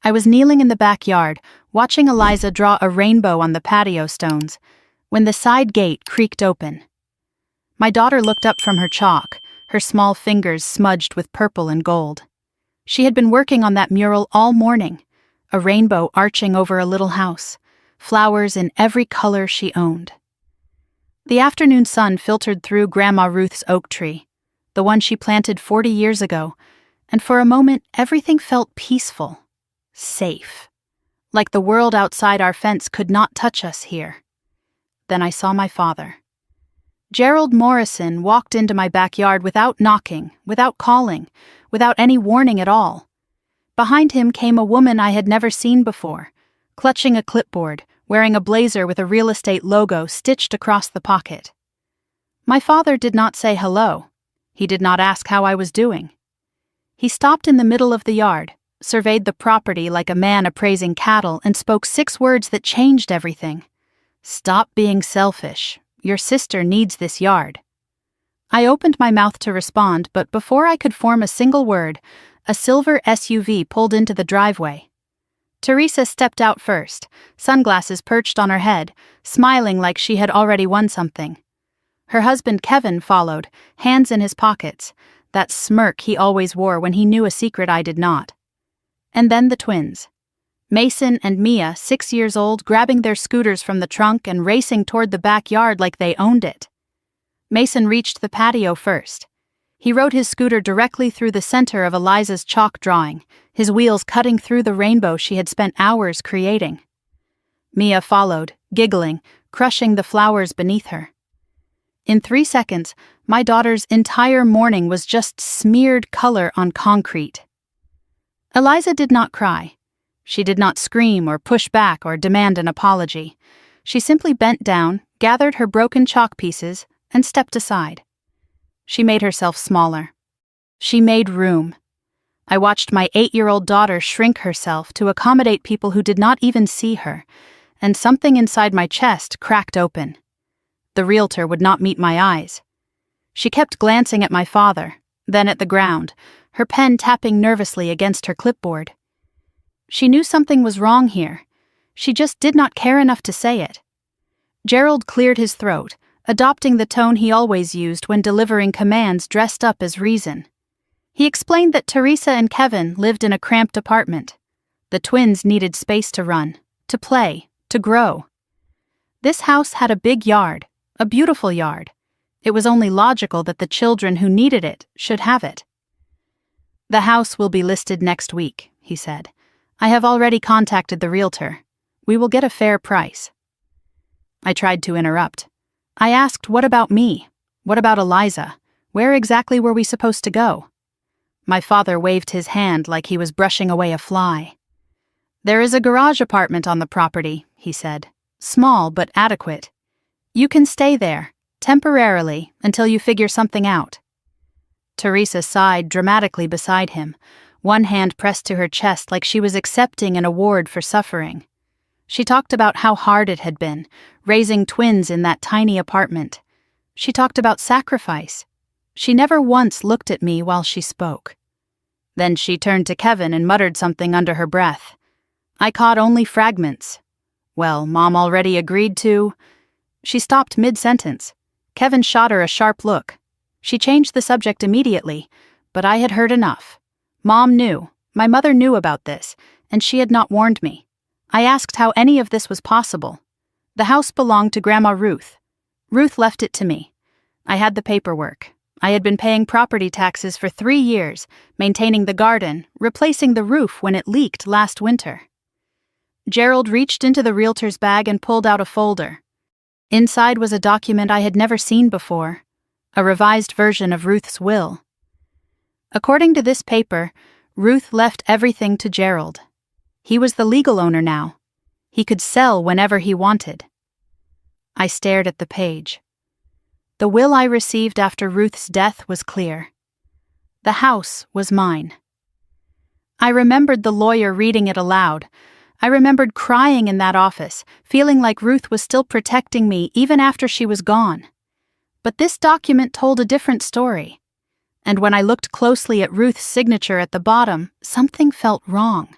I was kneeling in the backyard, watching Eliza draw a rainbow on the patio stones, when the side gate creaked open. My daughter looked up from her chalk, her small fingers smudged with purple and gold. She had been working on that mural all morning, a rainbow arching over a little house, flowers in every color she owned. The afternoon sun filtered through Grandma Ruth's oak tree, the one she planted 40 years ago, and for a moment everything felt peaceful, safe, like the world outside our fence could not touch us here. Then I saw my father. Gerald Morrison walked into my backyard without knocking, without calling, without any warning at all. Behind him came a woman I had never seen before, clutching a clipboard, wearing a blazer with a real estate logo stitched across the pocket. My father did not say hello. He did not ask how I was doing. He stopped in the middle of the yard, surveyed the property like a man appraising cattle, and spoke 6 words that changed everything. "Stop being selfish. Your sister needs this yard." I opened my mouth to respond, but before I could form a single word, a silver SUV pulled into the driveway. Teresa stepped out first, sunglasses perched on her head, smiling like she had already won something. Her husband Kevin followed, hands in his pockets, that smirk he always wore when he knew a secret I did not. And then the twins. Mason and Mia, 6 years old, grabbing their scooters from the trunk and racing toward the backyard like they owned it. Mason reached the patio first. He rode his scooter directly through the center of Eliza's chalk drawing, his wheels cutting through the rainbow she had spent hours creating. Mia followed, giggling, crushing the flowers beneath her. In 3 seconds, my daughter's entire morning was just smeared color on concrete. Eliza did not cry. She did not scream or push back or demand an apology. She simply bent down, gathered her broken chalk pieces, and stepped aside. She made herself smaller. She made room. I watched my 8-year-old daughter shrink herself to accommodate people who did not even see her, and something inside my chest cracked open. The realtor would not meet my eyes. She kept glancing at my father, then at the ground, her pen tapping nervously against her clipboard. She knew something was wrong here. She just did not care enough to say it. Gerald cleared his throat, adopting the tone he always used when delivering commands dressed up as reason. He explained that Teresa and Kevin lived in a cramped apartment. The twins needed space to run, to play, to grow. This house had a big yard, a beautiful yard. It was only logical that the children who needed it should have it. "The house will be listed next week," he said. "I have already contacted the realtor. We will get a fair price." I tried to interrupt. I asked, what about me? What about Eliza? Where exactly were we supposed to go? My father waved his hand like he was brushing away a fly. "There is a garage apartment on the property," he said. "Small but adequate. You can stay there, temporarily, until you figure something out." Teresa sighed dramatically beside him, one hand pressed to her chest like she was accepting an award for suffering. She talked about how hard it had been, raising twins in that tiny apartment. She talked about sacrifice. She never once looked at me while she spoke. Then she turned to Kevin and muttered something under her breath. I caught only fragments. "Well, Mom already agreed to..." She stopped mid-sentence. Kevin shot her a sharp look. She changed the subject immediately, but I had heard enough. Mom knew. My mother knew about this, and she had not warned me. I asked how any of this was possible. The house belonged to Grandma Ruth. Ruth left it to me. I had the paperwork. I had been paying property taxes for 3 years, maintaining the garden, replacing the roof when it leaked last winter. Gerald reached into the realtor's bag and pulled out a folder. Inside was a document I had never seen before, a revised version of Ruth's will. According to this paper, Ruth left everything to Gerald. He was the legal owner now. He could sell whenever he wanted. I stared at the page. The will I received after Ruth's death was clear. The house was mine. I remembered the lawyer reading it aloud. I remembered crying in that office, feeling like Ruth was still protecting me even after she was gone. But this document told a different story. And when I looked closely at Ruth's signature at the bottom, something felt wrong.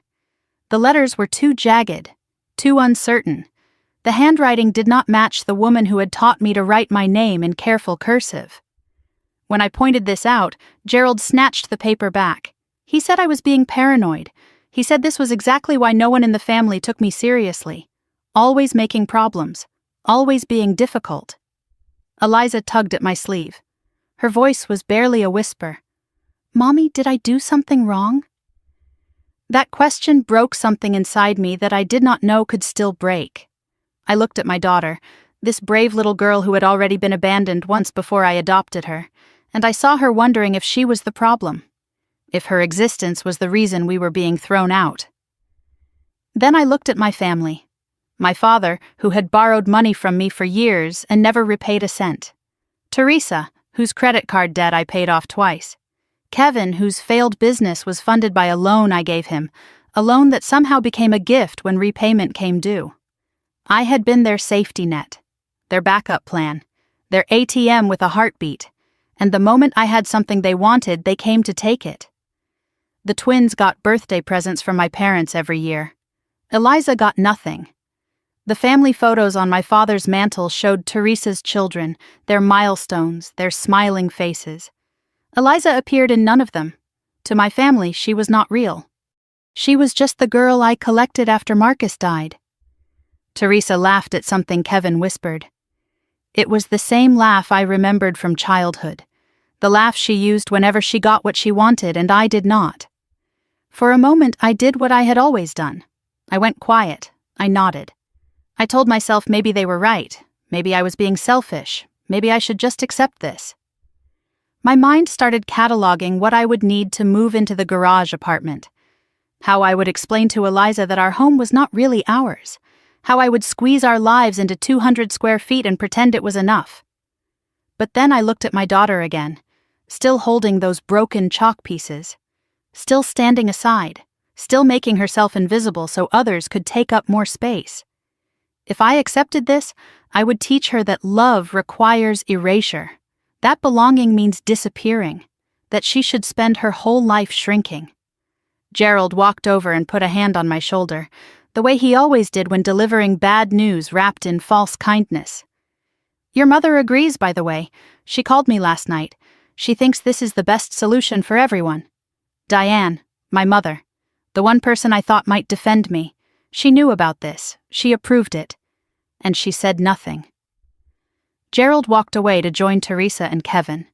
The letters were too jagged, too uncertain. The handwriting did not match the woman who had taught me to write my name in careful cursive. When I pointed this out, Gerald snatched the paper back. He said I was being paranoid. He said this was exactly why no one in the family took me seriously. Always making problems. Always being difficult. Eliza tugged at my sleeve. Her voice was barely a whisper. "Mommy, did I do something wrong?" That question broke something inside me that I did not know could still break. I looked at my daughter, this brave little girl who had already been abandoned once before I adopted her, and I saw her wondering if she was the problem, if her existence was the reason we were being thrown out. Then I looked at my family. My father, who had borrowed money from me for years and never repaid a cent. Teresa, whose credit card debt I paid off twice. Kevin, whose failed business was funded by a loan I gave him, a loan that somehow became a gift when repayment came due. I had been their safety net, their backup plan, their ATM with a heartbeat, and the moment I had something they wanted, they came to take it. The twins got birthday presents from my parents every year. Eliza got nothing. The family photos on my father's mantle showed Teresa's children, their milestones, their smiling faces. Eliza appeared in none of them. To my family, she was not real. She was just the girl I collected after Marcus died. Teresa laughed at something Kevin whispered. It was the same laugh I remembered from childhood. The laugh she used whenever she got what she wanted and I did not. For a moment, I did what I had always done. I went quiet. I nodded. I told myself maybe they were right. Maybe I was being selfish. Maybe I should just accept this. My mind started cataloging what I would need to move into the garage apartment. How I would explain to Eliza that our home was not really ours. How I would squeeze our lives into 200 square feet and pretend it was enough. But then I looked at my daughter again, still holding those broken chalk pieces, still standing aside, still making herself invisible so others could take up more space. If I accepted this, I would teach her that love requires erasure. That belonging means disappearing, that she should spend her whole life shrinking. Gerald walked over and put a hand on my shoulder, the way he always did when delivering bad news wrapped in false kindness. "Your mother agrees, by the way. She called me last night. She thinks this is the best solution for everyone. Diane, my mother, the one person I thought might defend me, she knew about this. She approved it. And she said nothing." Gerald walked away to join Teresa and Kevin.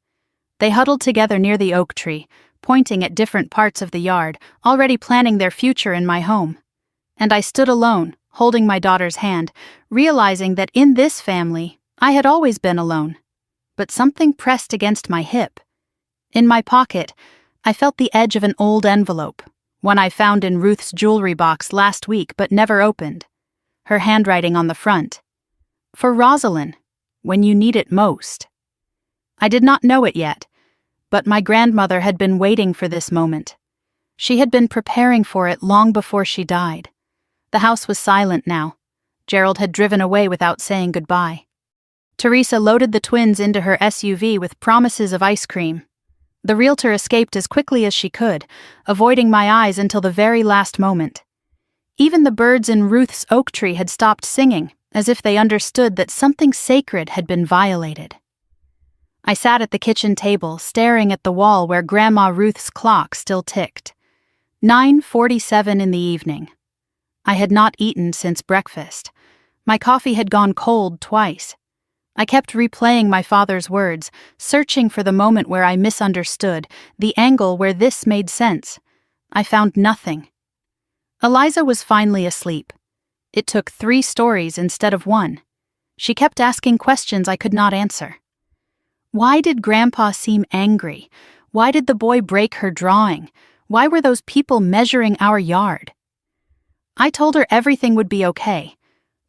They huddled together near the oak tree, pointing at different parts of the yard, already planning their future in my home. And I stood alone, holding my daughter's hand, realizing that in this family, I had always been alone. But something pressed against my hip. In my pocket, I felt the edge of an old envelope, one I found in Ruth's jewelry box last week but never opened. Her handwriting on the front. "For Rosalind, when you need it most." I did not know it yet, but my grandmother had been waiting for this moment. She had been preparing for it long before she died. The house was silent now. Gerald had driven away without saying goodbye. Teresa loaded the twins into her SUV with promises of ice cream. The realtor escaped as quickly as she could, avoiding my eyes until the very last moment. Even the birds in Ruth's oak tree had stopped singing, as if they understood that something sacred had been violated. I sat at the kitchen table, staring at the wall where Grandma Ruth's clock still ticked. 9:47 in the evening. I had not eaten since breakfast. My coffee had gone cold twice. I kept replaying my father's words, searching for the moment where I misunderstood, the angle where this made sense. I found nothing. Eliza was finally asleep. It took 3 stories instead of 1. She kept asking questions I could not answer. Why did Grandpa seem angry? Why did the boy break her drawing? Why were those people measuring our yard? I told her everything would be okay.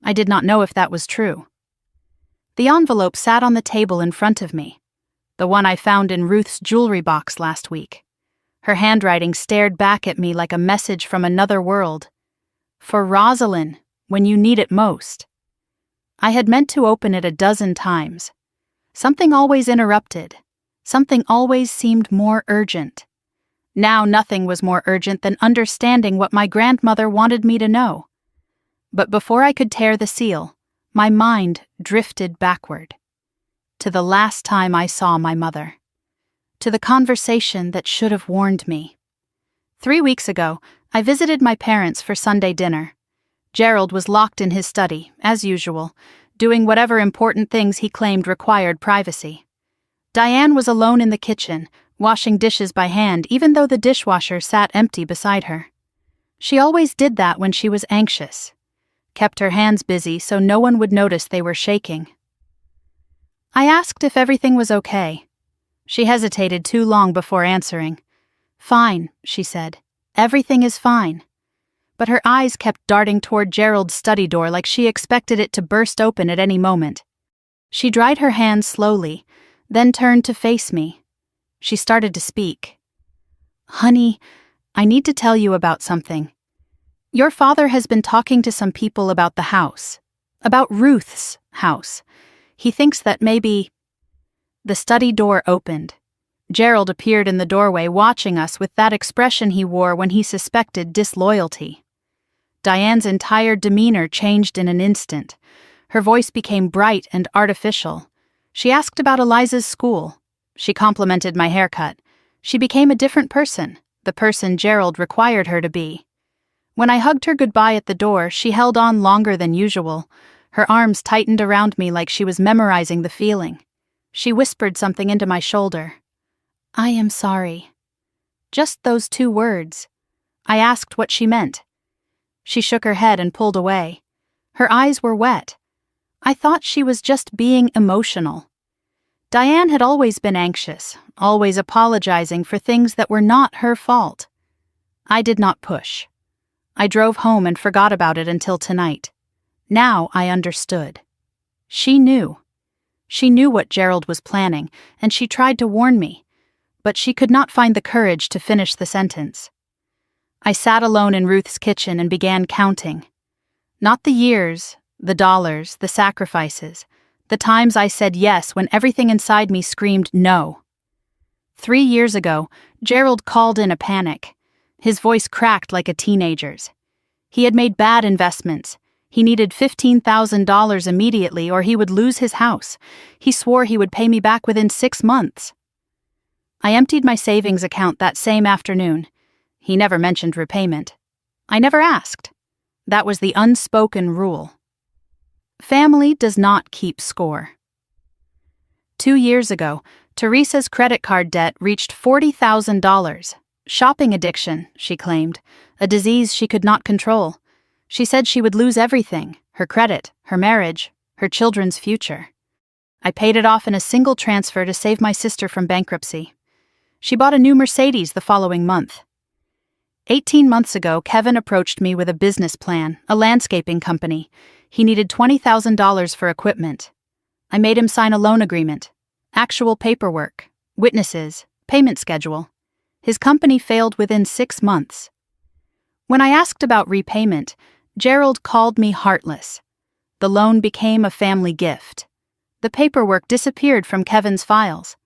I did not know if that was true. The envelope sat on the table in front of me, the one I found in Ruth's jewelry box last week. Her handwriting stared back at me like a message from another world. "For Rosalind, when you need it most." I had meant to open it a dozen times. Something always interrupted. Something always seemed more urgent. Now nothing was more urgent than understanding what my grandmother wanted me to know. But before I could tear the seal, my mind drifted backward. To the last time I saw my mother. To the conversation that should have warned me. 3 weeks ago, I visited my parents for Sunday dinner. Gerald was locked in his study, as usual, doing whatever important things he claimed required privacy. Diane was alone in the kitchen, washing dishes by hand even though the dishwasher sat empty beside her. She always did that when she was anxious. Kept her hands busy so no one would notice they were shaking. I asked if everything was okay. She hesitated too long before answering. "Fine," she said. "Everything is fine." But her eyes kept darting toward Gerald's study door like she expected it to burst open at any moment. She dried her hands slowly, then turned to face me. She started to speak. "Honey, I need to tell you about something. Your father has been talking to some people about the house. About Ruth's house. He thinks that maybe—" The study door opened. Gerald appeared in the doorway watching us with that expression he wore when he suspected disloyalty. Diane's entire demeanor changed in an instant. Her voice became bright and artificial. She asked about Eliza's school. She complimented my haircut. She became a different person, the person Gerald required her to be. When I hugged her goodbye at the door, she held on longer than usual. Her arms tightened around me like she was memorizing the feeling. She whispered something into my shoulder. "I am sorry." Just those 2 words. I asked what she meant. She shook her head and pulled away. Her eyes were wet. I thought she was just being emotional. Diane had always been anxious, always apologizing for things that were not her fault. I did not push. I drove home and forgot about it until tonight. Now I understood. She knew. She knew what Gerald was planning, and she tried to warn me, but she could not find the courage to finish the sentence. I sat alone in Ruth's kitchen and began counting. Not the years, the dollars, the sacrifices, the times I said yes when everything inside me screamed no. 3 years ago, Gerald called in a panic. His voice cracked like a teenager's. He had made bad investments. He needed $15,000 immediately or he would lose his house. He swore he would pay me back within 6 months. I emptied my savings account that same afternoon. He never mentioned repayment. I never asked. That was the unspoken rule. Family does not keep score. 2 years ago, Teresa's credit card debt reached $40,000. Shopping addiction, she claimed, a disease she could not control. She said she would lose everything, her credit, her marriage, her children's future. I paid it off in a single transfer to save my sister from bankruptcy. She bought a new Mercedes the following month. 18 months ago, Kevin approached me with a business plan, a landscaping company. He needed $20,000 for equipment. I made him sign a loan agreement, actual paperwork, witnesses, payment schedule. His company failed within 6 months. When I asked about repayment, Gerald called me heartless. The loan became a family gift. The paperwork disappeared from Kevin's files.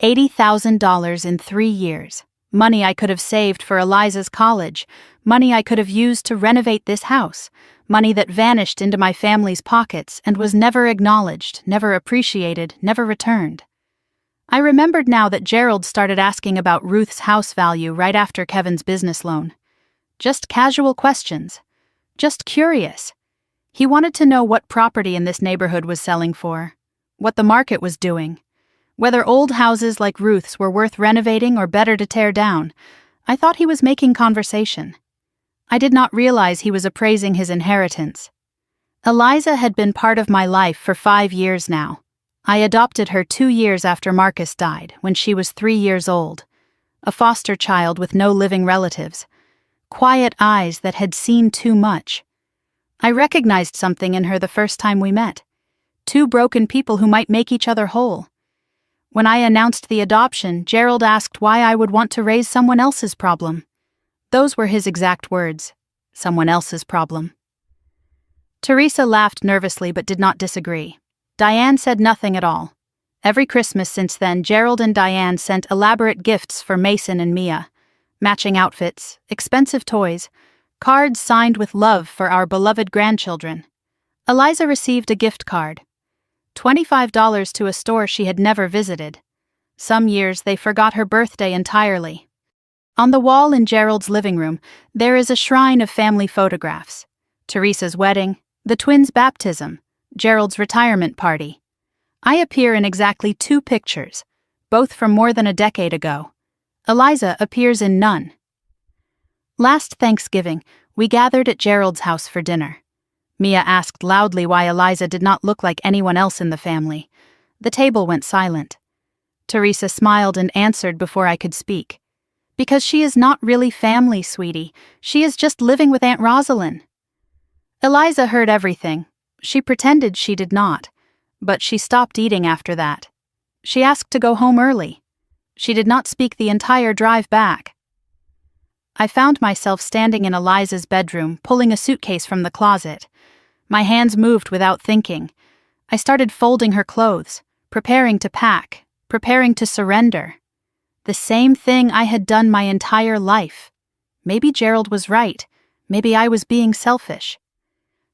$80,000 in 3 years. Money I could have saved for Eliza's college. Money I could have used to renovate this house. Money that vanished into my family's pockets and was never acknowledged, never appreciated, never returned. I remembered now that Gerald started asking about Ruth's house value right after Kevin's business loan. Just casual questions. Just curious. He wanted to know what property in this neighborhood was selling for, what the market was doing, whether old houses like Ruth's were worth renovating or better to tear down. I thought he was making conversation. I did not realize he was appraising his inheritance. Eliza had been part of my life for 5 years now. I adopted her 2 years after Marcus died, when she was 3 years old. A foster child with no living relatives. Quiet eyes that had seen too much. I recognized something in her the first time we met. 2 broken people who might make each other whole. When I announced the adoption, Gerald asked why I would want to raise someone else's problem. Those were his exact words. Someone else's problem. Teresa laughed nervously but did not disagree. Diane said nothing at all. Every Christmas since then, Gerald and Diane sent elaborate gifts for Mason and Mia. Matching outfits, expensive toys, cards signed with love for our beloved grandchildren. Eliza received a gift card. $25 to a store she had never visited. Some years they forgot her birthday entirely. On the wall in Gerald's living room, there is a shrine of family photographs. Teresa's wedding, the twins' baptism, Gerald's retirement party. I appear in exactly 2 pictures, both from more than a decade ago. Eliza appears in none. Last Thanksgiving, we gathered at Gerald's house for dinner. Mia asked loudly why Eliza did not look like anyone else in the family. The table went silent. Teresa smiled and answered before I could speak. Because she is not really family, sweetie. She is just living with Aunt Rosalind. Eliza heard everything. She pretended she did not. But she stopped eating after that. She asked to go home early. She did not speak the entire drive back. I found myself standing in Eliza's bedroom, pulling a suitcase from the closet. My hands moved without thinking. I started folding her clothes, preparing to pack, preparing to surrender. The same thing I had done my entire life. Maybe Gerald was right. Maybe I was being selfish.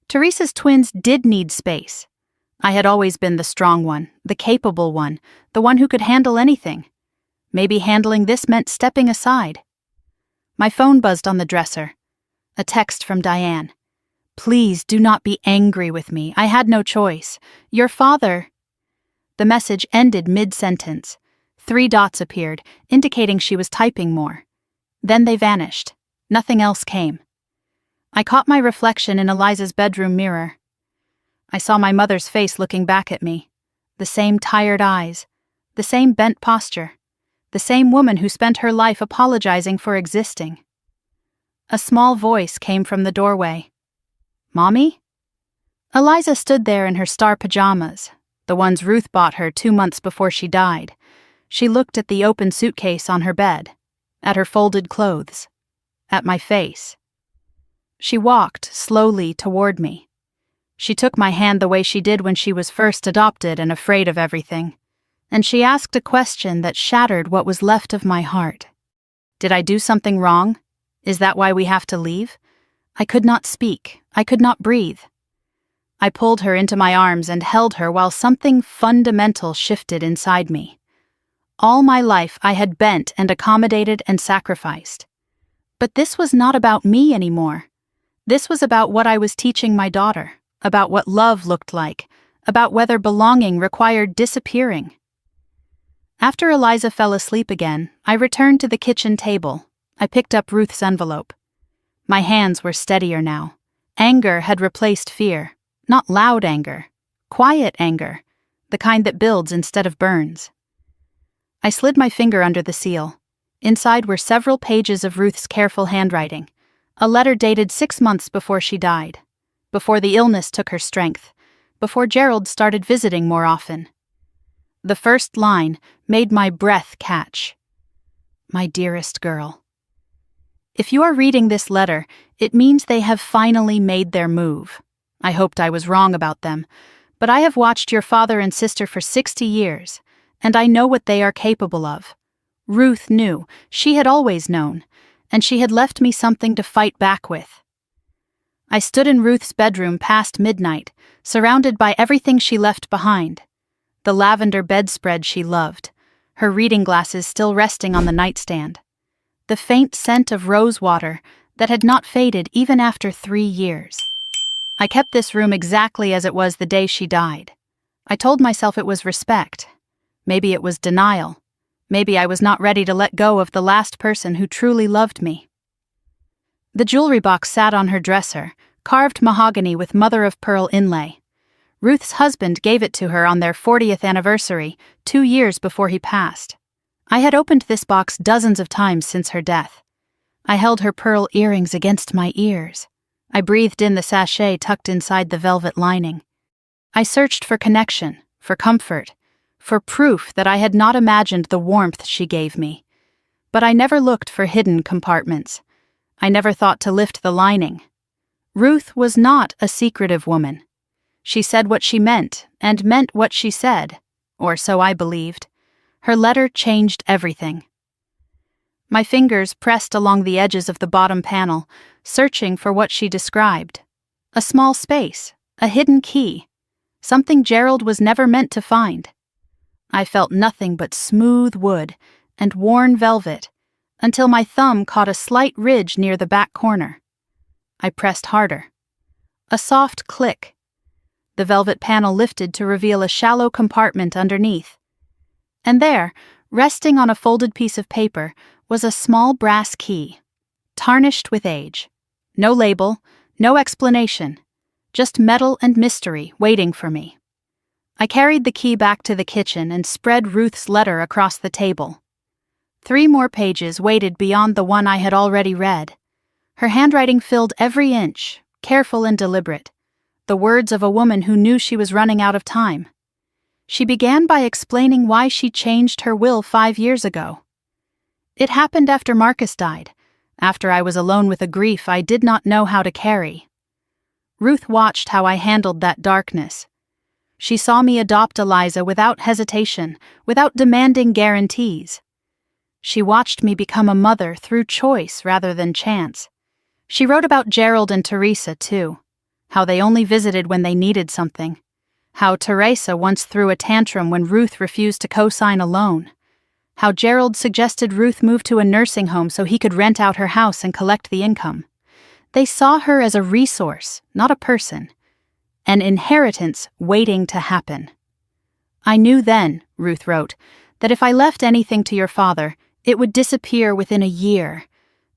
Teresa's twins did need space. I had always been the strong one, the capable one, the one who could handle anything. Maybe handling this meant stepping aside. My phone buzzed on the dresser. A text from Diane. Please do not be angry with me. I had no choice. Your father... The message ended mid-sentence. 3 dots appeared, indicating she was typing more. Then they vanished. Nothing else came. I caught my reflection in Eliza's bedroom mirror. I saw my mother's face looking back at me. The same tired eyes. The same bent posture. The same woman who spent her life apologizing for existing. A small voice came from the doorway. Mommy? Eliza stood there in her star pajamas, the ones Ruth bought her 2 months before she died. She looked at the open suitcase on her bed, at her folded clothes, at my face. She walked slowly toward me. She took my hand the way she did when she was first adopted and afraid of everything. And she asked a question that shattered what was left of my heart. Did I do something wrong? Is that why we have to leave? I could not speak. I could not breathe. I pulled her into my arms and held her while something fundamental shifted inside me. All my life I had bent and accommodated and sacrificed. But this was not about me anymore. This was about what I was teaching my daughter, about what love looked like, about whether belonging required disappearing. After Eliza fell asleep again, I returned to the kitchen table. I picked up Ruth's envelope. My hands were steadier now. Anger had replaced fear. Not loud anger. Quiet anger. The kind that builds instead of burns. I slid my finger under the seal. Inside were several pages of Ruth's careful handwriting. A letter dated 6 months before she died. Before the illness took her strength. Before Gerald started visiting more often. The first line made my breath catch. My dearest girl. If you are reading this letter, it means they have finally made their move. I hoped I was wrong about them, but I have watched your father and sister for 60 years, and I know what they are capable of. Ruth knew, she had always known, and she had left me something to fight back with. I stood in Ruth's bedroom past midnight, surrounded by everything she left behind. The lavender bedspread she loved, her reading glasses still resting on the nightstand. The faint scent of rose water that had not faded even after 3 years. I kept this room exactly as it was the day she died. I told myself it was respect. Maybe it was denial. Maybe I was not ready to let go of the last person who truly loved me. The jewelry box sat on her dresser, carved mahogany with mother-of-pearl inlay. Ruth's husband gave it to her on their 40th anniversary, 2 years before he passed. I had opened this box dozens of times since her death. I held her pearl earrings against my ears. I breathed in the sachet tucked inside the velvet lining. I searched for connection, for comfort, for proof that I had not imagined the warmth she gave me. But I never looked for hidden compartments. I never thought to lift the lining. Ruth was not a secretive woman. She said what she meant, and meant what she said, or so I believed. Her letter changed everything. My fingers pressed along the edges of the bottom panel, searching for what she described. A small space, a hidden key, something Gerald was never meant to find. I felt nothing but smooth wood and worn velvet, until my thumb caught a slight ridge near the back corner. I pressed harder. A soft click. The velvet panel lifted to reveal a shallow compartment underneath. And there, resting on a folded piece of paper, was a small brass key, tarnished with age. No label, no explanation, just metal and mystery waiting for me. I carried the key back to the kitchen and spread Ruth's letter across the table. 3 more pages waited beyond the one I had already read. Her handwriting filled every inch, careful and deliberate, the words of a woman who knew she was running out of time. She began by explaining why she changed her will 5 years ago. It happened after Marcus died, after I was alone with a grief I did not know how to carry. Ruth watched how I handled that darkness. She saw me adopt Eliza without hesitation, without demanding guarantees. She watched me become a mother through choice rather than chance. She wrote about Gerald and Teresa, too, how they only visited when they needed something, how Teresa once threw a tantrum when Ruth refused to co-sign a loan, how Gerald suggested Ruth move to a nursing home so he could rent out her house and collect the income. They saw her as a resource, not a person, an inheritance waiting to happen. I knew then, Ruth wrote, that if I left anything to your father, it would disappear within a year.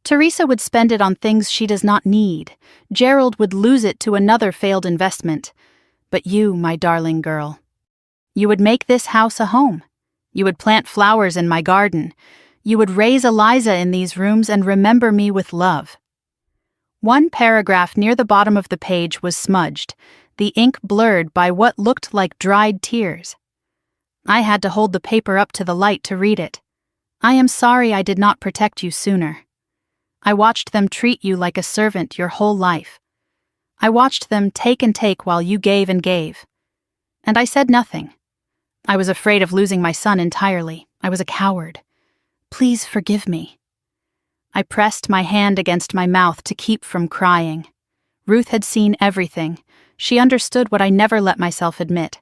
Teresa would spend it on things she does not need. Gerald would lose it to another failed investment. But you, my darling girl, you would make this house a home. You would plant flowers in my garden. You would raise Eliza in these rooms and remember me with love. One paragraph near the bottom of the page was smudged, the ink blurred by what looked like dried tears. I had to hold the paper up to the light to read it. I am sorry I did not protect you sooner. I watched them treat you like a servant your whole life. I watched them take and take while you gave and gave. And I said nothing. I was afraid of losing my son entirely. I was a coward. Please forgive me. I pressed my hand against my mouth to keep from crying. Ruth had seen everything. She understood what I never let myself admit.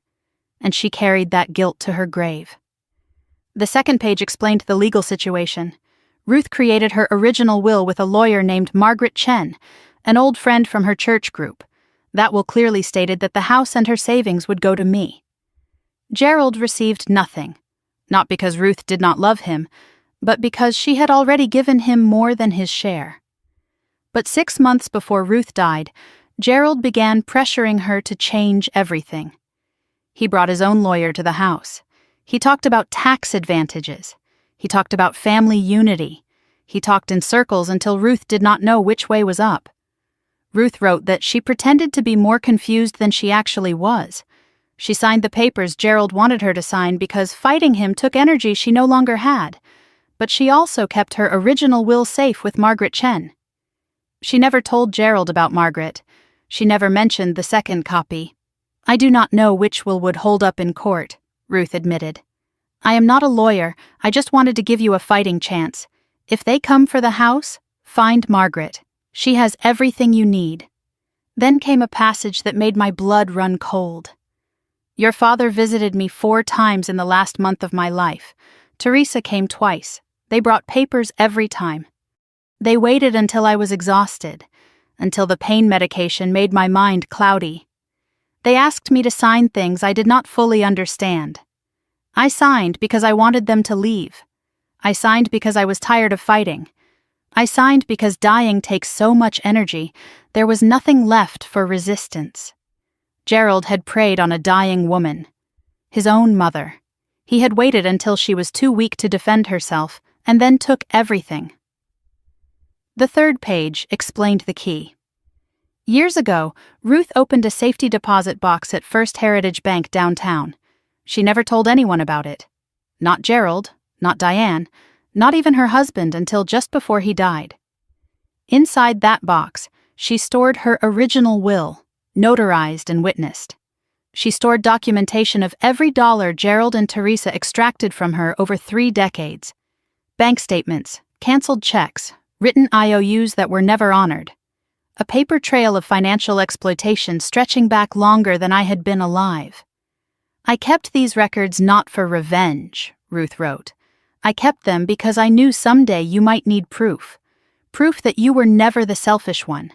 And she carried that guilt to her grave. The second page explained the legal situation. Ruth created her original will with a lawyer named Margaret Chen, an old friend from her church group. That will clearly stated that the house and her savings would go to me. Gerald received nothing, not because Ruth did not love him, but because she had already given him more than his share. But 6 months before Ruth died, Gerald began pressuring her to change everything. He brought his own lawyer to the house. He talked about tax advantages. He talked about family unity. He talked in circles until Ruth did not know which way was up. Ruth wrote that she pretended to be more confused than she actually was. She signed the papers Gerald wanted her to sign because fighting him took energy she no longer had. But she also kept her original will safe with Margaret Chen. She never told Gerald about Margaret. She never mentioned the second copy. I do not know which will would hold up in court, Ruth admitted. I am not a lawyer. I just wanted to give you a fighting chance. If they come for the house, find Margaret. She has everything you need. Then came a passage that made my blood run cold. Your father visited me 4 times in the last month of my life. Teresa came twice. They brought papers every time. They waited until I was exhausted, until the pain medication made my mind cloudy. They asked me to sign things I did not fully understand. I signed because I wanted them to leave. I signed because I was tired of fighting. I signed because dying takes so much energy, there was nothing left for resistance. Gerald had preyed on a dying woman, his own mother. He had waited until she was too weak to defend herself, and then took everything. The third page explained the key. Years ago, Ruth opened a safety deposit box at First Heritage Bank downtown. She never told anyone about it. Not Gerald, not Diane, not even her husband until just before he died. Inside that box, she stored her original will, notarized and witnessed. She stored documentation of every dollar Gerald and Teresa extracted from her over 3 decades. Bank statements, canceled checks, written IOUs that were never honored. A paper trail of financial exploitation stretching back longer than I had been alive. "I kept these records not for revenge," Ruth wrote. "I kept them because I knew someday you might need proof. Proof that you were never the selfish one.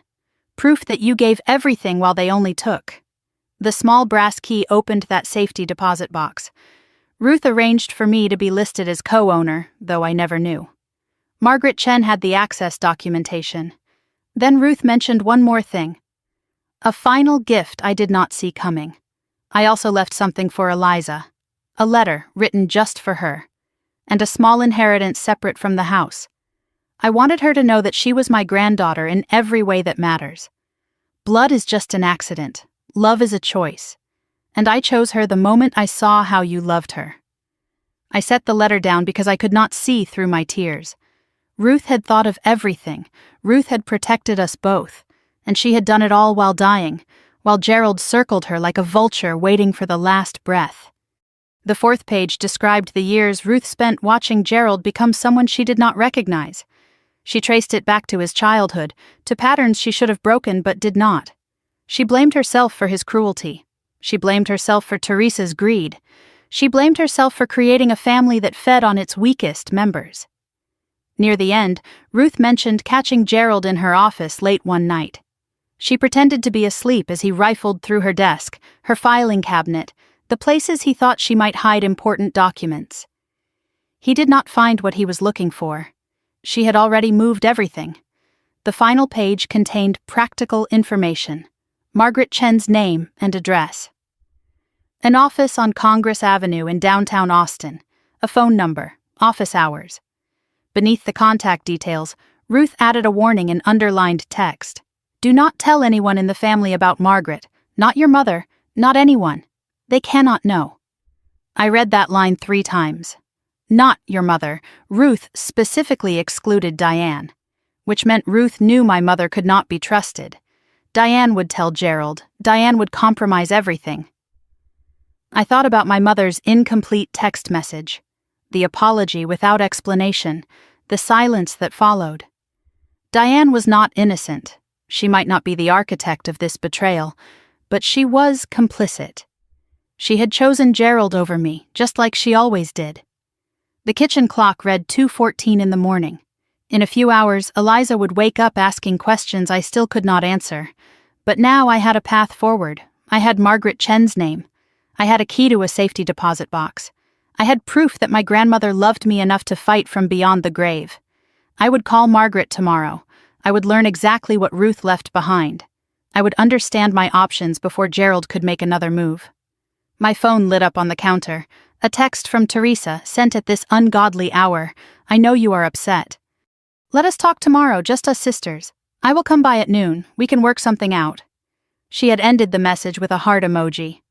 Proof that you gave everything while they only took." The small brass key opened that safety deposit box. Ruth arranged for me to be listed as co-owner, though I never knew. Margaret Chen had the access documentation. Then Ruth mentioned one more thing. A final gift I did not see coming. I also left something for Eliza. A letter written just for her. And a small inheritance separate from the house. I wanted her to know that she was my granddaughter in every way that matters. Blood is just an accident. Love is a choice. And I chose her the moment I saw how you loved her. I set the letter down because I could not see through my tears. Ruth had thought of everything. Ruth had protected us both. And she had done it all while dying, while Gerald circled her like a vulture waiting for the last breath. The fourth page described the years Ruth spent watching Gerald become someone she did not recognize. She traced it back to his childhood, to patterns she should have broken but did not. She blamed herself for his cruelty. She blamed herself for Teresa's greed. She blamed herself for creating a family that fed on its weakest members. Near the end, Ruth mentioned catching Gerald in her office late one night. She pretended to be asleep as he rifled through her desk, her filing cabinet, the places he thought she might hide important documents. He did not find what he was looking for. She had already moved everything. The final page contained practical information. Margaret Chen's name and address. An office on Congress Avenue in downtown Austin. A phone number. Office hours. Beneath the contact details, Ruth added a warning in underlined text. "Do not tell anyone in the family about Margaret. Not your mother. Not anyone. They cannot know." I read that line 3 times. Not your mother. Ruth specifically excluded Diane, which meant Ruth knew my mother could not be trusted. Diane would tell Gerald. Diane would compromise everything. I thought about my mother's incomplete text message, the apology without explanation, the silence that followed. Diane was not innocent. She might not be the architect of this betrayal, but she was complicit. She had chosen Gerald over me, just like she always did. The kitchen clock read 2:14 in the morning. In a few hours, Eliza would wake up asking questions I still could not answer. But now I had a path forward. I had Margaret Chen's name. I had a key to a safety deposit box. I had proof that my grandmother loved me enough to fight from beyond the grave. I would call Margaret tomorrow. I would learn exactly what Ruth left behind. I would understand my options before Gerald could make another move. My phone lit up on the counter. A text from Teresa, sent at this ungodly hour. "I know you are upset. Let us talk tomorrow, just us sisters. I will come by at noon. We can work something out." She had ended the message with a heart emoji.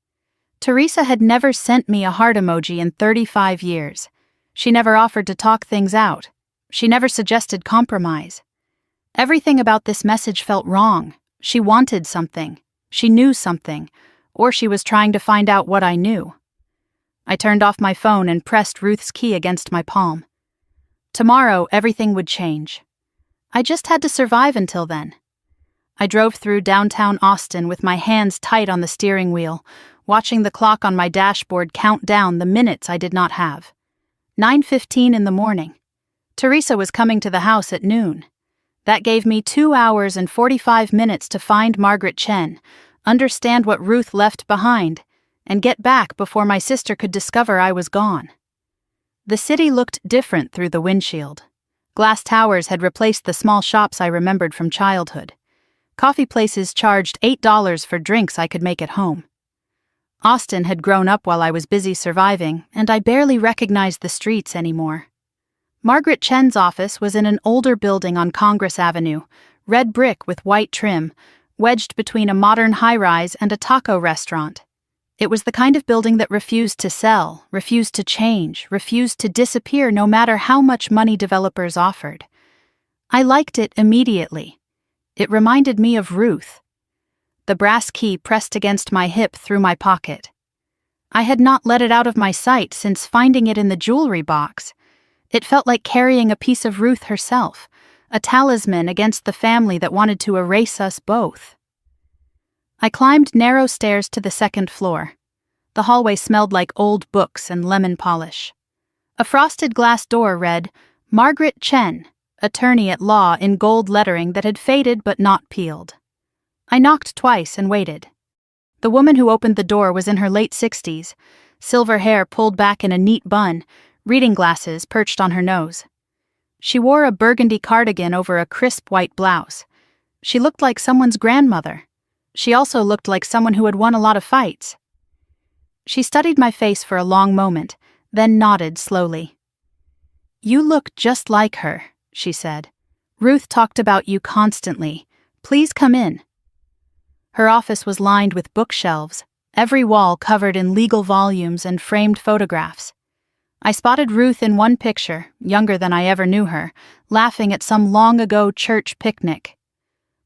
Teresa had never sent me a heart emoji in 35 years. She never offered to talk things out. She never suggested compromise. Everything about this message felt wrong. She wanted something. She knew something. Or she was trying to find out what I knew. I turned off my phone and pressed Ruth's key against my palm. Tomorrow, everything would change. I just had to survive until then. I drove through downtown Austin with my hands tight on the steering wheel, watching the clock on my dashboard count down the minutes I did not have. 9:15 in the morning. Teresa was coming to the house at noon. That gave me 2 hours and 45 minutes to find Margaret Chen, understand what Ruth left behind, and get back before my sister could discover I was gone. The city looked different through the windshield. Glass towers had replaced the small shops I remembered from childhood. Coffee places charged $8 for drinks I could make at home. Austin had grown up while I was busy surviving, and I barely recognized the streets anymore. Margaret Chen's office was in an older building on Congress Avenue, red brick with white trim, wedged between a modern high-rise and a taco restaurant. It was the kind of building that refused to sell, refused to change, refused to disappear no matter how much money developers offered. I liked it immediately. It reminded me of Ruth. The brass key pressed against my hip through my pocket. I had not let it out of my sight since finding it in the jewelry box. It felt like carrying a piece of Ruth herself, a talisman against the family that wanted to erase us both. I climbed narrow stairs to the second floor. The hallway smelled like old books and lemon polish. A frosted glass door read, "Margaret Chen, attorney at law," in gold lettering that had faded but not peeled. I knocked twice and waited. The woman who opened the door was in her late 60s, silver hair pulled back in a neat bun, reading glasses perched on her nose. She wore a burgundy cardigan over a crisp white blouse. She looked like someone's grandmother. She also looked like someone who had won a lot of fights. She studied my face for a long moment, then nodded slowly. "You look just like her," she said. "Ruth talked about you constantly. Please come in." Her office was lined with bookshelves, every wall covered in legal volumes and framed photographs. I spotted Ruth in one picture, younger than I ever knew her, laughing at some long-ago church picnic.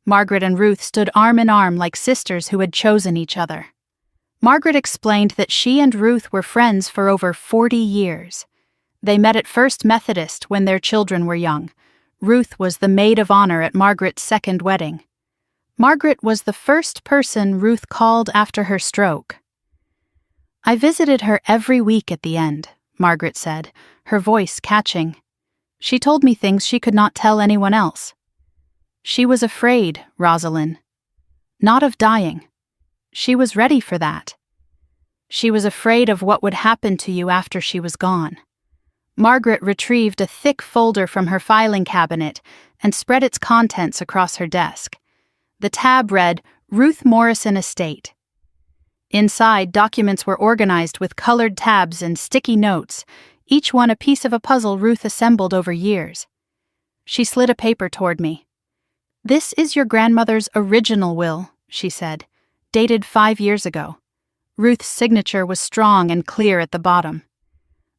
Margaret and Ruth stood arm in arm like sisters who had chosen each other. Margaret explained that she and Ruth were friends for over 40 years. They met at First Methodist when their children were young. Ruth was the maid of honor at Margaret's second wedding. Margaret was the first person Ruth called after her stroke. "I visited her every week at the end," Margaret said, her voice catching. "She told me things she could not tell anyone else. She was afraid, Rosalind. Not of dying. She was ready for that. She was afraid of what would happen to you after she was gone." Margaret retrieved a thick folder from her filing cabinet and spread its contents across her desk. The tab read, "Ruth Morrison Estate." Inside, documents were organized with colored tabs and sticky notes, each one a piece of a puzzle Ruth assembled over years. She slid a paper toward me. "This is your grandmother's original will," she said, "dated 5 years ago." Ruth's signature was strong and clear at the bottom.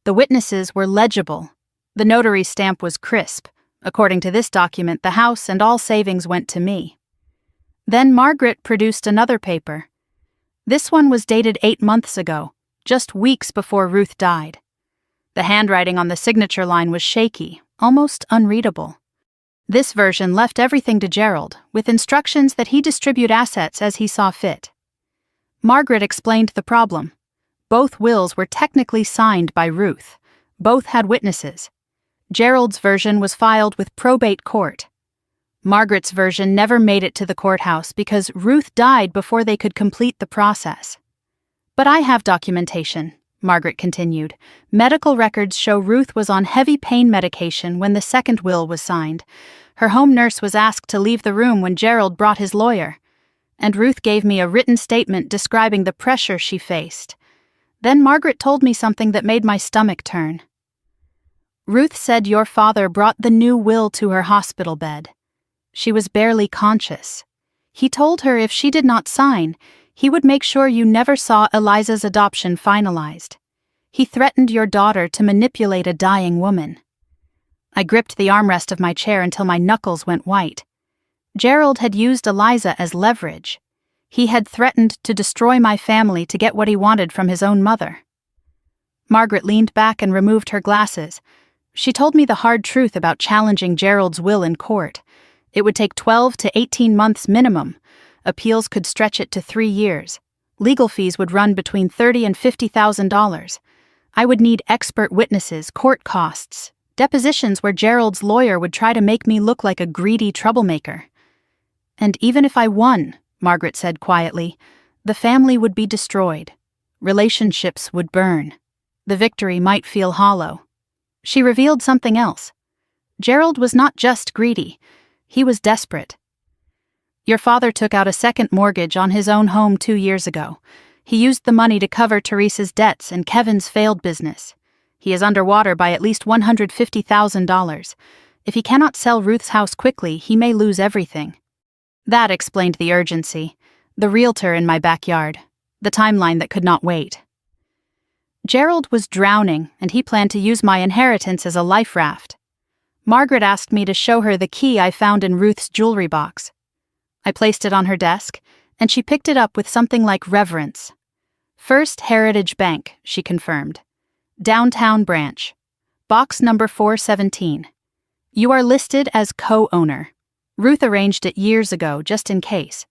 The witnesses were legible. The notary's stamp was crisp. According to this document, the house and all savings went to me. Then Margaret produced another paper. This one was dated 8 months ago, just weeks before Ruth died. The handwriting on the signature line was shaky, almost unreadable. This version left everything to Gerald, with instructions that he distribute assets as he saw fit. Margaret explained the problem. Both wills were technically signed by Ruth. Both had witnesses. Gerald's version was filed with probate court. Margaret's version never made it to the courthouse because Ruth died before they could complete the process. "But I have documentation," Margaret continued. "Medical records show Ruth was on heavy pain medication when the second will was signed. Her home nurse was asked to leave the room when Gerald brought his lawyer. And Ruth gave me a written statement describing the pressure she faced. Then Margaret told me something that made my stomach turn. Ruth said your father brought the new will to her hospital bed. She was barely conscious. He told her if she did not sign, he would make sure you never saw Eliza's adoption finalized. He threatened your daughter to manipulate a dying woman." I gripped the armrest of my chair until my knuckles went white. Gerald had used Eliza as leverage. He had threatened to destroy my family to get what he wanted from his own mother. Margaret leaned back and removed her glasses. She told me the hard truth about challenging Gerald's will in court. It would take 12 to 18 months minimum. Appeals could stretch it to 3 years. Legal fees would run between $30,000 and $50,000. I would need expert witnesses, court costs, depositions where Gerald's lawyer would try to make me look like a greedy troublemaker. And even if I won, Margaret said quietly, the family would be destroyed. Relationships would burn. The victory might feel hollow. She revealed something else. Gerald was not just greedy. He was desperate. Your father took out a second mortgage on his own home 2 years ago. He used the money to cover Teresa's debts and Kevin's failed business. He is underwater by at least $150,000. If he cannot sell Ruth's house quickly, he may lose everything. That explained the urgency, the realtor in my backyard, the timeline that could not wait. Gerald was drowning, and he planned to use my inheritance as a life raft. Margaret asked me to show her the key I found in Ruth's jewelry box. I placed it on her desk, and she picked it up with something like reverence. First Heritage Bank, she confirmed. Downtown branch. Box number 417. You are listed as co-owner. Ruth arranged it years ago, just in case.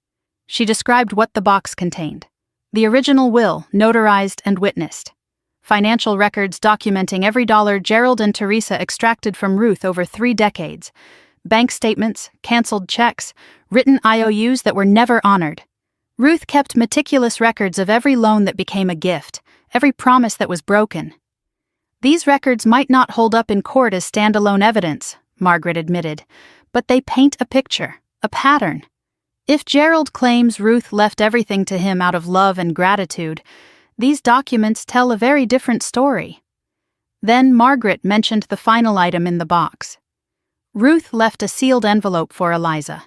She described what the box contained. The original will, notarized and witnessed. Financial records documenting every dollar Gerald and Teresa extracted from Ruth over 3 decades. Bank statements, canceled checks, written IOUs that were never honored. Ruth kept meticulous records of every loan that became a gift, every promise that was broken. These records might not hold up in court as standalone evidence, Margaret admitted, but they paint a picture, a pattern. If Gerald claims Ruth left everything to him out of love and gratitude, these documents tell a very different story. Then Margaret mentioned the final item in the box. Ruth left a sealed envelope for Eliza.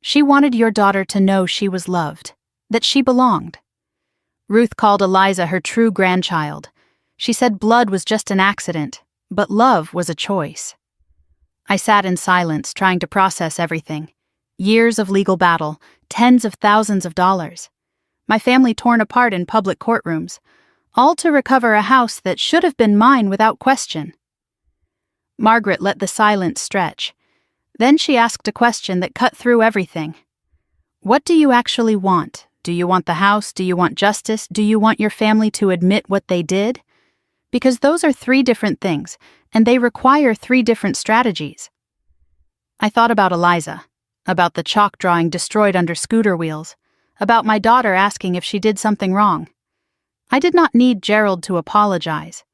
She wanted your daughter to know she was loved, that she belonged. Ruth called Eliza her true grandchild. She said blood was just an accident, but love was a choice. I sat in silence, trying to process everything. Years of legal battle, tens of thousands of dollars. My family torn apart in public courtrooms, all to recover a house that should have been mine without question. Margaret let the silence stretch. Then she asked a question that cut through everything. What do you actually want? Do you want the house? Do you want justice? Do you want your family to admit what they did? Because those are 3 different things, and they require 3 different strategies. I thought about Eliza, about the chalk drawing destroyed under scooter wheels, about my daughter asking if she did something wrong. I did not need Gerald to apologize.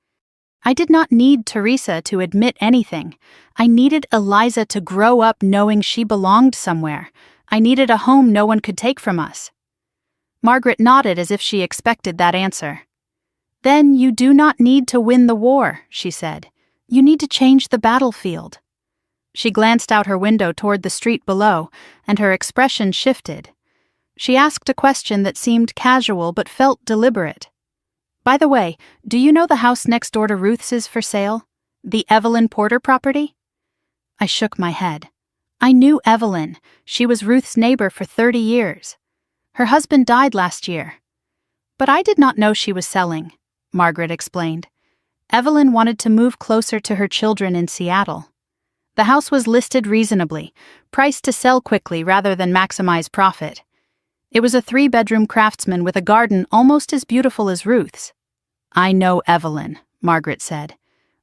I did not need Teresa to admit anything. I needed Eliza to grow up knowing she belonged somewhere. I needed a home no one could take from us. Margaret nodded as if she expected that answer. Then you do not need to win the war, she said. You need to change the battlefield. She glanced out her window toward the street below, and her expression shifted. She asked a question that seemed casual but felt deliberate. By the way, do you know the house next door to Ruth's is for sale? The Evelyn Porter property? I shook my head. I knew Evelyn. She was Ruth's neighbor for 30 years. Her husband died last year. But I did not know she was selling, Margaret explained. Evelyn wanted to move closer to her children in Seattle. The house was listed reasonably, priced to sell quickly rather than maximize profit. It was a 3-bedroom craftsman with a garden almost as beautiful as Ruth's. I know Evelyn, Margaret said.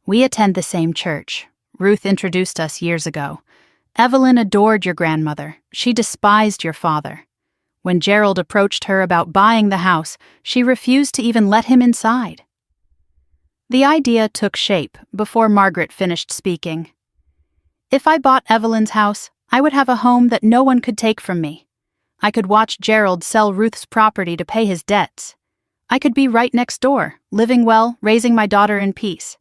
We attend the same church. Ruth introduced us years ago. Evelyn adored your grandmother. She despised your father. When Gerald approached her about buying the house, she refused to even let him inside. The idea took shape before Margaret finished speaking. If I bought Evelyn's house, I would have a home that no one could take from me. I could watch Gerald sell Ruth's property to pay his debts. I could be right next door, living well, raising my daughter in peace.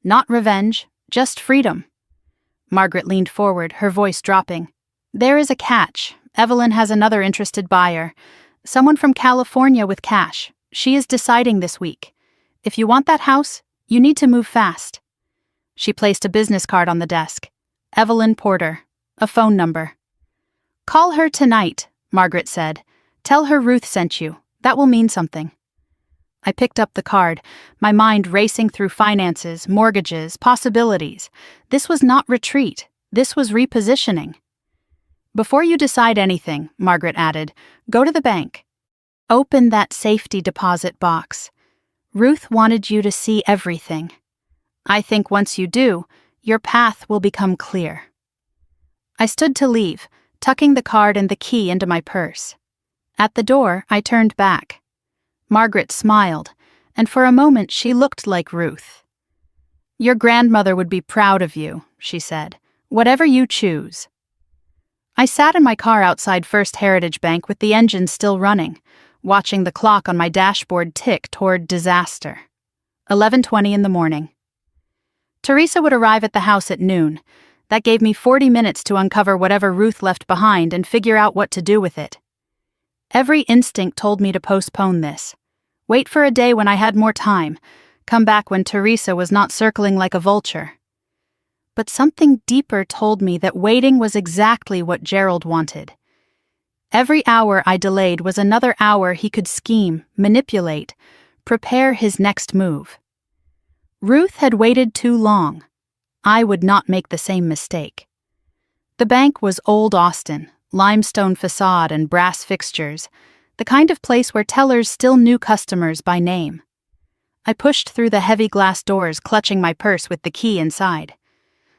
Not revenge, just freedom. Margaret leaned forward, her voice dropping. There is a catch. Evelyn has another interested buyer. Someone from California with cash. She is deciding this week. If you want that house, you need to move fast. She placed a business card on the desk. Evelyn Porter. A phone number. Call her tonight, Margaret said. Tell her Ruth sent you. That will mean something. I picked up the card, my mind racing through finances, mortgages, possibilities. This was not retreat. This was repositioning. Before you decide anything, Margaret added, go to the bank. Open that safety deposit box. Ruth wanted you to see everything. I think once you do, your path will become clear. I stood to leave, tucking the card and the key into my purse. At the door, I turned back. Margaret smiled, and for a moment she looked like Ruth. Your grandmother would be proud of you, she said. Whatever you choose. I sat in my car outside First Heritage Bank with the engine still running, watching the clock on my dashboard tick toward disaster. 11:20 in the morning. Teresa would arrive at the house at noon. That gave me 40 minutes to uncover whatever Ruth left behind and figure out what to do with it. Every instinct told me to postpone this. Wait for a day when I had more time. Come back when Teresa was not circling like a vulture. But something deeper told me that waiting was exactly what Gerald wanted. Every hour I delayed was another hour he could scheme, manipulate, prepare his next move. Ruth had waited too long. I would not make the same mistake. The bank was Old Austin, limestone facade and brass fixtures, the kind of place where tellers still knew customers by name. I pushed through the heavy glass doors, clutching my purse with the key inside.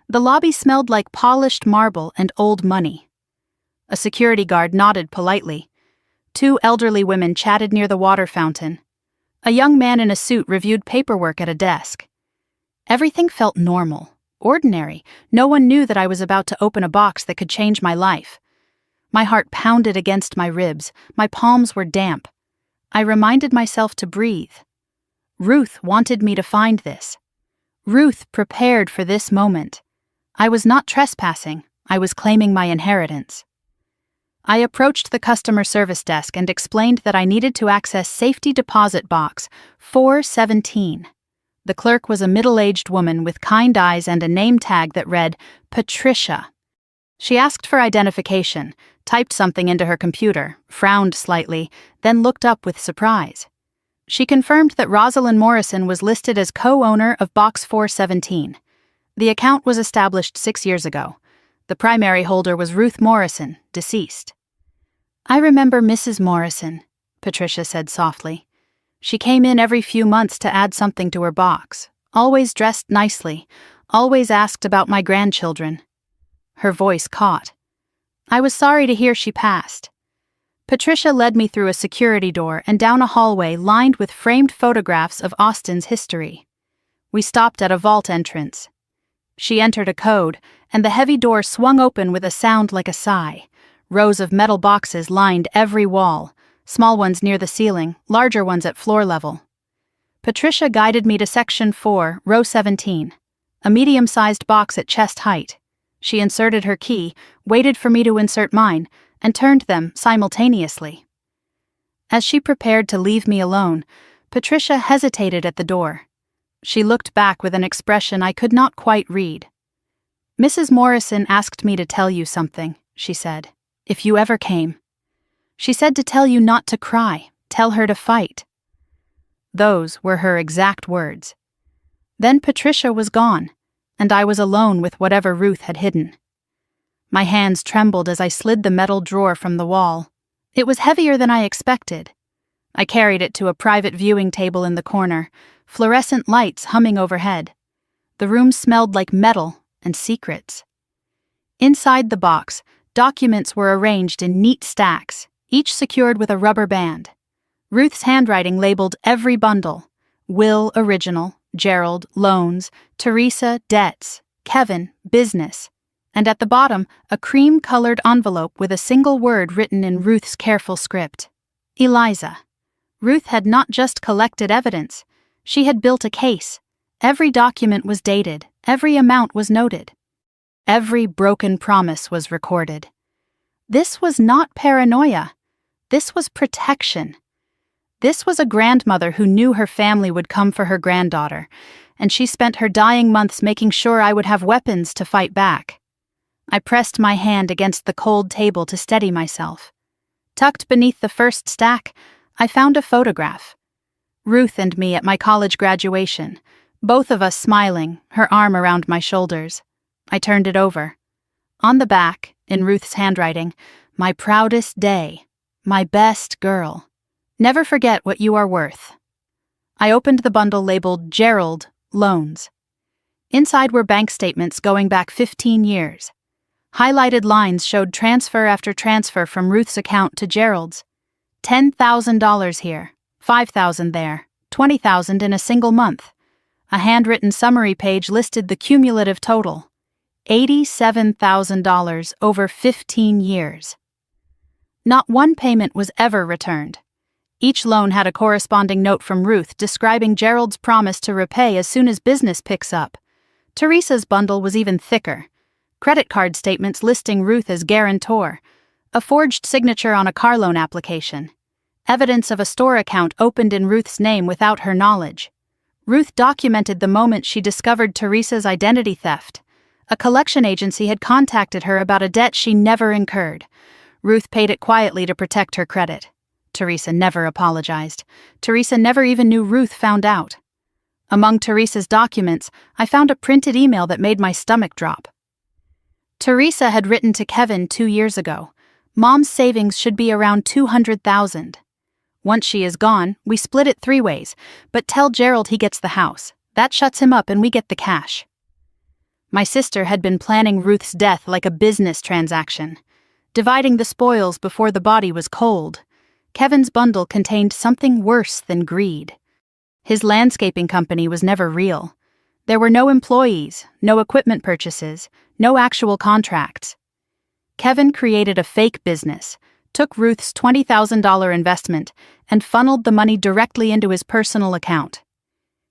The lobby smelled like polished marble and old money. A security guard nodded politely. 2 elderly women chatted near the water fountain. A young man in a suit reviewed paperwork at a desk. Everything felt normal, ordinary. No one knew that I was about to open a box that could change my life. My heart pounded against my ribs. My palms were damp. I reminded myself to breathe. Ruth wanted me to find this. Ruth prepared for this moment. I was not trespassing. I was claiming my inheritance. I approached the customer service desk and explained that I needed to access safety deposit box 417. The clerk was a middle-aged woman with kind eyes and a name tag that read Patricia. She asked for identification, typed something into her computer, frowned slightly, then looked up with surprise. She confirmed that Rosalind Morrison was listed as co-owner of Box 417. The account was established 6 years ago. The primary holder was Ruth Morrison, deceased. "I remember Mrs. Morrison," Patricia said softly. "She came in every few months to add something to her box, always dressed nicely, always asked about my grandchildren." Her voice caught. I was sorry to hear she passed. Patricia led me through a security door and down a hallway lined with framed photographs of Austin's history. We stopped at a vault entrance. She entered a code, and the heavy door swung open with a sound like a sigh. Rows of metal boxes lined every wall, small ones near the ceiling, larger ones at floor level. Patricia guided me to Section 4, Row 17, a medium-sized box at chest height. She inserted her key, waited for me to insert mine, and turned them simultaneously. As she prepared to leave me alone, Patricia hesitated at the door. She looked back with an expression I could not quite read. "Mrs. Morrison asked me to tell you something," she said, "if you ever came. She said to tell you not to cry, tell her to fight." Those were her exact words. Then Patricia was gone, and I was alone with whatever Ruth had hidden. My hands trembled as I slid the metal drawer from the wall. It was heavier than I expected. I carried it to a private viewing table in the corner, fluorescent lights humming overhead. The room smelled like metal and secrets. Inside the box, documents were arranged in neat stacks, each secured with a rubber band. Ruth's handwriting labeled every bundle: Will original, Gerald loans, Teresa debts, Kevin business, and at the bottom a cream-colored envelope with a single word written in Ruth's careful script: Eliza. Ruth had not just collected evidence, she had built a case. Every document was dated, every amount was noted. Every broken promise was recorded. This was not paranoia. This was protection. This was a grandmother who knew her family would come for her granddaughter, and she spent her dying months making sure I would have weapons to fight back. I pressed my hand against the cold table to steady myself. Tucked beneath the first stack, I found a photograph. Ruth and me at my college graduation, both of us smiling, her arm around my shoulders. I turned it over. On the back, in Ruth's handwriting, "My proudest day, my best girl. Never forget what you are worth." I opened the bundle labeled Gerald Loans. Inside were bank statements going back 15 years. Highlighted lines showed transfer after transfer from Ruth's account to Gerald's. $10,000 here, $5,000 there, $20,000 in a single month. A handwritten summary page listed the cumulative total: $87,000 over 15 years. Not one payment was ever returned. Each loan had a corresponding note from Ruth describing Gerald's promise to repay as soon as business picks up. Teresa's bundle was even thicker. Credit card statements listing Ruth as guarantor, a forged signature on a car loan application, evidence of a store account opened in Ruth's name without her knowledge. Ruth documented the moment she discovered Teresa's identity theft. A collection agency had contacted her about a debt she never incurred. Ruth paid it quietly to protect her credit. Teresa never apologized. Teresa never even knew Ruth found out. Among Teresa's documents, I found a printed email that made my stomach drop. Teresa had written to Kevin 2 years ago. Mom's savings should be around $200,000. Once she is gone, we split it 3 ways, but tell Gerald he gets the house. That shuts him up and we get the cash. My sister had been planning Ruth's death like a business transaction, dividing the spoils before the body was cold. Kevin's bundle contained something worse than greed. His landscaping company was never real. There were no employees, no equipment purchases, no actual contracts. Kevin created a fake business, took Ruth's $20,000 investment, and funneled the money directly into his personal account.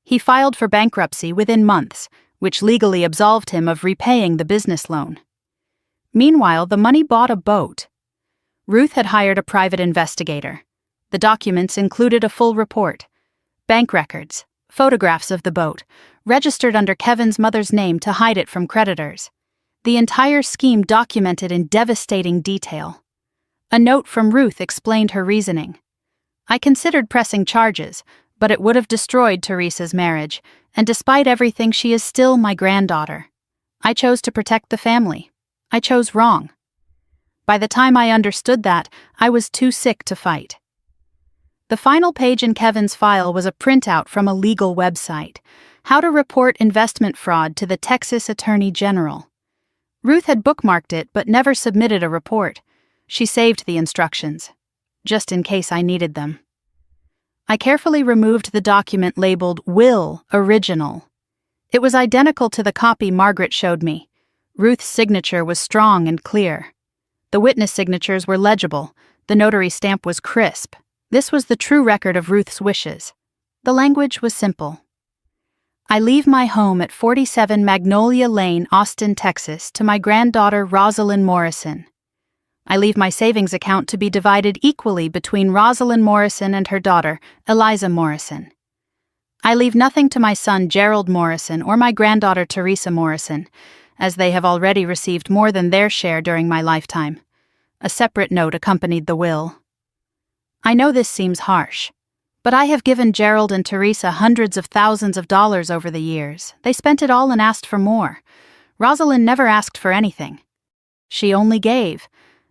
He filed for bankruptcy within months, which legally absolved him of repaying the business loan. Meanwhile, the money bought a boat. Ruth had hired a private investigator. The documents included a full report, bank records, photographs of the boat, registered under Kevin's mother's name to hide it from creditors. The entire scheme documented in devastating detail. A note from Ruth explained her reasoning. I considered pressing charges, but it would have destroyed Teresa's marriage, and despite everything, she is still my granddaughter. I chose to protect the family. I chose wrong. By the time I understood that, I was too sick to fight. The final page in Kevin's file was a printout from a legal website, How to Report Investment Fraud to the Texas Attorney General. Ruth had bookmarked it but never submitted a report. She saved the instructions, just in case I needed them. I carefully removed the document labeled Will Original. It was identical to the copy Margaret showed me. Ruth's signature was strong and clear. The witness signatures were legible. The notary stamp was crisp. This was the true record of Ruth's wishes. The language was simple. I leave my home at 47 Magnolia Lane, Austin, Texas, to my granddaughter Rosalind Morrison. I leave my savings account to be divided equally between Rosalind Morrison and her daughter, Eliza Morrison. I leave nothing to my son Gerald Morrison or my granddaughter Teresa Morrison, as they have already received more than their share during my lifetime. A separate note accompanied the will. I know this seems harsh, but I have given Gerald and Teresa hundreds of thousands of dollars over the years. They spent it all and asked for more. Rosalind never asked for anything. She only gave.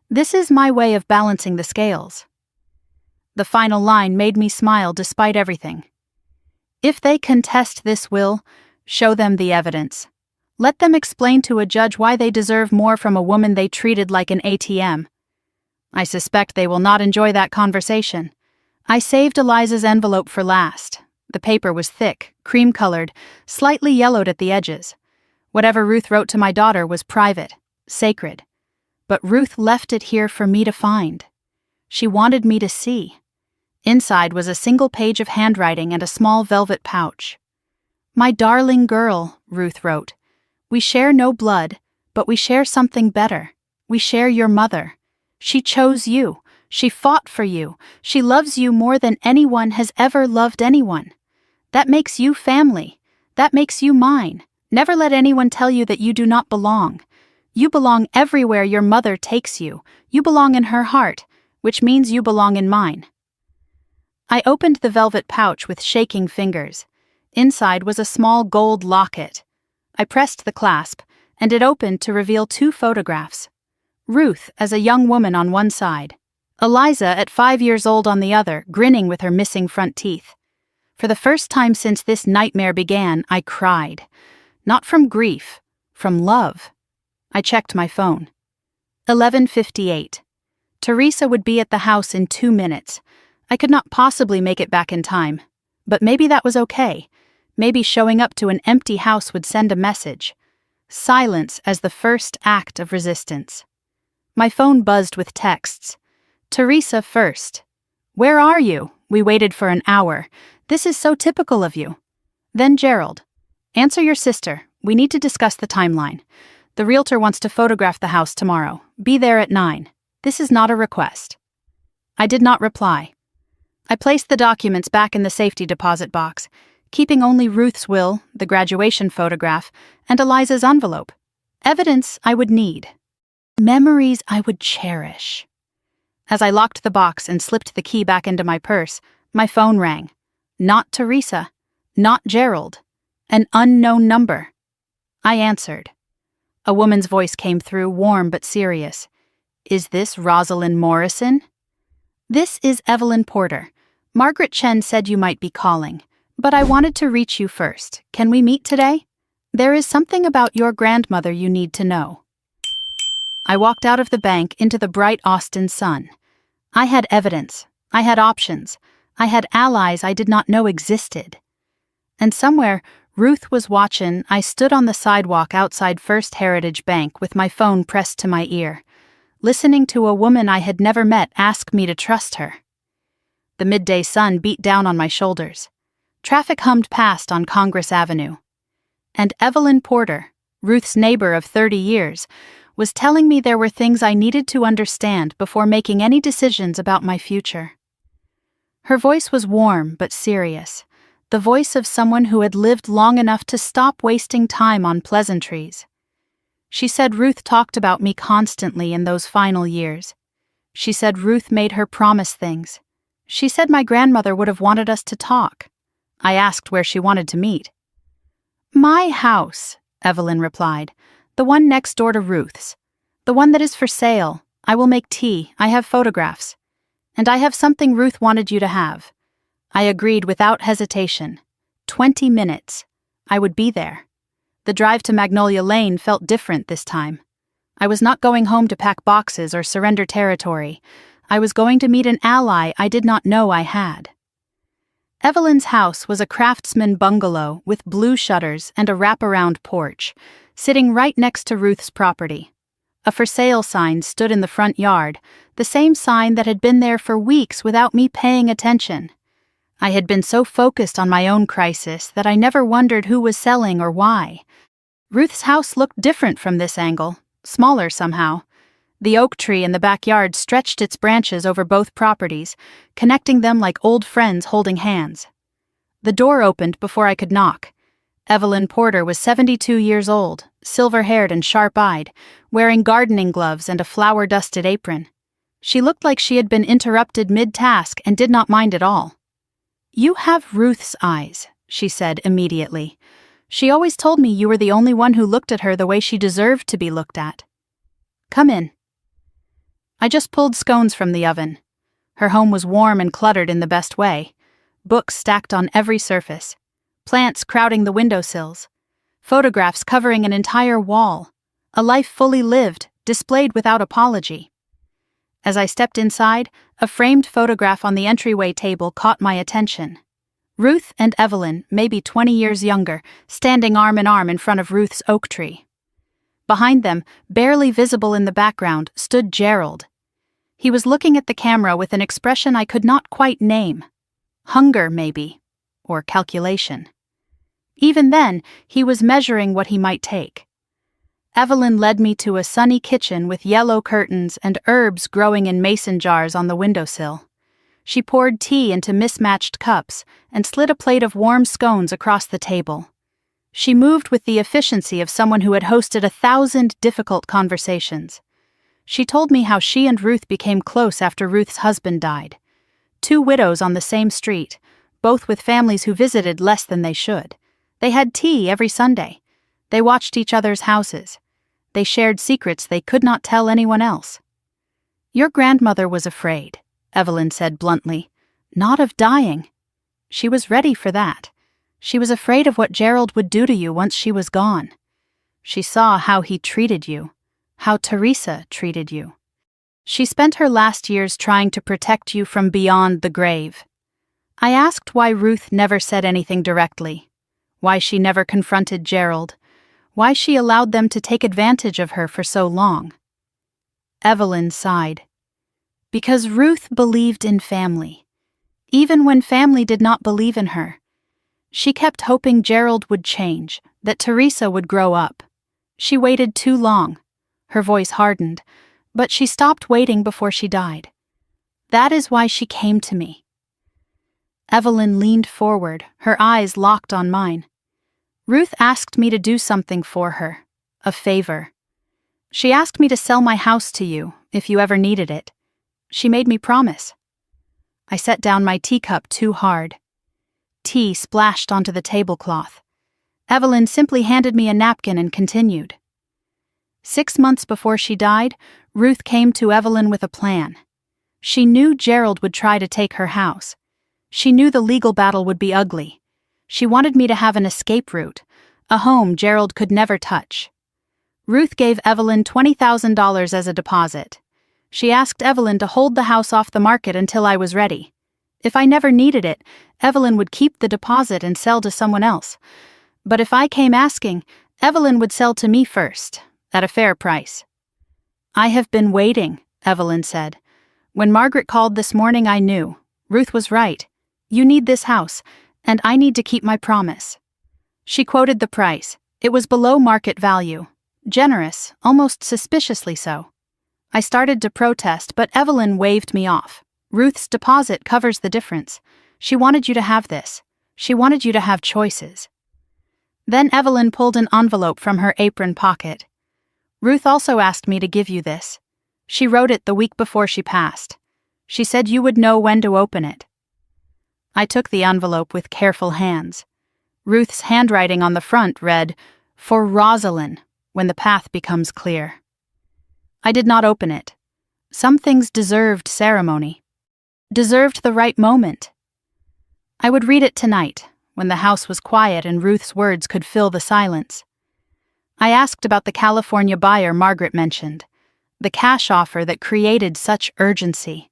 This is my way of balancing the scales. The final line made me smile despite everything. If they contest this will, show them the evidence. Let them explain to a judge why they deserve more from a woman they treated like an ATM. I suspect they will not enjoy that conversation. I saved Eliza's envelope for last. The paper was thick, cream-colored, slightly yellowed at the edges. Whatever Ruth wrote to my daughter was private, sacred. But Ruth left it here for me to find. She wanted me to see. Inside was a single page of handwriting and a small velvet pouch. My darling girl, Ruth wrote, we share no blood, but we share something better. We share your mother. She chose you. She fought for you. She loves you more than anyone has ever loved anyone. That makes you family. That makes you mine. Never let anyone tell you that you do not belong. You belong everywhere your mother takes you. You belong in her heart, which means you belong in mine. I opened the velvet pouch with shaking fingers. Inside was a small gold locket. I pressed the clasp, and it opened to reveal 2 photographs. Ruth as a young woman on one side, Eliza at 5 years old on the other, grinning with her missing front teeth. For the first time since this nightmare began, I cried. Not from grief, from love. I checked my phone. 11:58. Teresa would be at the house in 2 minutes. I could not possibly make it back in time. But maybe that was okay. Maybe showing up to an empty house would send a message. Silence as the first act of resistance. My phone buzzed with texts. Teresa first. Where are you? We waited for an hour. This is so typical of you. Then Gerald. Answer your sister. We need to discuss the timeline. The realtor wants to photograph the house tomorrow. Be there at 9. This is not a request. I did not reply. I placed the documents back in the safety deposit box, keeping only Ruth's will, the graduation photograph, and Eliza's envelope. Evidence I would need. Memories I would cherish. As I locked the box and slipped the key back into my purse, my phone rang. Not Teresa. Not Gerald. An unknown number. I answered. A woman's voice came through, warm but serious. Is this Rosalind Morrison? This is Evelyn Porter. Margaret Chen said you might be calling, but I wanted to reach you first. Can we meet today? There is something about your grandmother you need to know. I walked out of the bank into the bright Austin sun. I had evidence. I had options. I had allies I did not know existed. And somewhere, Ruth was watching. I stood on the sidewalk outside First Heritage Bank with my phone pressed to my ear, listening to a woman I had never met ask me to trust her. The midday sun beat down on my shoulders. Traffic hummed past on Congress Avenue. And Evelyn Porter, Ruth's neighbor of 30 years, was telling me there were things I needed to understand before making any decisions about my future. Her voice was warm but serious, the voice of someone who had lived long enough to stop wasting time on pleasantries. She said Ruth talked about me constantly in those final years. She said Ruth made her promise things. She said my grandmother would have wanted us to talk. I asked where she wanted to meet. My house, Evelyn replied. The one next door to Ruth's. The one that is for sale. I will make tea. I have photographs. And I have something Ruth wanted you to have. I agreed without hesitation. 20 minutes. I would be there. The drive to Magnolia Lane felt different this time. I was not going home to pack boxes or surrender territory. I was going to meet an ally I did not know I had. Evelyn's house was a craftsman bungalow with blue shutters and a wraparound porch, sitting right next to Ruth's property. A for sale sign stood in the front yard, the same sign that had been there for weeks without me paying attention. I had been so focused on my own crisis that I never wondered who was selling or why. Ruth's house looked different from this angle, smaller somehow. The oak tree in the backyard stretched its branches over both properties, connecting them like old friends holding hands. The door opened before I could knock. Evelyn Porter was 72 years old, silver-haired and sharp-eyed, wearing gardening gloves and a flour-dusted apron. She looked like she had been interrupted mid-task and did not mind at all. You have Ruth's eyes, she said immediately. She always told me you were the only one who looked at her the way she deserved to be looked at. Come in. I just pulled scones from the oven. Her home was warm and cluttered in the best way. Books stacked on every surface. Plants crowding the windowsills. Photographs covering an entire wall. A life fully lived, displayed without apology. As I stepped inside, a framed photograph on the entryway table caught my attention. Ruth and Evelyn, maybe 20 years younger, standing arm in arm in front of Ruth's oak tree. Behind them, barely visible in the background, stood Gerald. He was looking at the camera with an expression I could not quite name. Hunger, maybe, or calculation. Even then, he was measuring what he might take. Evelyn led me to a sunny kitchen with yellow curtains and herbs growing in mason jars on the windowsill. She poured tea into mismatched cups and slid a plate of warm scones across the table. She moved with the efficiency of someone who had hosted 1,000 difficult conversations. She told me how she and Ruth became close after Ruth's husband died. 2 widows on the same street, both with families who visited less than they should. They had tea every Sunday. They watched each other's houses. They shared secrets they could not tell anyone else. Your grandmother was afraid, Evelyn said bluntly. Not of dying. She was ready for that. She was afraid of what Gerald would do to you once she was gone. She saw how he treated you, how Teresa treated you. She spent her last years trying to protect you from beyond the grave. I asked why Ruth never said anything directly, why she never confronted Gerald, why she allowed them to take advantage of her for so long. Evelyn sighed. Because Ruth believed in family, even when family did not believe in her. She kept hoping Gerald would change, that Teresa would grow up. She waited too long. Her voice hardened, but she stopped waiting before she died. That is why she came to me. Evelyn leaned forward, her eyes locked on mine. Ruth asked me to do something for her, a favor. She asked me to sell my house to you, if you ever needed it. She made me promise. I set down my teacup too hard. Tea splashed onto the tablecloth. Evelyn simply handed me a napkin and continued. 6 months before she died, Ruth came to Evelyn with a plan. She knew Gerald would try to take her house. She knew the legal battle would be ugly. She wanted me to have an escape route, a home Gerald could never touch. Ruth gave Evelyn $20,000 as a deposit. She asked Evelyn to hold the house off the market until I was ready. If I never needed it, Evelyn would keep the deposit and sell to someone else. But if I came asking, Evelyn would sell to me first, at a fair price. "I have been waiting," Evelyn said. "When Margaret called this morning, I knew. Ruth was right. You need this house, and I need to keep my promise." She quoted the price. It was below market value. Generous, almost suspiciously so. I started to protest, but Evelyn waved me off. "Ruth's deposit covers the difference. She wanted you to have this. She wanted you to have choices." Then Evelyn pulled an envelope from her apron pocket. "Ruth also asked me to give you this. She wrote it the week before she passed. She said you would know when to open it." I took the envelope with careful hands. Ruth's handwriting on the front read, "For Rosalind, when the path becomes clear." I did not open it. Some things deserved ceremony. Deserved the right moment. I would read it tonight, when the house was quiet and Ruth's words could fill the silence. I asked about the California buyer Margaret mentioned, the cash offer that created such urgency.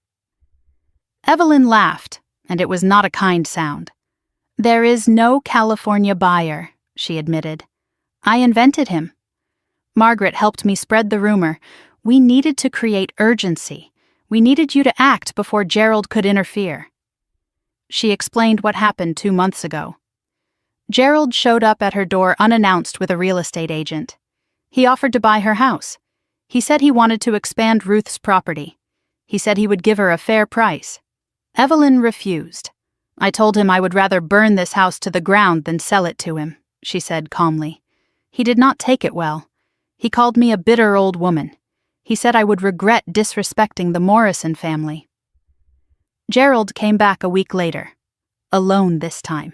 Evelyn laughed, and it was not a kind sound. "There is no California buyer," she admitted. "I invented him." Margaret helped me spread the rumor. We needed to create urgency. We needed you to act before Gerald could interfere. She explained what happened 2 months ago. Gerald showed up at her door unannounced with a real estate agent. He offered to buy her house. He said he wanted to expand Ruth's property. He said he would give her a fair price. Evelyn refused. "I told him I would rather burn this house to the ground than sell it to him," she said calmly. He did not take it well. He called me a bitter old woman. He said I would regret disrespecting the Morrison family. Gerald came back a week later, alone this time.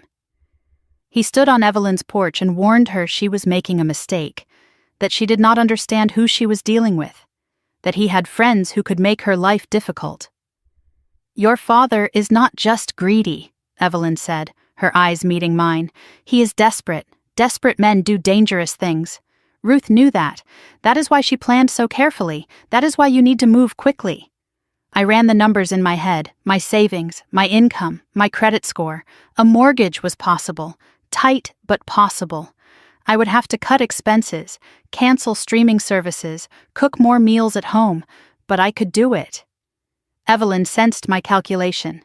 He stood on Evelyn's porch and warned her she was making a mistake, that she did not understand who she was dealing with, that he had friends who could make her life difficult. "Your father is not just greedy," Evelyn said, her eyes meeting mine. "He is desperate. Desperate men do dangerous things. Ruth knew that. That is why she planned so carefully. That is why you need to move quickly." I ran the numbers in my head, my savings, my income, my credit score. A mortgage was possible, tight but possible. I would have to cut expenses, cancel streaming services, cook more meals at home, but I could do it. Evelyn sensed my calculation.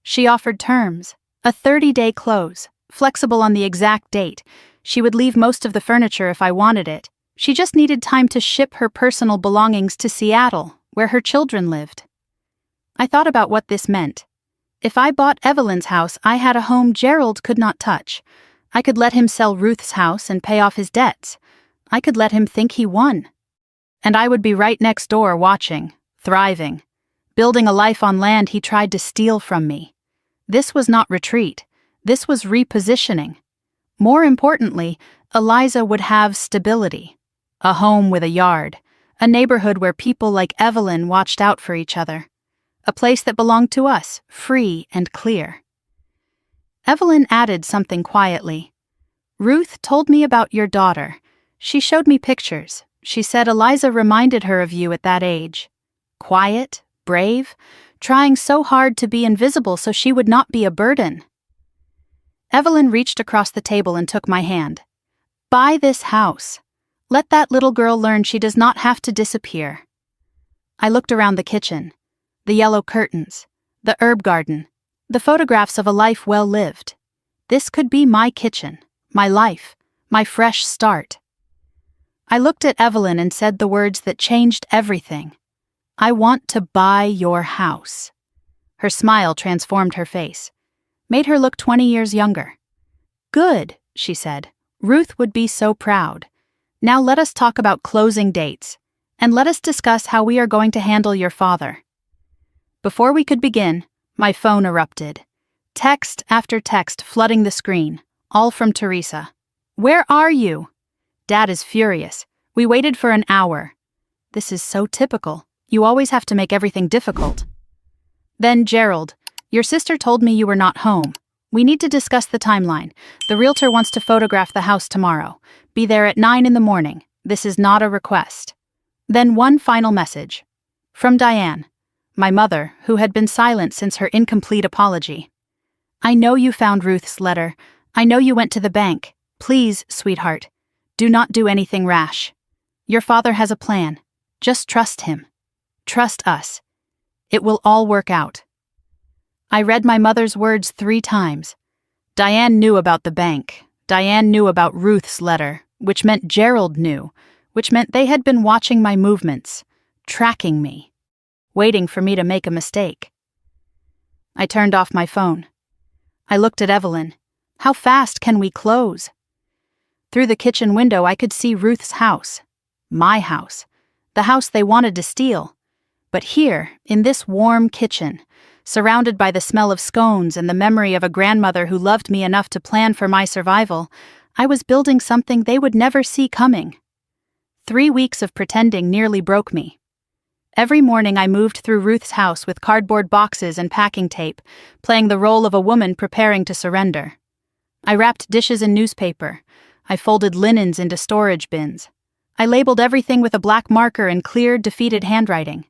She offered terms, a 30-day close, flexible on the exact date. She would leave most of the furniture if I wanted it. She just needed time to ship her personal belongings to Seattle, where her children lived. I thought about what this meant. If I bought Evelyn's house, I had a home Gerald could not touch. I could let him sell Ruth's house and pay off his debts. I could let him think he won. And I would be right next door watching, thriving, building a life on land he tried to steal from me. This was not retreat. This was repositioning. More importantly, Eliza would have stability. A home with a yard. A neighborhood where people like Evelyn watched out for each other. A place that belonged to us, free and clear. Evelyn added something quietly. "Ruth told me about your daughter. She showed me pictures. She said Eliza reminded her of you at that age. Quiet, brave, trying so hard to be invisible so she would not be a burden." Evelyn reached across the table and took my hand. "Buy this house. Let that little girl learn she does not have to disappear." I looked around the kitchen. The yellow curtains, the herb garden, the photographs of a life well lived. This could be my kitchen, my life, my fresh start. I looked at Evelyn and said the words that changed everything. "I want to buy your house." Her smile transformed her face, made her look 20 years younger. "Good," she said. "Ruth would be so proud. Now let us talk about closing dates, and let us discuss how we are going to handle your father." Before we could begin, my phone erupted. Text after text flooding the screen, all from Teresa. "Where are you?" "Dad is furious. We waited for an hour." "This is so typical. You always have to make everything difficult." Then Gerald, "Your sister told me you were not home. We need to discuss the timeline. The realtor wants to photograph the house tomorrow. Be there at 9 in the morning. This is not a request." Then one final message. From Diane, my mother, who had been silent since her incomplete apology. "I know you found Ruth's letter. I know you went to the bank. Please, sweetheart, do not do anything rash. Your father has a plan. Just trust him. Trust us. It will all work out." I read my mother's words 3 times. Diane knew about the bank. Diane knew about Ruth's letter, which meant Gerald knew, which meant they had been watching my movements, tracking me, waiting for me to make a mistake. I turned off my phone. I looked at Evelyn. How fast can we close? Through the kitchen window I could see Ruth's house. My house. The house they wanted to steal. But here, in this warm kitchen, surrounded by the smell of scones and the memory of a grandmother who loved me enough to plan for my survival, I was building something they would never see coming. 3 weeks of pretending nearly broke me. Every morning I moved through Ruth's house with cardboard boxes and packing tape, playing the role of a woman preparing to surrender. I wrapped dishes in newspaper. I folded linens into storage bins. I labeled everything with a black marker in clear, defeated handwriting.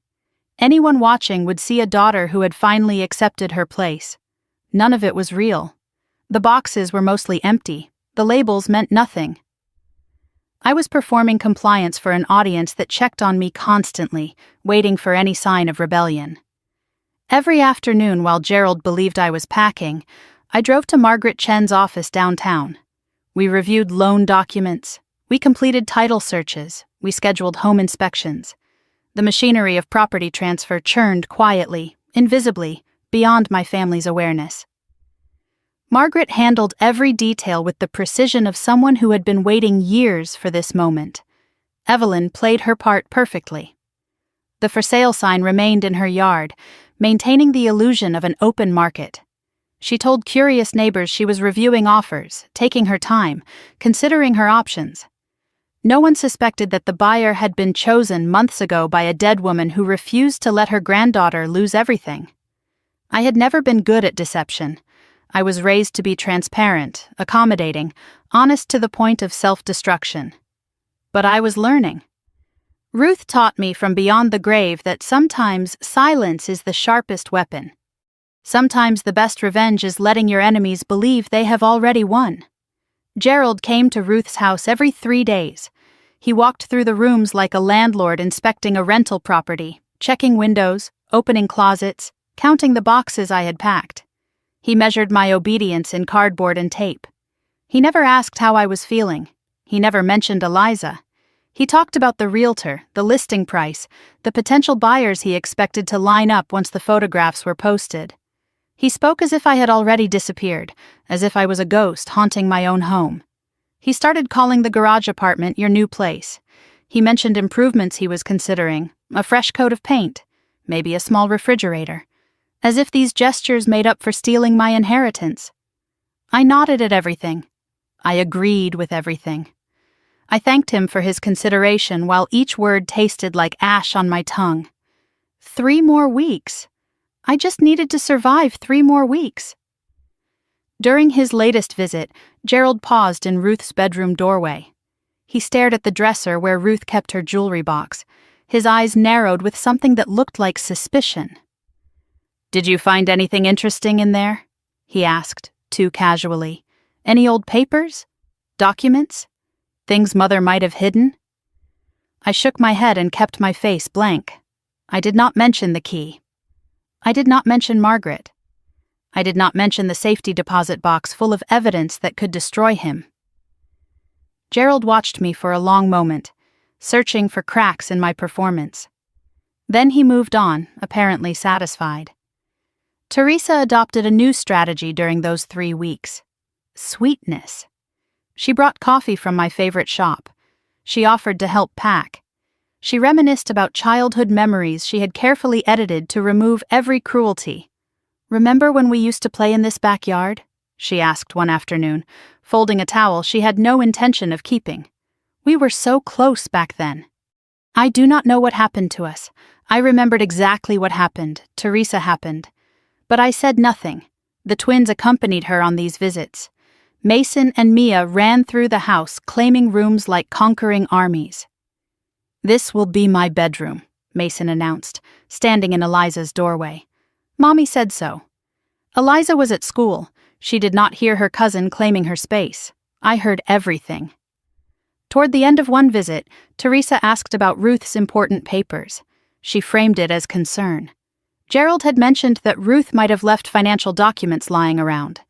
Anyone watching would see a daughter who had finally accepted her place. None of it was real. The boxes were mostly empty. The labels meant nothing. I was performing compliance for an audience that checked on me constantly, waiting for any sign of rebellion. Every afternoon while Gerald believed I was packing, I drove to Margaret Chen's office downtown. We reviewed loan documents. We completed title searches. We scheduled home inspections. The machinery of property transfer churned quietly, invisibly, beyond my family's awareness. Margaret handled every detail with the precision of someone who had been waiting years for this moment. Evelyn played her part perfectly. The for sale sign remained in her yard, maintaining the illusion of an open market. She told curious neighbors she was reviewing offers, taking her time, considering her options. No one suspected that the buyer had been chosen months ago by a dead woman who refused to let her granddaughter lose everything. I had never been good at deception. I was raised to be transparent, accommodating, honest to the point of self-destruction. But I was learning. Ruth taught me from beyond the grave that sometimes silence is the sharpest weapon. Sometimes the best revenge is letting your enemies believe they have already won. Gerald came to Ruth's house every 3 days. He walked through the rooms like a landlord inspecting a rental property, checking windows, opening closets, counting the boxes I had packed. He measured my obedience in cardboard and tape. He never asked how I was feeling. He never mentioned Eliza. He talked about the realtor, the listing price, the potential buyers he expected to line up once the photographs were posted. He spoke as if I had already disappeared, as if I was a ghost haunting my own home. He started calling the garage apartment your new place. He mentioned improvements he was considering, a fresh coat of paint, maybe a small refrigerator, as if these gestures made up for stealing my inheritance. I nodded at everything. I agreed with everything. I thanked him for his consideration while each word tasted like ash on my tongue. 3 more weeks. I just needed to survive 3 more weeks. During his latest visit, Gerald paused in Ruth's bedroom doorway. He stared at the dresser where Ruth kept her jewelry box. His eyes narrowed with something that looked like suspicion. "Did you find anything interesting in there?" he asked, too casually. "Any old papers? Documents? Things Mother might have hidden?" I shook my head and kept my face blank. I did not mention the key. I did not mention Margaret. I did not mention the safety deposit box full of evidence that could destroy him. Gerald watched me for a long moment, searching for cracks in my performance. Then he moved on, apparently satisfied. Teresa adopted a new strategy during those 3 weeks. Sweetness. She brought coffee from my favorite shop. She offered to help pack. She reminisced about childhood memories she had carefully edited to remove every cruelty. Remember when we used to play in this backyard? She asked one afternoon, folding a towel she had no intention of keeping. We were so close back then. I do not know what happened to us. I remembered exactly what happened. Teresa happened. But I said nothing. The twins accompanied her on these visits. Mason and Mia ran through the house, claiming rooms like conquering armies. "This will be my bedroom," Mason announced, standing in Eliza's doorway. "Mommy said so." Eliza was at school. She did not hear her cousin claiming her space. I heard everything. Toward the end of one visit, Teresa asked about Ruth's important papers. She framed it as concern. Gerald had mentioned that Ruth might have left financial documents lying around.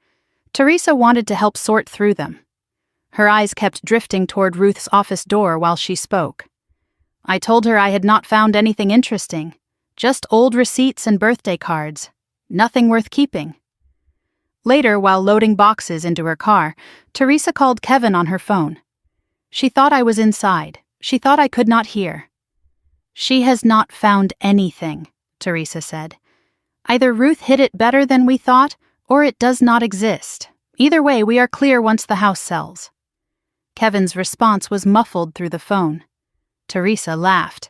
Teresa wanted to help sort through them. Her eyes kept drifting toward Ruth's office door while she spoke. I told her I had not found anything interesting, just old receipts and birthday cards. Nothing worth keeping. Later, while loading boxes into her car, Teresa called Kevin on her phone. She thought I was inside. She thought I could not hear. "She has not found anything," Teresa said. "Either Ruth hid it better than we thought, or it does not exist. Either way, we are clear once the house sells." Kevin's response was muffled through the phone. Teresa laughed.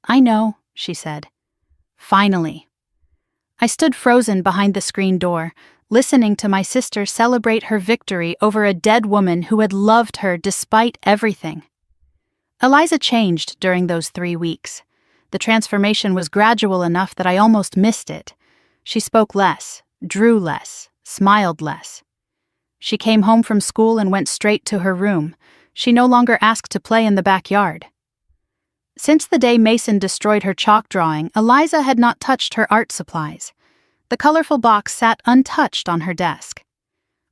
"I know," she said. Finally. I stood frozen behind the screen door, listening to my sister celebrate her victory over a dead woman who had loved her despite everything. Eliza changed during those 3 weeks. The transformation was gradual enough that I almost missed it. She spoke less, drew less, smiled less. She came home from school and went straight to her room. She no longer asked to play in the backyard. Since the day Mason destroyed her chalk drawing, Eliza had not touched her art supplies. The colorful box sat untouched on her desk.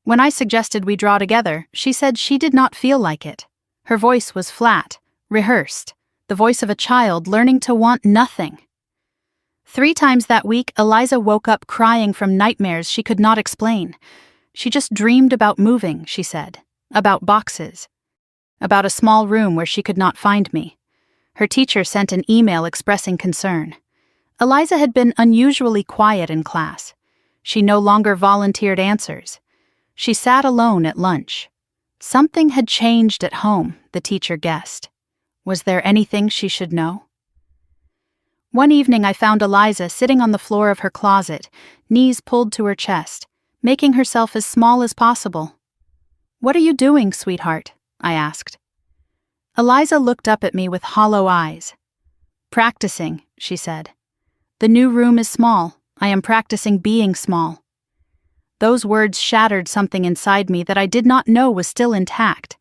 When I suggested we draw together, she said she did not feel like it. Her voice was flat, rehearsed, the voice of a child learning to want nothing. 3 times that week, Eliza woke up crying from nightmares she could not explain. She just dreamed about moving, she said, about boxes, about a small room where she could not find me. Her teacher sent an email expressing concern. Eliza had been unusually quiet in class. She no longer volunteered answers. She sat alone at lunch. Something had changed at home, the teacher guessed. Was there anything she should know? One evening I found Eliza sitting on the floor of her closet, knees pulled to her chest, making herself as small as possible. "What are you doing, sweetheart?" I asked. Eliza looked up at me with hollow eyes. "Practicing," she said. "The new room is small. I am practicing being small." Those words shattered something inside me that I did not know was still intact.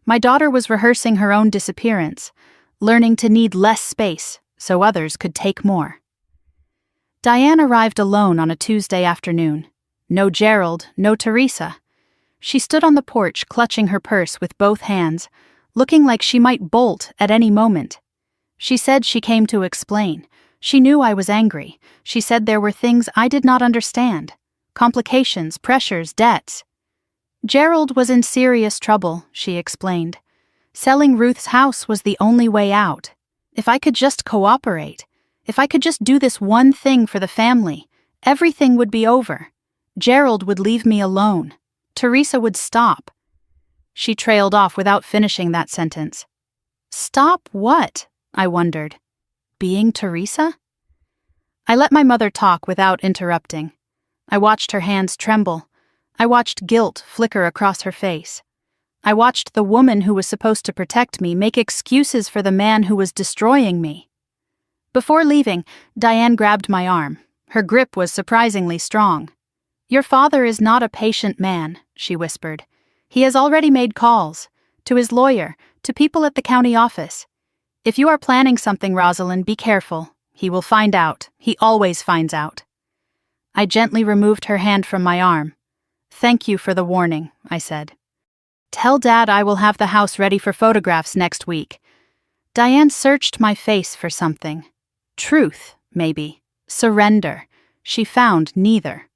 My daughter was rehearsing her own disappearance, learning to need less space so others could take more. Diane arrived alone on a Tuesday afternoon. No Gerald, no Teresa. She stood on the porch clutching her purse with both hands, looking like she might bolt at any moment. She said she came to explain. She knew I was angry. She said there were things I did not understand. Complications, pressures, debts. Gerald was in serious trouble, she explained. Selling Ruth's house was the only way out. If I could just cooperate, if I could just do this one thing for the family, everything would be over. Gerald would leave me alone. Teresa would stop. She trailed off without finishing that sentence. Stop what? I wondered. Being Teresa? I let my mother talk without interrupting. I watched her hands tremble. I watched guilt flicker across her face. I watched the woman who was supposed to protect me make excuses for the man who was destroying me. Before leaving, Diane grabbed my arm. Her grip was surprisingly strong. "Your father is not a patient man," she whispered. "He has already made calls. To his lawyer, to people at the county office. If you are planning something, Rosalind, be careful. He will find out. He always finds out." I gently removed her hand from my arm. "Thank you for the warning," I said. "Tell Dad I will have the house ready for photographs next week." Diane searched my face for something. Truth, maybe. Surrender. She found neither.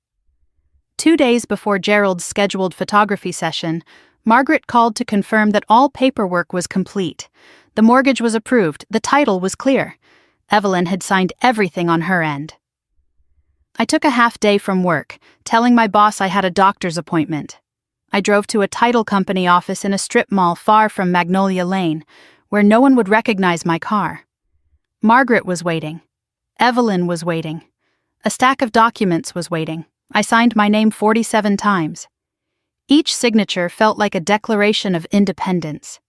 2 days before Gerald's scheduled photography session, Margaret called to confirm that all paperwork was complete. The mortgage was approved, the title was clear. Evelyn had signed everything on her end. I took a half day from work, telling my boss I had a doctor's appointment. I drove to a title company office in a strip mall far from Magnolia Lane, where no one would recognize my car. Margaret was waiting. Evelyn was waiting. A stack of documents was waiting. I signed my name 47 times. Each signature felt like a declaration of independence.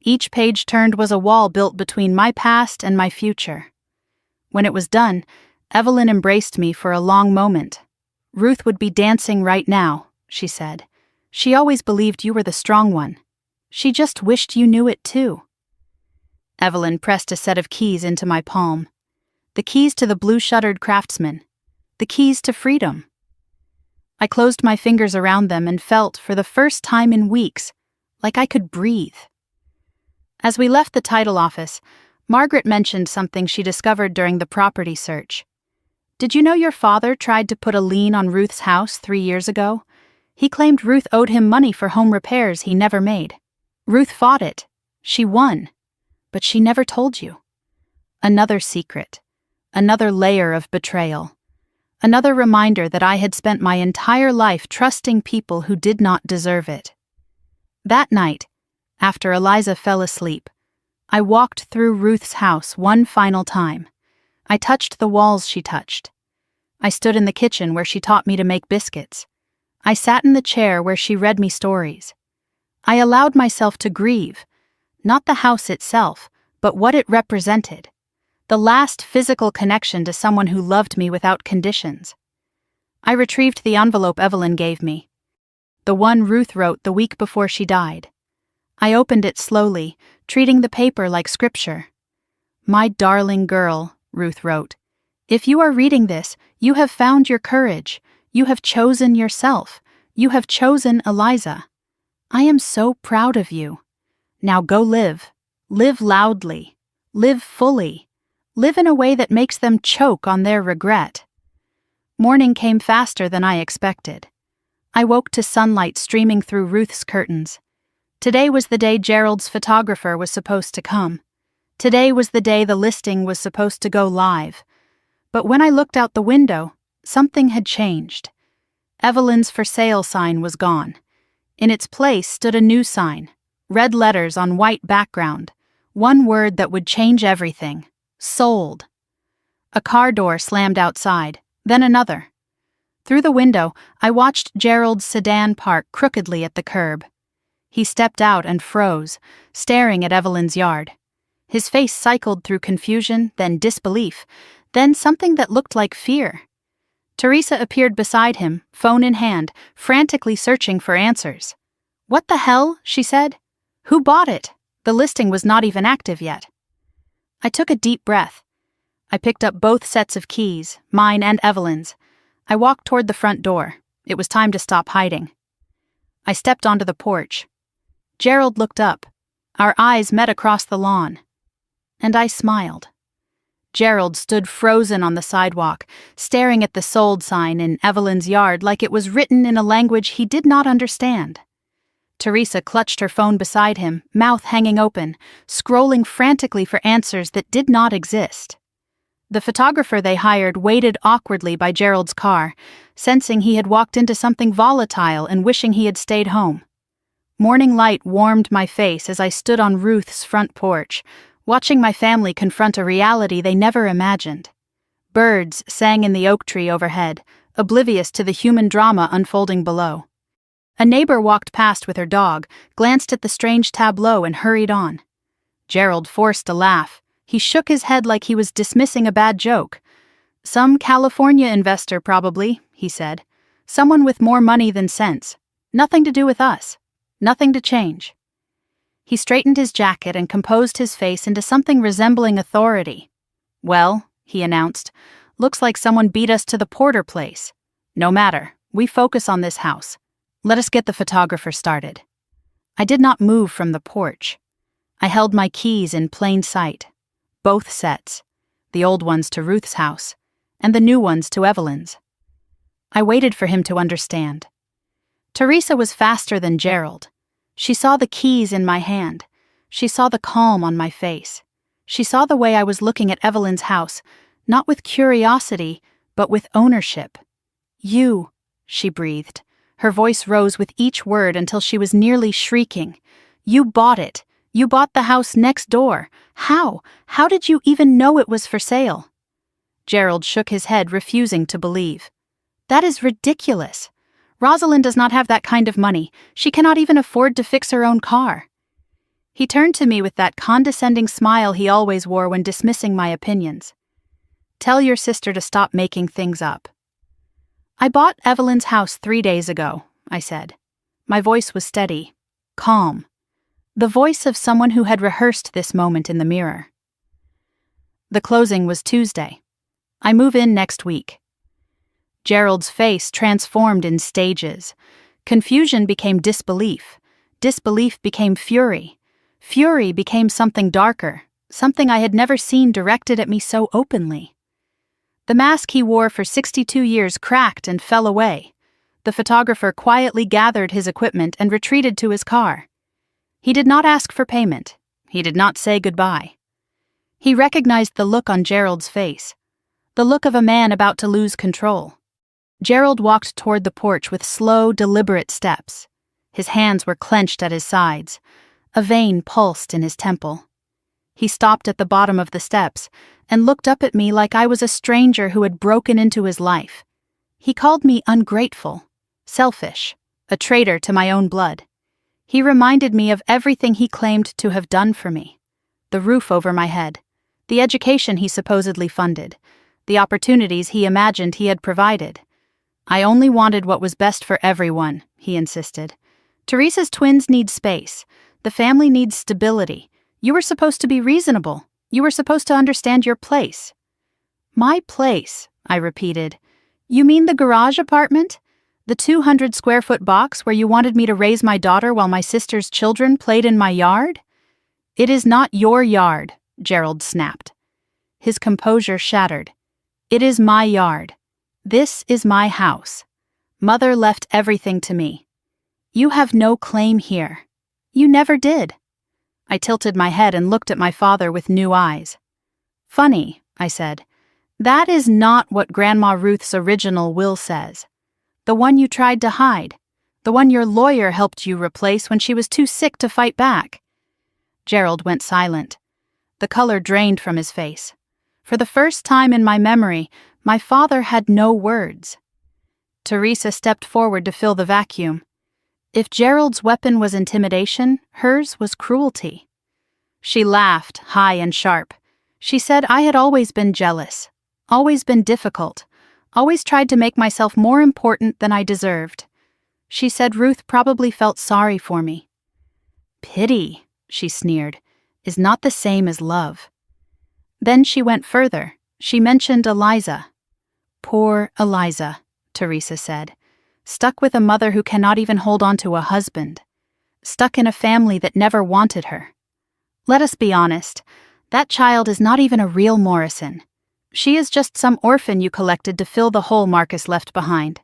Each page turned was a wall built between my past and my future. When it was done, Evelyn embraced me for a long moment. "Ruth would be dancing right now," she said. "She always believed you were the strong one. She just wished you knew it too." Evelyn pressed a set of keys into my palm. The keys to the blue-shuttered Craftsman. The keys to freedom. I closed my fingers around them and felt, for the first time in weeks, like I could breathe. As we left the title office, Margaret mentioned something she discovered during the property search. "Did you know your father tried to put a lien on Ruth's house 3 years ago? He claimed Ruth owed him money for home repairs he never made. Ruth fought it. She won. But she never told you." Another secret. Another layer of betrayal. Another reminder that I had spent my entire life trusting people who did not deserve it. That night, after Eliza fell asleep, I walked through Ruth's house one final time. I touched the walls she touched. I stood in the kitchen where she taught me to make biscuits. I sat in the chair where she read me stories. I allowed myself to grieve, not the house itself, but what it represented. The last physical connection to someone who loved me without conditions. I retrieved the envelope Evelyn gave me. The one Ruth wrote the week before she died. I opened it slowly, treating the paper like scripture. "My darling girl," Ruth wrote, "if you are reading this, you have found your courage. You have chosen yourself. You have chosen Eliza. I am so proud of you. Now go live. Live loudly. Live fully. Live in a way that makes them choke on their regret." Morning came faster than I expected. I woke to sunlight streaming through Ruth's curtains. Today was the day Gerald's photographer was supposed to come. Today was the day the listing was supposed to go live. But when I looked out the window, something had changed. Evelyn's for sale sign was gone. In its place stood a new sign, red letters on white background, one word that would change everything: sold. A car door slammed outside, then another. Through the window, I watched Gerald's sedan park crookedly at the curb. He stepped out and froze, staring at Evelyn's yard. His face cycled through confusion, then disbelief, then something that looked like fear. Teresa appeared beside him, phone in hand, frantically searching for answers. "What the hell?" she said. "Who bought it? The listing was not even active yet." I took a deep breath. I picked up both sets of keys, mine and Evelyn's. I walked toward the front door. It was time to stop hiding. I stepped onto the porch. Gerald looked up. Our eyes met across the lawn. And I smiled. Gerald stood frozen on the sidewalk, staring at the sold sign in Evelyn's yard like it was written in a language he did not understand. Teresa clutched her phone beside him, mouth hanging open, scrolling frantically for answers that did not exist. The photographer they hired waited awkwardly by Gerald's car, sensing he had walked into something volatile and wishing he had stayed home. Morning light warmed my face as I stood on Ruth's front porch, watching my family confront a reality they never imagined. Birds sang in the oak tree overhead, oblivious to the human drama unfolding below. A neighbor walked past with her dog, glanced at the strange tableau and hurried on. Gerald forced a laugh. He shook his head like he was dismissing a bad joke. "Some California investor, probably," he said. "Someone with more money than sense. Nothing to do with us. Nothing to change." He straightened his jacket and composed his face into something resembling authority. "Well," he announced, "looks like someone beat us to the Porter place. No matter, we focus on this house. Let us get the photographer started." I did not move from the porch. I held my keys in plain sight. Both sets, the old ones to Ruth's house, and the new ones to Evelyn's. I waited for him to understand. Teresa was faster than Gerald. She saw the keys in my hand. She saw the calm on my face. She saw the way I was looking at Evelyn's house, not with curiosity, but with ownership. You, she breathed. Her voice rose with each word until she was nearly shrieking. You bought it. You bought the house next door. How? How did you even know it was for sale? Gerald shook his head, refusing to believe. That is ridiculous. Rosalind does not have that kind of money. She cannot even afford to fix her own car. He turned to me with that condescending smile he always wore when dismissing my opinions. Tell your sister to stop making things up. I bought Evelyn's house 3 days ago, I said. My voice was steady, calm. The voice of someone who had rehearsed this moment in the mirror. The closing was Tuesday. I move in next week. Gerald's face transformed in stages. Confusion became disbelief. Disbelief became fury. Fury became something darker, something I had never seen directed at me so openly. The mask he wore for 62 years cracked and fell away. The photographer quietly gathered his equipment and retreated to his car. He did not ask for payment. He did not say goodbye. He recognized the look on Gerald's face, the look of a man about to lose control. Gerald walked toward the porch with slow, deliberate steps. His hands were clenched at his sides. A vein pulsed in his temple. He stopped at the bottom of the steps and looked up at me like I was a stranger who had broken into his life. He called me ungrateful, selfish, a traitor to my own blood. He reminded me of everything he claimed to have done for me. The roof over my head, the education he supposedly funded, the opportunities he imagined he had provided. I only wanted what was best for everyone, he insisted. Teresa's twins need space. The family needs stability. You were supposed to be reasonable. You were supposed to understand your place. My place, I repeated. You mean the garage apartment? The 200-square-foot box where you wanted me to raise my daughter while my sister's children played in my yard? It is not your yard, Gerald snapped. His composure shattered. It is my yard. This is my house. Mother left everything to me. You have no claim here. You never did. I tilted my head and looked at my father with new eyes. Funny, I said. That is not what Grandma Ruth's original will says. The one you tried to hide. The one your lawyer helped you replace when she was too sick to fight back. Gerald went silent. The color drained from his face. For the first time in my memory, my father had no words. Teresa stepped forward to fill the vacuum. If Gerald's weapon was intimidation, hers was cruelty. She laughed, high and sharp. She said I had always been jealous, always been difficult, always tried to make myself more important than I deserved. She said Ruth probably felt sorry for me. Pity, she sneered, is not the same as love. Then she went further. She mentioned Eliza. Poor Eliza, Teresa said. Stuck with a mother who cannot even hold on to a husband. Stuck in a family that never wanted her. Let us be honest, that child is not even a real Morrison. She is just some orphan you collected to fill the hole Marcus left behind.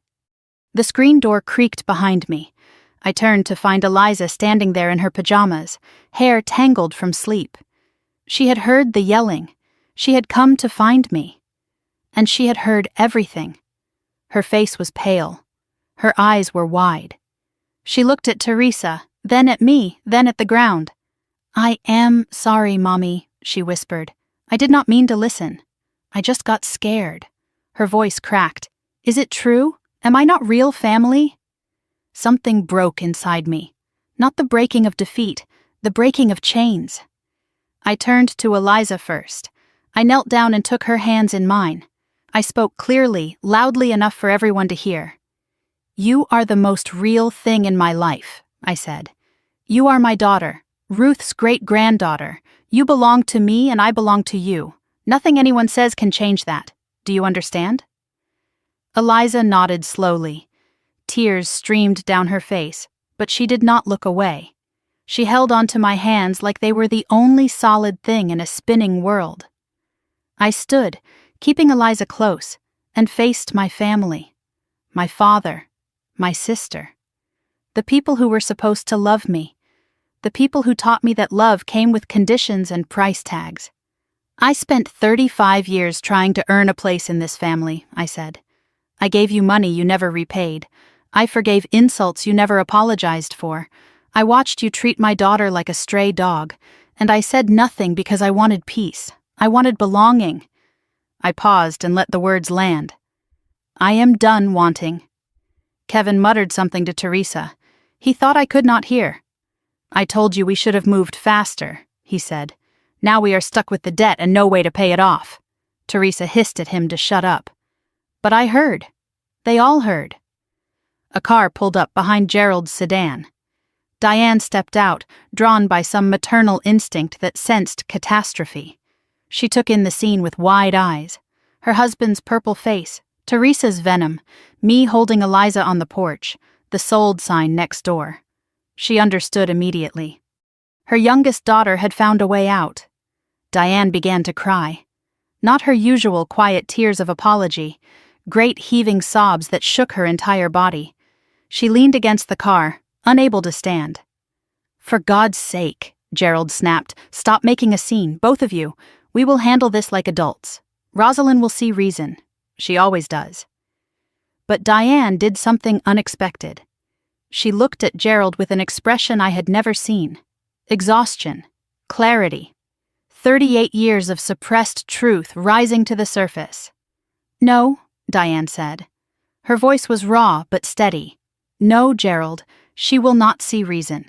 The screen door creaked behind me. I turned to find Eliza standing there in her pajamas, hair tangled from sleep. She had heard the yelling. She had come to find me. And she had heard everything. Her face was pale. Her eyes were wide. She looked at Teresa, then at me, then at the ground. I am sorry, Mommy, she whispered. I did not mean to listen. I just got scared. Her voice cracked. Is it true? Am I not real family? Something broke inside me. Not the breaking of defeat, the breaking of chains. I turned to Eliza first. I knelt down and took her hands in mine. I spoke clearly, loudly enough for everyone to hear. You are the most real thing in my life, I said. You are my daughter, Ruth's great-granddaughter. You belong to me and I belong to you. Nothing anyone says can change that. Do you understand? Eliza nodded slowly. Tears streamed down her face, but she did not look away. She held onto my hands like they were the only solid thing in a spinning world. I stood, keeping Eliza close, and faced my family. My father. My sister. The people who were supposed to love me. The people who taught me that love came with conditions and price tags. I spent 35 years trying to earn a place in this family, I said. I gave you money you never repaid. I forgave insults you never apologized for. I watched you treat my daughter like a stray dog, and I said nothing because I wanted peace. I wanted belonging. I paused and let the words land. I am done wanting. Kevin muttered something to Teresa. He thought I could not hear. I told you we should have moved faster, he said. Now we are stuck with the debt and no way to pay it off. Teresa hissed at him to shut up. But I heard. They all heard. A car pulled up behind Gerald's sedan. Diane stepped out, drawn by some maternal instinct that sensed catastrophe. She took in the scene with wide eyes. Her husband's purple face, Teresa's venom, me holding Eliza on the porch, the sold sign next door. She understood immediately. Her youngest daughter had found a way out. Diane began to cry. Not her usual quiet tears of apology, great heaving sobs that shook her entire body. She leaned against the car, unable to stand. For God's sake, Gerald snapped, stop making a scene, both of you. We will handle this like adults. Rosalind will see reason. She always does. But Diane did something unexpected. She looked at Gerald with an expression I had never seen. Exhaustion. Clarity. 38 years of suppressed truth rising to the surface. No, Diane said. Her voice was raw but steady. No, Gerald, she will not see reason.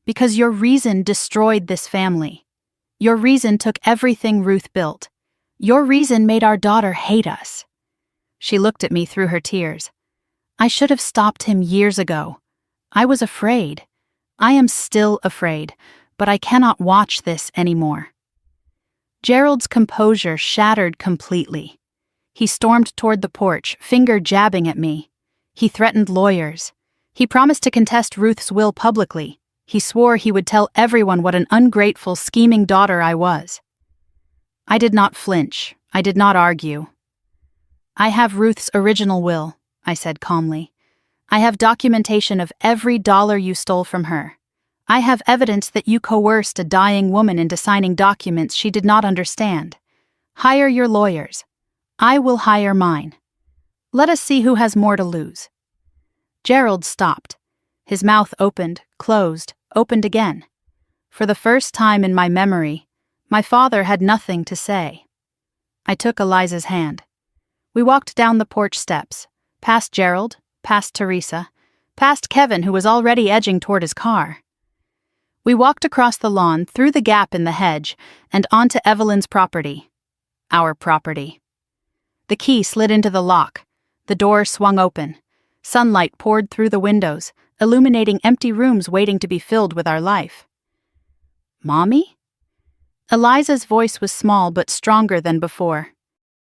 Because your reason destroyed this family. Your reason took everything Ruth built. Your reason made our daughter hate us. She looked at me through her tears. I should have stopped him years ago. I was afraid. I am still afraid, but I cannot watch this anymore. Gerald's composure shattered completely. He stormed toward the porch, finger jabbing at me. He threatened lawyers. He promised to contest Ruth's will publicly. He swore he would tell everyone what an ungrateful, scheming daughter I was. I did not flinch. I did not argue. I have Ruth's original will, I said calmly. I have documentation of every dollar you stole from her. I have evidence that you coerced a dying woman into signing documents she did not understand. Hire your lawyers. I will hire mine. Let us see who has more to lose. Gerald stopped. His mouth opened, closed, opened again. For the first time in my memory, my father had nothing to say. I took Eliza's hand. We walked down the porch steps, past Gerald, past Teresa, past Kevin, who was already edging toward his car. We walked across the lawn, through the gap in the hedge, and onto Evelyn's property. Our property. The key slid into the lock. The door swung open. Sunlight poured through the windows, illuminating empty rooms waiting to be filled with our life. Mommy? Eliza's voice was small but stronger than before.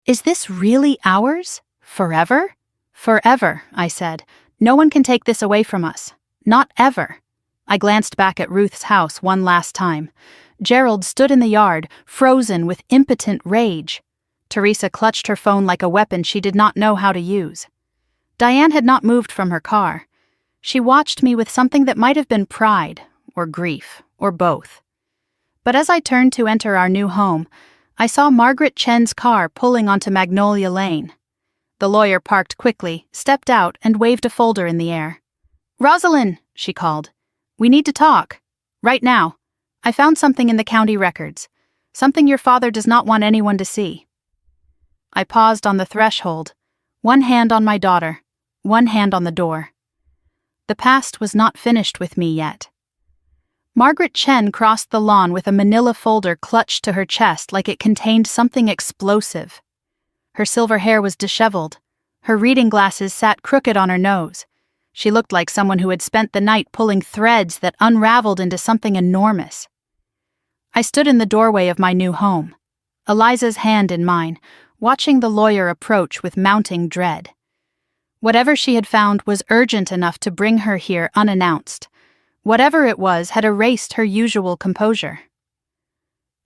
Is this really ours? Forever? Forever, I said. No one can take this away from us. Not ever. I glanced back at Ruth's house one last time. Gerald stood in the yard, frozen with impotent rage. Teresa clutched her phone like a weapon she did not know how to use. Diane had not moved from her car. She watched me with something that might have been pride, or grief, or both. But as I turned to enter our new home, I saw Margaret Chen's car pulling onto Magnolia Lane. The lawyer parked quickly, stepped out, and waved a folder in the air. "Rosalind," she called. "We need to talk. Right now. I found something in the county records. Something your father does not want anyone to see." I paused on the threshold, one hand on my daughter, one hand on the door. The past was not finished with me yet. Margaret Chen crossed the lawn with a manila folder clutched to her chest like it contained something explosive. Her silver hair was disheveled. Her reading glasses sat crooked on her nose. She looked like someone who had spent the night pulling threads that unraveled into something enormous. I stood in the doorway of my new home, Eliza's hand in mine, watching the lawyer approach with mounting dread. Whatever she had found was urgent enough to bring her here unannounced. Whatever it was had erased her usual composure.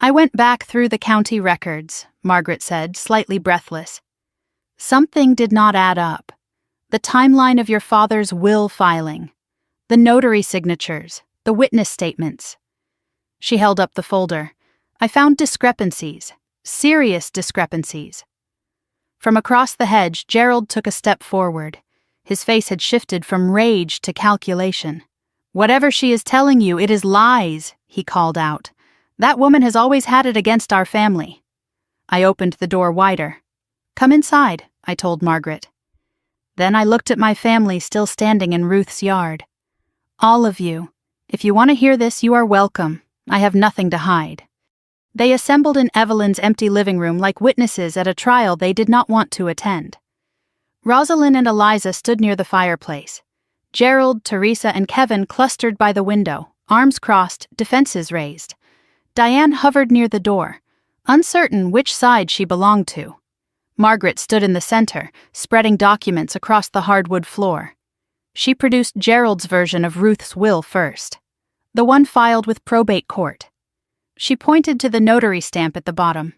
"I went back through the county records," Margaret said, slightly breathless. "Something did not add up. The timeline of your father's will filing, the notary signatures, the witness statements." She held up the folder. I found discrepancies, Serious discrepancies. From across the hedge, Gerald took a step forward. His face had shifted from rage to calculation. "Whatever she is telling you, it is lies," he called out. "That woman has always had it against our family." I opened the door wider. "Come inside," I told Margaret. Then I looked at my family still standing in Ruth's yard. "All of you. If you want to hear this, you are welcome. I have nothing to hide." They assembled in Evelyn's empty living room like witnesses at a trial they did not want to attend. Rosalind and Eliza stood near the fireplace. Gerald, Teresa, and Kevin clustered by the window, arms crossed, defenses raised. Diane hovered near the door, uncertain which side she belonged to. Margaret stood in the center, spreading documents across the hardwood floor. She produced Gerald's version of Ruth's will first, the one filed with probate court. She pointed to the notary stamp at the bottom.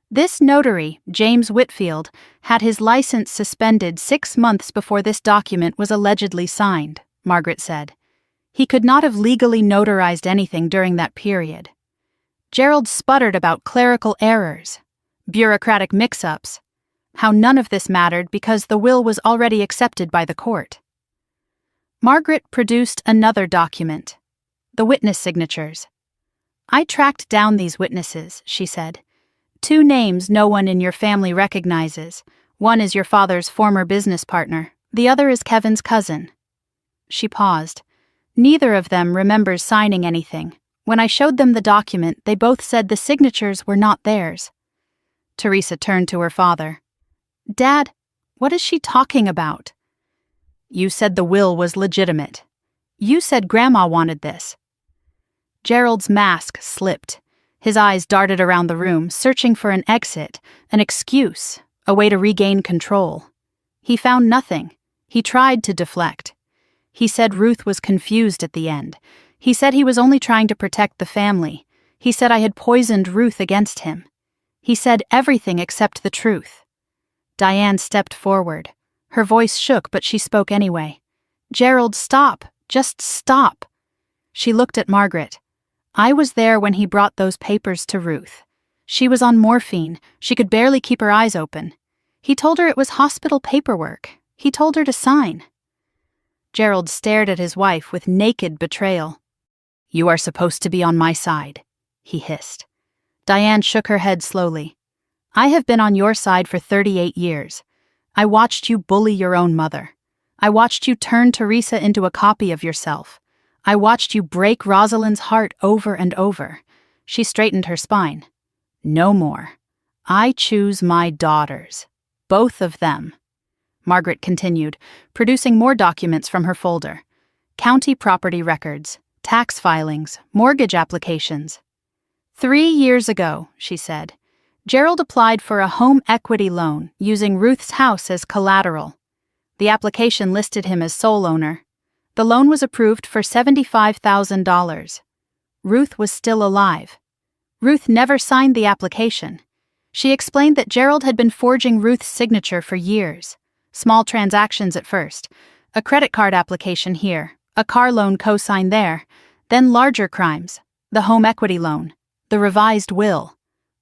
This notary, James Whitfield, had his license suspended 6 months before this document was allegedly signed, Margaret said. He could not have legally notarized anything during that period. Gerald sputtered about clerical errors, bureaucratic mix-ups, how none of this mattered because the will was already accepted by the court. Margaret produced another document, the witness signatures. "I tracked down these witnesses," she said. "2 names no one in your family recognizes. One is your father's former business partner. The other is Kevin's cousin." She paused. "Neither of them remembers signing anything. When I showed them the document, they both said the signatures were not theirs." Teresa turned to her father. "Dad, what is she talking about?" "You said the will was legitimate. You said Grandma wanted this." Gerald's mask slipped. His eyes darted around the room, searching for an exit, an excuse, a way to regain control. He found nothing. He tried to deflect. He said Ruth was confused at the end. He said he was only trying to protect the family. He said I had poisoned Ruth against him. He said everything except the truth. Diane stepped forward. Her voice shook, but she spoke anyway. "Gerald, stop. Just stop." She looked at Margaret. "I was there when he brought those papers to Ruth. She was on morphine. She could barely keep her eyes open. He told her it was hospital paperwork. He told her to sign." Gerald stared at his wife with naked betrayal. "You are supposed to be on my side," he hissed. Diane shook her head slowly. "I have been on your side for 38 years. I watched you bully your own mother. I watched you turn Teresa into a copy of yourself. I watched you break Rosalind's heart over and over." She straightened her spine. "No more. I choose my daughters. Both of them." Margaret continued, producing more documents from her folder. County property records, tax filings, mortgage applications. 3 years ago, she said, Gerald applied for a home equity loan using Ruth's house as collateral. The application listed him as sole owner. The loan was approved for $75,000. Ruth was still alive. Ruth never signed the application. She explained that Gerald had been forging Ruth's signature for years. Small transactions at first. A credit card application here, a car loan co-signed there, then larger crimes, the home equity loan, the revised will,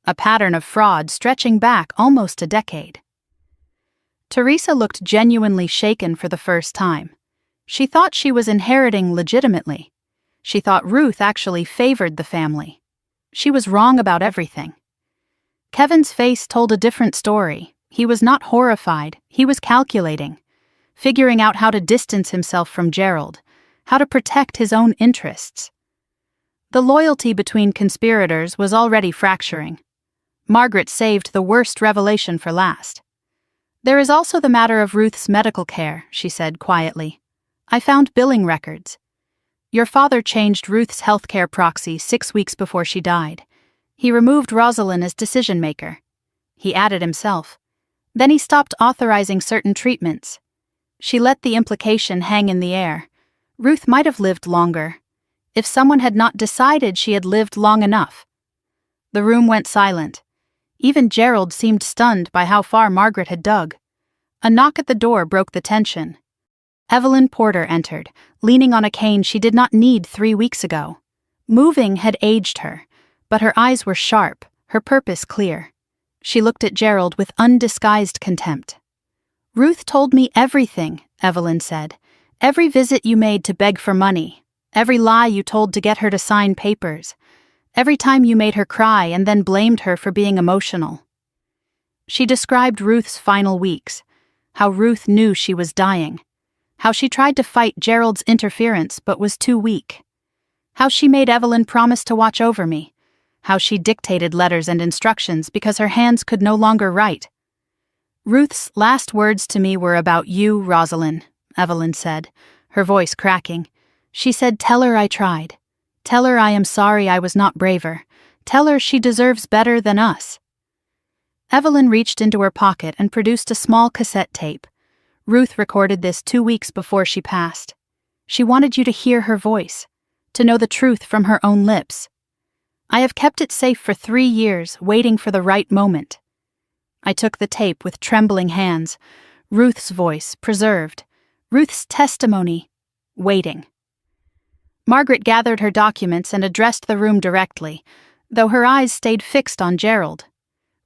a pattern of fraud stretching back almost a decade. Teresa looked genuinely shaken for the first time. She thought she was inheriting legitimately. She thought Ruth actually favored the family. She was wrong about everything. Kevin's face told a different story. He was not horrified, he was calculating, figuring out how to distance himself from Gerald, how to protect his own interests. The loyalty between conspirators was already fracturing. Margaret saved the worst revelation for last. "There is also the matter of Ruth's medical care," she said quietly. "I found billing records. Your father changed Ruth's healthcare proxy 6 weeks before she died. He removed Rosalind as decision-maker. He added himself. Then he stopped authorizing certain treatments. She let the implication hang in the air. Ruth might have lived longer, if someone had not decided she had lived long enough." The room went silent. Even Gerald seemed stunned by how far Margaret had dug. A knock at the door broke the tension. Evelyn Porter entered, leaning on a cane she did not need 3 weeks ago. Moving had aged her, but her eyes were sharp, her purpose clear. She looked at Gerald with undisguised contempt. "Ruth told me everything," Evelyn said. "Every visit you made to beg for money. Every lie you told to get her to sign papers. Every time you made her cry and then blamed her for being emotional." She described Ruth's final weeks, how Ruth knew she was dying, how she tried to fight Gerald's interference but was too weak, how she made Evelyn promise to watch over me, how she dictated letters and instructions because her hands could no longer write. "Ruth's last words to me were about you, Rosalind," Evelyn said, her voice cracking. "She said, 'Tell her I tried. Tell her I am sorry I was not braver. Tell her she deserves better than us.'" Evelyn reached into her pocket and produced a small cassette tape. "Ruth recorded this 2 weeks before she passed. She wanted you to hear her voice, to know the truth from her own lips. I have kept it safe for 3 years, waiting for the right moment." I took the tape with trembling hands. Ruth's voice, preserved. Ruth's testimony, waiting. Margaret gathered her documents and addressed the room directly, though her eyes stayed fixed on Gerald.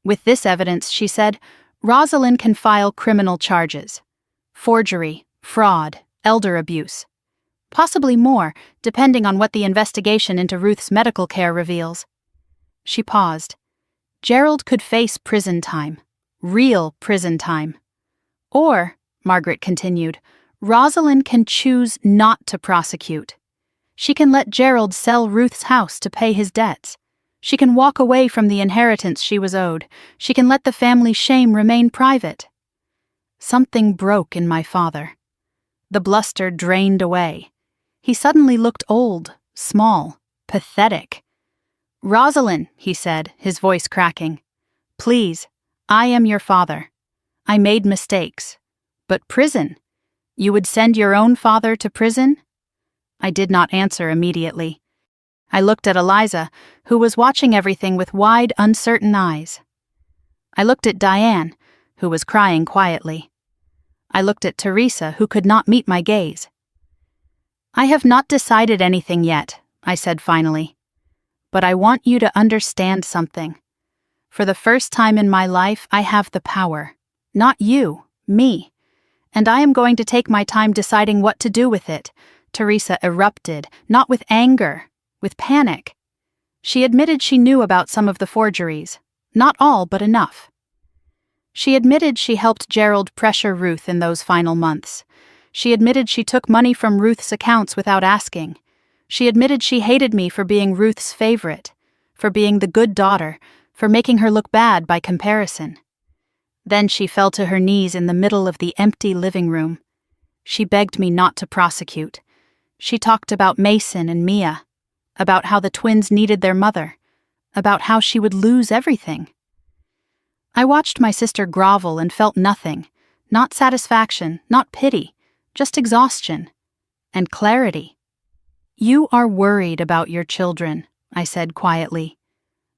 "With this evidence," she said, "Rosalind can file criminal charges. Forgery, fraud, elder abuse. Possibly more, depending on what the investigation into Ruth's medical care reveals." She paused. "Gerald could face prison time. Real prison time. Or," Margaret continued, "Rosalind can choose not to prosecute. She can let Gerald sell Ruth's house to pay his debts. She can walk away from the inheritance she was owed. She can let the family shame remain private." Something broke in my father. The bluster drained away. He suddenly looked old, small, pathetic. "Rosalind," he said, his voice cracking, "please, I am your father. I made mistakes. But prison? You would send your own father to prison?" I did not answer immediately. I looked at Eliza, who was watching everything with wide, uncertain eyes. I looked at Diane, who was crying quietly. I looked at Teresa, who could not meet my gaze. "I have not decided anything yet," I said finally. "But I want you to understand something. For the first time in my life, I have the power. Not you, me. And I am going to take my time deciding what to do with it." Teresa erupted, not with anger, with panic. She admitted she knew about some of the forgeries. Not all, but enough. She admitted she helped Gerald pressure Ruth in those final months. She admitted she took money from Ruth's accounts without asking. She admitted she hated me for being Ruth's favorite, for being the good daughter, for making her look bad by comparison. Then she fell to her knees in the middle of the empty living room. She begged me not to prosecute. She talked about Mason and Mia, about how the twins needed their mother, about how she would lose everything. I watched my sister grovel and felt nothing, not satisfaction, not pity, just exhaustion and clarity. "You are worried about your children," I said quietly.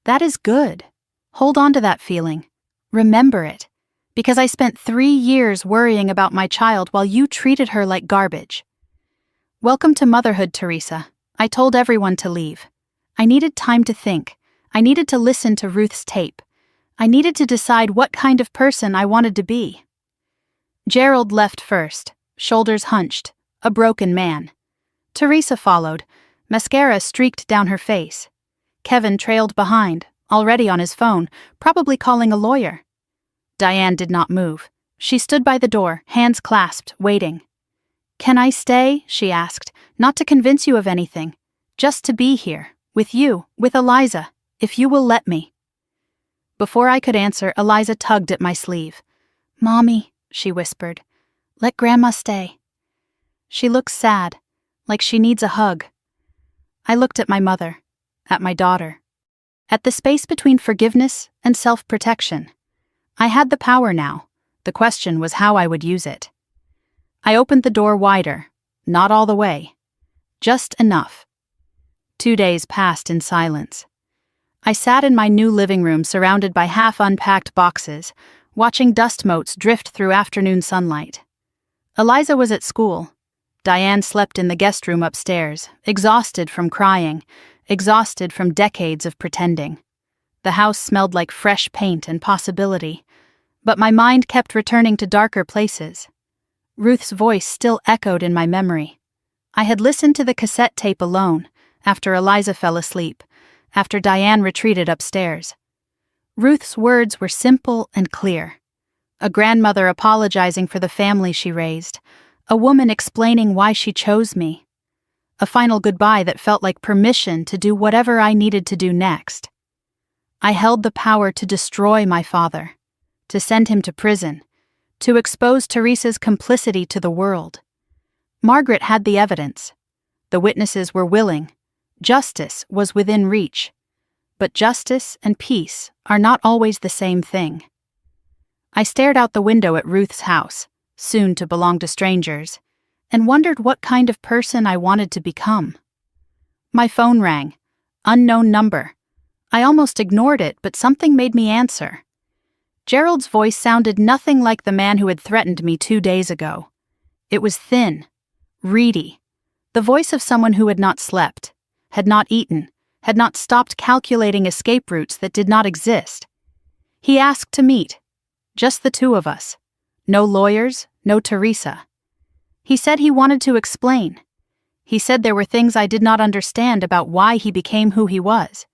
"That is good. Hold on to that feeling. Remember it, because I spent 3 years worrying about my child while you treated her like garbage. Welcome to motherhood, Teresa. I told everyone to leave. I needed time to think. I needed to listen to Ruth's tape. I needed to decide what kind of person I wanted to be." Gerald left first, shoulders hunched, a broken man. Teresa followed, mascara streaked down her face. Kevin trailed behind, already on his phone, probably calling a lawyer. Diane did not move. She stood by the door, hands clasped, waiting. "Can I stay?" she asked, "not to convince you of anything. Just to be here, with you, with Eliza, if you will let me." Before I could answer, Eliza tugged at my sleeve. "Mommy," she whispered, "let Grandma stay." She looks sad, like she needs a hug. I looked at my mother, at my daughter, at the space between forgiveness and self-protection. I had the power now. The question was how I would use it. I opened the door wider, not all the way, just enough. 2 days passed in silence. I sat in my new living room surrounded by half-unpacked boxes, watching dust motes drift through afternoon sunlight. Eliza was at school. Diane slept in the guest room upstairs, exhausted from crying, exhausted from decades of pretending. The house smelled like fresh paint and possibility, but my mind kept returning to darker places. Ruth's voice still echoed in my memory. I had listened to the cassette tape alone, after Eliza fell asleep, after Diane retreated upstairs. Ruth's words were simple and clear. A grandmother apologizing for the family she raised, a woman explaining why she chose me. A final goodbye that felt like permission to do whatever I needed to do next. I held the power to destroy my father, to send him to prison, to expose Teresa's complicity to the world. Margaret had the evidence. The witnesses were willing. Justice was within reach. But justice and peace are not always the same thing. I stared out the window at Ruth's house, soon to belong to strangers, and wondered what kind of person I wanted to become. My phone rang. Unknown number. I almost ignored it, but something made me answer. Gerald's voice sounded nothing like the man who had threatened me 2 days ago. It was thin, reedy, the voice of someone who had not slept, had not eaten, had not stopped calculating escape routes that did not exist. He asked to meet. Just the two of us. No lawyers, no Teresa. He said he wanted to explain. He said there were things I did not understand about why he became who he was.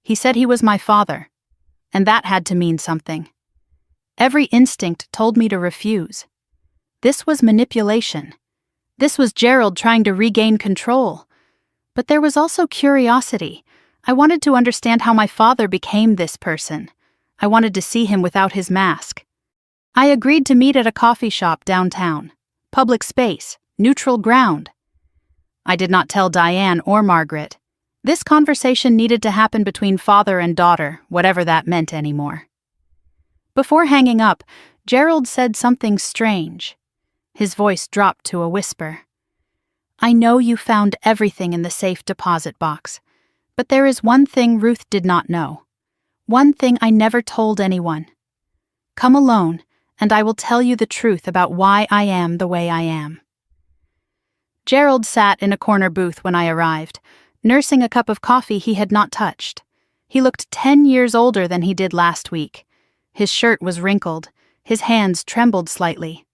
He said he was my father, and that had to mean something. Every instinct told me to refuse. This was manipulation. This was Gerald trying to regain control. But there was also curiosity. I wanted to understand how my father became this person. I wanted to see him without his mask. I agreed to meet at a coffee shop downtown. Public space, neutral ground. I did not tell Diane or Margaret. This conversation needed to happen between father and daughter, whatever that meant anymore. Before hanging up, Gerald said something strange. His voice dropped to a whisper. I know you found everything in the safe deposit box, but there is one thing Ruth did not know. One thing I never told anyone. Come alone, and I will tell you the truth about why I am the way I am. Gerald sat in a corner booth when I arrived, nursing a cup of coffee he had not touched. He looked 10 years older than he did last week. His shirt was wrinkled, his hands trembled slightly.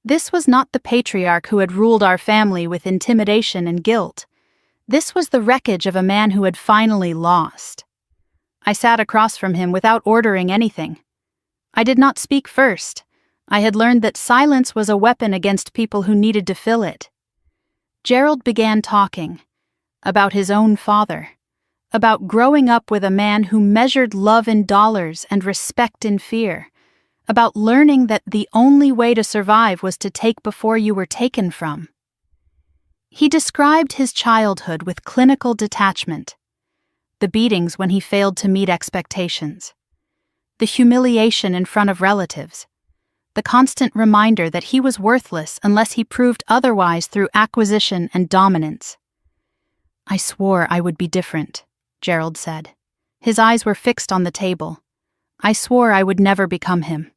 This was not the patriarch who had ruled our family with intimidation and guilt. This was the wreckage of a man who had finally lost. I sat across from him without ordering anything. I did not speak first. I had learned that silence was a weapon against people who needed to fill it. Gerald began talking about his own father, about growing up with a man who measured love in dollars and respect in fear, about learning that the only way to survive was to take before you were taken from. He described his childhood with clinical detachment, the beatings when he failed to meet expectations, the humiliation in front of relatives, the constant reminder that he was worthless unless he proved otherwise through acquisition and dominance. I swore I would be different, Gerald said. His eyes were fixed on the table. I swore I would never become him.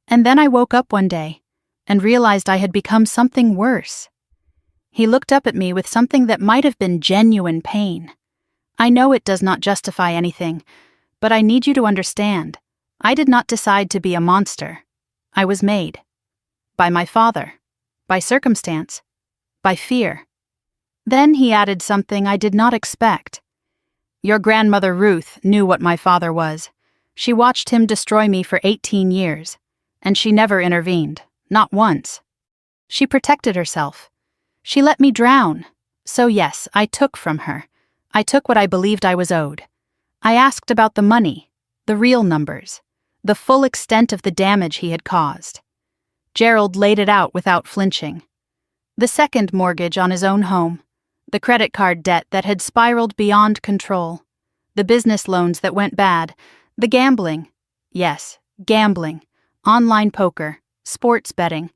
And then I woke up one day and realized I had become something worse. He looked up at me with something that might have been genuine pain. I know it does not justify anything, but I need you to understand. I did not decide to be a monster. I was made. By my father. By circumstance. By fear. Then he added something I did not expect. Your grandmother Ruth knew what my father was. She watched him destroy me for 18 years, and she never intervened, not once. She protected herself. She let me drown. So yes, I took from her. I took what I believed I was owed. I asked about the money, the real numbers, the full extent of the damage he had caused. Gerald laid it out without flinching. The second mortgage on his own home, the credit card debt that had spiraled beyond control, the business loans that went bad, the gambling, yes, gambling, online poker, sports betting,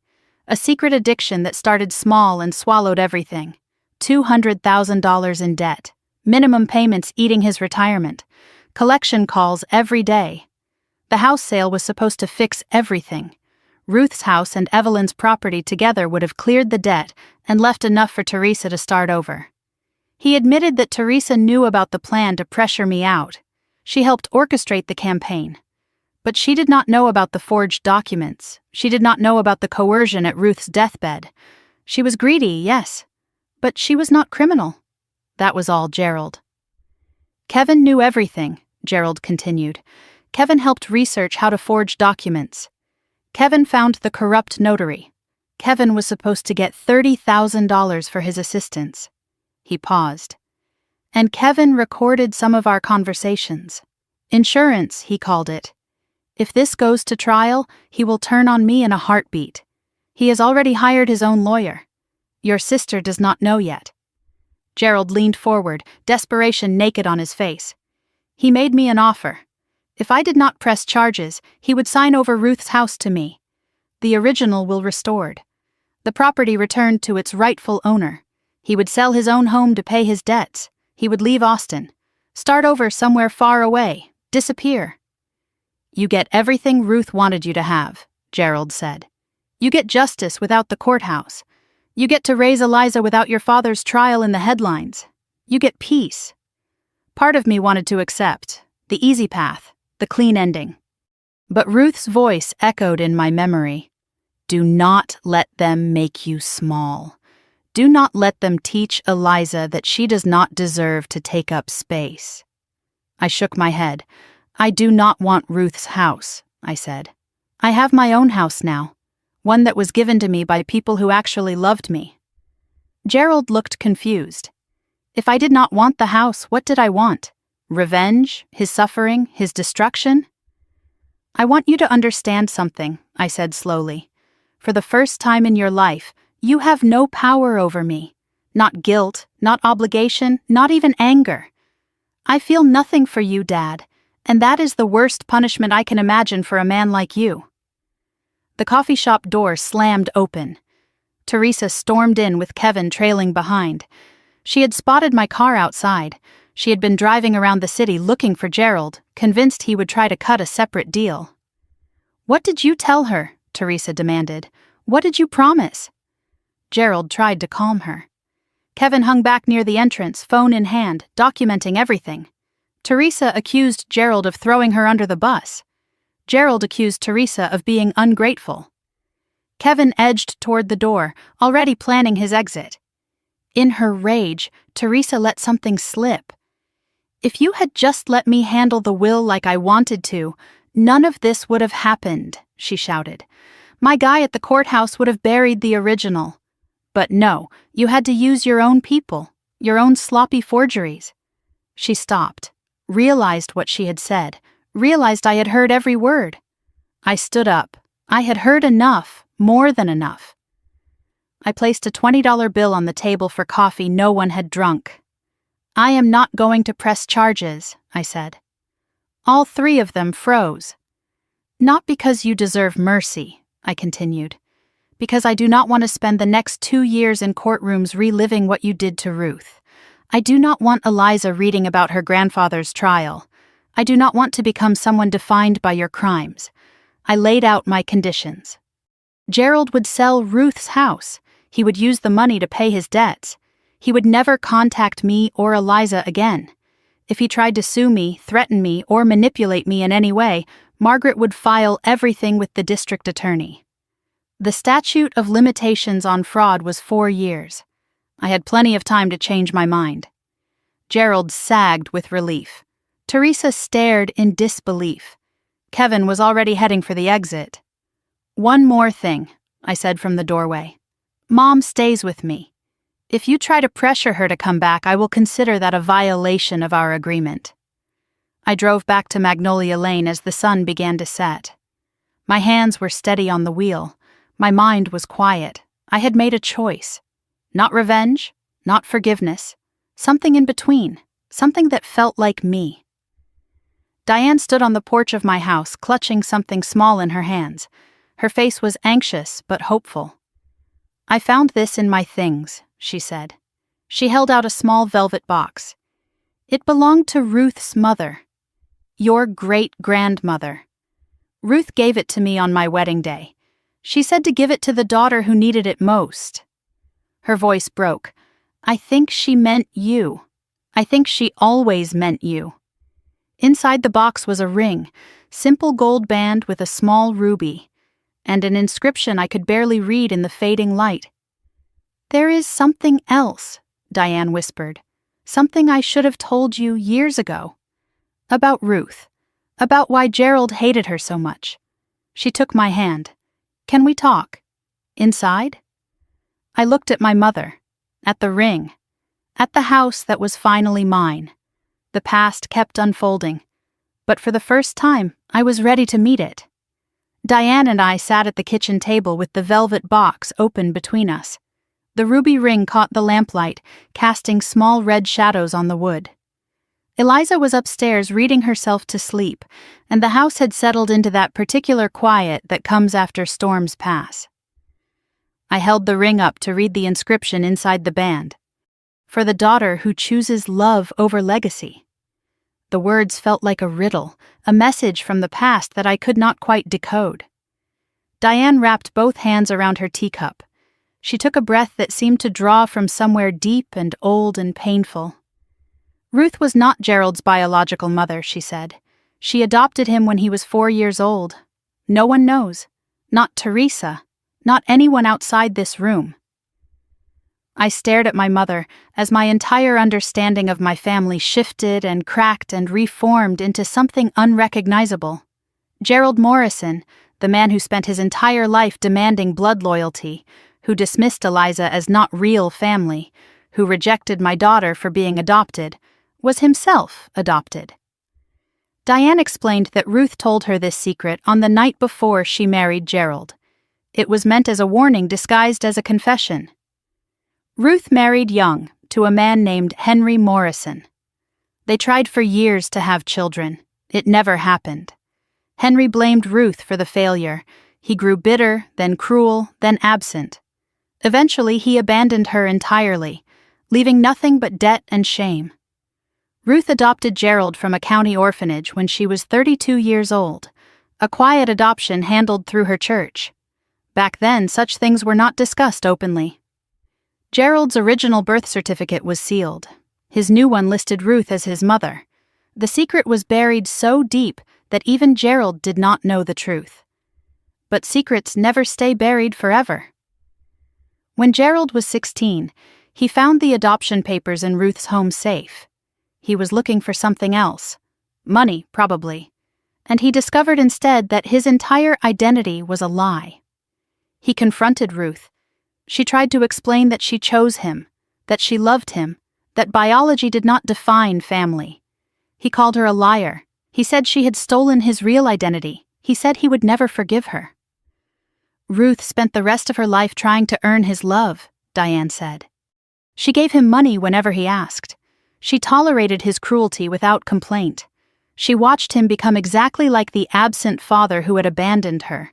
a secret addiction that started small and swallowed everything, $200,000 in debt, minimum payments eating his retirement, collection calls every day. The house sale was supposed to fix everything. Ruth's house and Evelyn's property together would have cleared the debt and left enough for Teresa to start over. He admitted that Teresa knew about the plan to pressure me out. She helped orchestrate the campaign. But she did not know about the forged documents. She did not know about the coercion at Ruth's deathbed. She was greedy, yes, but she was not criminal. That was all Gerald. Kevin knew everything, Gerald continued. Kevin helped research how to forge documents. Kevin found the corrupt notary. Kevin was supposed to get $30,000 for his assistance. He paused. And Kevin recorded some of our conversations. Insurance, he called it. If this goes to trial, he will turn on me in a heartbeat. He has already hired his own lawyer. Your sister does not know yet. Gerald leaned forward, desperation naked on his face. He made me an offer. If I did not press charges, he would sign over Ruth's house to me. The original will restored. The property returned to its rightful owner. He would sell his own home to pay his debts. He would leave Austin. Start over somewhere far away. Disappear. You get everything Ruth wanted you to have, Gerald said. You get justice without the courthouse. You get to raise Eliza without your father's trial in the headlines. You get peace. Part of me wanted to accept, the easy path, the clean ending. But Ruth's voice echoed in my memory. Do not let them make you small. Do not let them teach Eliza that she does not deserve to take up space. I shook my head. I do not want Ruth's house, I said. I have my own house now, one that was given to me by people who actually loved me. Gerald looked confused. If I did not want the house, what did I want? Revenge? His suffering? His destruction? I want you to understand something, I said slowly. For the first time in your life, you have no power over me. Not guilt, not obligation, not even anger. I feel nothing for you, Dad. And that is the worst punishment I can imagine for a man like you. The coffee shop door slammed open. Teresa stormed in with Kevin trailing behind. She had spotted my car outside. She had been driving around the city looking for Gerald, convinced he would try to cut a separate deal. What did you tell her? Teresa demanded. What did you promise? Gerald tried to calm her. Kevin hung back near the entrance, phone in hand, documenting everything. Teresa accused Gerald of throwing her under the bus. Gerald accused Teresa of being ungrateful. Kevin edged toward the door, already planning his exit. In her rage, Teresa let something slip. If you had just let me handle the will like I wanted to, none of this would have happened, she shouted. My guy at the courthouse would have buried the original. But no, you had to use your own people, your own sloppy forgeries. She stopped. Realized what she had said, realized I had heard every word. I stood up. I had heard enough, more than enough. I placed a $20 bill on the table for coffee no one had drunk. I am not going to press charges, I said. All three of them froze. Not because you deserve mercy, I continued. Because I do not want to spend the next 2 years in courtrooms reliving what you did to Ruth. I do not want Eliza reading about her grandfather's trial. I do not want to become someone defined by your crimes. I laid out my conditions. Gerald would sell Ruth's house. He would use the money to pay his debts. He would never contact me or Eliza again. If he tried to sue me, threaten me, or manipulate me in any way, Margaret would file everything with the district attorney. The statute of limitations on fraud was 4 years. I had plenty of time to change my mind. Gerald sagged with relief. Teresa stared in disbelief. Kevin was already heading for the exit. One more thing, I said from the doorway. Mom stays with me. If you try to pressure her to come back, I will consider that a violation of our agreement. I drove back to Magnolia Lane as the sun began to set. My hands were steady on the wheel. My mind was quiet. I had made a choice. Not revenge, not forgiveness. Something in between. Something that felt like me. Diane stood on the porch of my house, clutching something small in her hands. Her face was anxious but hopeful. I found this in my things, she said. She held out a small velvet box. It belonged to Ruth's mother. Your great-grandmother. Ruth gave it to me on my wedding day. She said to give it to the daughter who needed it most. Her voice broke. I think she meant you. I think she always meant you. Inside the box was a ring, simple gold band with a small ruby, and an inscription I could barely read in the fading light. "There is something else," Diane whispered. "Something I should have told you years ago. About Ruth. About why Gerald hated her so much." She took my hand. "Can we talk? Inside?" I looked at my mother, at the ring, at the house that was finally mine. The past kept unfolding, but for the first time, I was ready to meet it. Diane and I sat at the kitchen table with the velvet box open between us. The ruby ring caught the lamplight, casting small red shadows on the wood. Eliza was upstairs reading herself to sleep, and the house had settled into that particular quiet that comes after storms pass. I held the ring up to read the inscription inside the band. "For the daughter who chooses love over legacy." The words felt like a riddle, a message from the past that I could not quite decode. Diane wrapped both hands around her teacup. She took a breath that seemed to draw from somewhere deep and old and painful. "Ruth was not Gerald's biological mother," she said. "She adopted him when he was 4 years old. No one knows. Not Teresa. Not anyone outside this room." I stared at my mother as my entire understanding of my family shifted and cracked and reformed into something unrecognizable. Gerald Morrison, the man who spent his entire life demanding blood loyalty, who dismissed Eliza as not real family, who rejected my daughter for being adopted, was himself adopted. Diane explained that Ruth told her this secret on the night before she married Gerald. It was meant as a warning disguised as a confession. Ruth married young to a man named Henry Morrison. They tried for years to have children. It never happened. Henry blamed Ruth for the failure. He grew bitter, then cruel, then absent. Eventually, he abandoned her entirely, leaving nothing but debt and shame. Ruth adopted Gerald from a county orphanage when she was 32 years old, a quiet adoption handled through her church. Back then, such things were not discussed openly. Gerald's original birth certificate was sealed. His new one listed Ruth as his mother. The secret was buried so deep that even Gerald did not know the truth. But secrets never stay buried forever. When Gerald was 16, he found the adoption papers in Ruth's home safe. He was looking for something else. Money, probably. And he discovered instead that his entire identity was a lie. He confronted Ruth. She tried to explain that she chose him, that she loved him, that biology did not define family. He called her a liar. He said she had stolen his real identity. He said he would never forgive her. Ruth spent the rest of her life trying to earn his love, Diane said. She gave him money whenever he asked. She tolerated his cruelty without complaint. She watched him become exactly like the absent father who had abandoned her,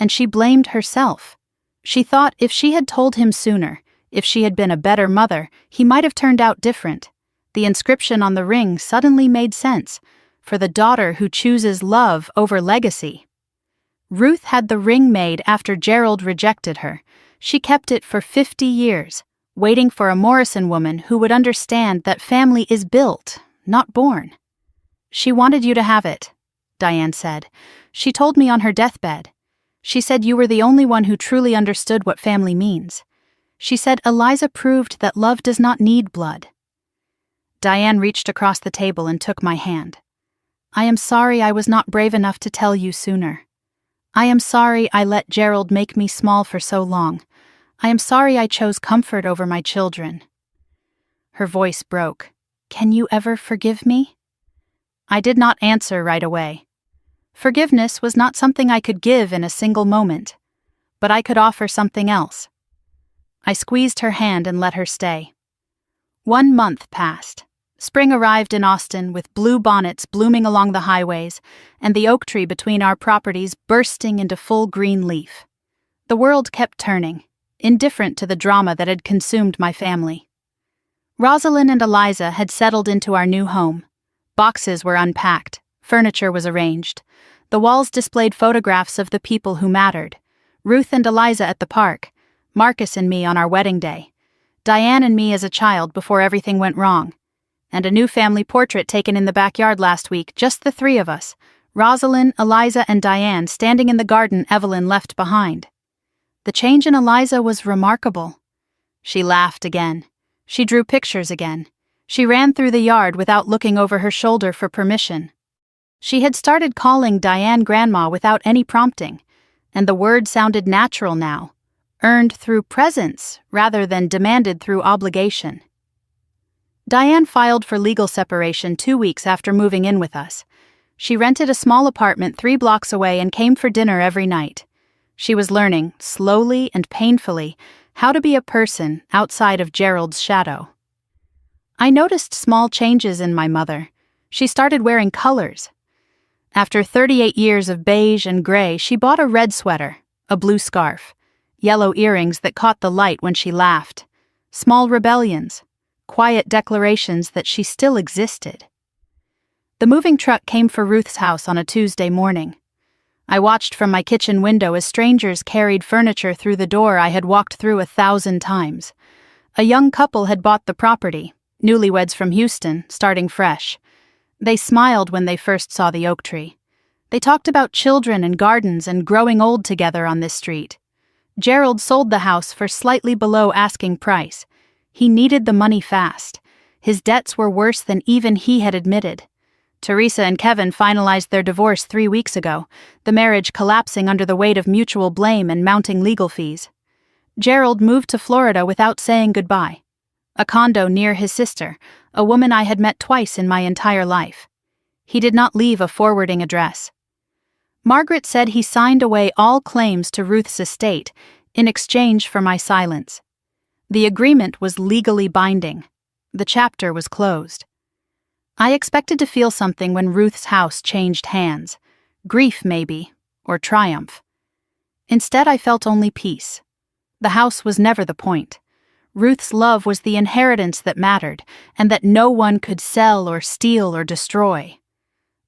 and she blamed herself. She thought if she had told him sooner, if she had been a better mother, he might have turned out different. The inscription on the ring suddenly made sense. For the daughter who chooses love over legacy. Ruth had the ring made after Gerald rejected her. She kept it for 50 years, waiting for a Morrison woman who would understand that family is built, not born. "She wanted you to have it," Diane said. "She told me on her deathbed. She said you were the only one who truly understood what family means. She said Eliza proved that love does not need blood." Diane reached across the table and took my hand. "I am sorry I was not brave enough to tell you sooner. I am sorry I let Gerald make me small for so long. I am sorry I chose comfort over my children." Her voice broke. "Can you ever forgive me?" I did not answer right away. Forgiveness was not something I could give in a single moment, but I could offer something else. I squeezed her hand and let her stay. 1 month passed. Spring arrived in Austin with blue bonnets blooming along the highways and the oak tree between our properties bursting into full green leaf. The world kept turning, indifferent to the drama that had consumed my family. Rosalind and Eliza had settled into our new home. Boxes were unpacked, furniture was arranged. The walls displayed photographs of the people who mattered. Ruth and Eliza at the park, Marcus and me on our wedding day, Diane and me as a child before everything went wrong. And a new family portrait taken in the backyard last week, just the three of us. Rosalind, Eliza, and Diane standing in the garden Evelyn left behind. The change in Eliza was remarkable. She laughed again. She drew pictures again. She ran through the yard without looking over her shoulder for permission. She had started calling Diane Grandma without any prompting, and the word sounded natural now, earned through presence rather than demanded through obligation. Diane filed for legal separation 2 weeks after moving in with us. She rented a small apartment 3 blocks away and came for dinner every night. She was learning, slowly and painfully, how to be a person outside of Gerald's shadow. I noticed small changes in my mother. She started wearing colors. After 38 years of beige and gray, she bought a red sweater, a blue scarf, yellow earrings that caught the light when she laughed, small rebellions, quiet declarations that she still existed. The moving truck came for Ruth's house on a Tuesday morning. I watched from my kitchen window as strangers carried furniture through the door I had walked through 1,000 times. A young couple had bought the property, newlyweds from Houston, starting fresh. They smiled when they first saw the oak tree. They talked about children and gardens and growing old together on this street. Gerald sold the house for slightly below asking price. He needed the money fast. His debts were worse than even he had admitted. Teresa and Kevin finalized their divorce 3 weeks ago, the marriage collapsing under the weight of mutual blame and mounting legal fees. Gerald moved to Florida without saying goodbye. A condo near his sister, a woman I had met twice in my entire life. He did not leave a forwarding address. Margaret said he signed away all claims to Ruth's estate in exchange for my silence. The agreement was legally binding. The chapter was closed. I expected to feel something when Ruth's house changed hands. Grief, maybe, or triumph. Instead, I felt only peace. The house was never the point. Ruth's love was the inheritance that mattered, and that no one could sell or steal or destroy.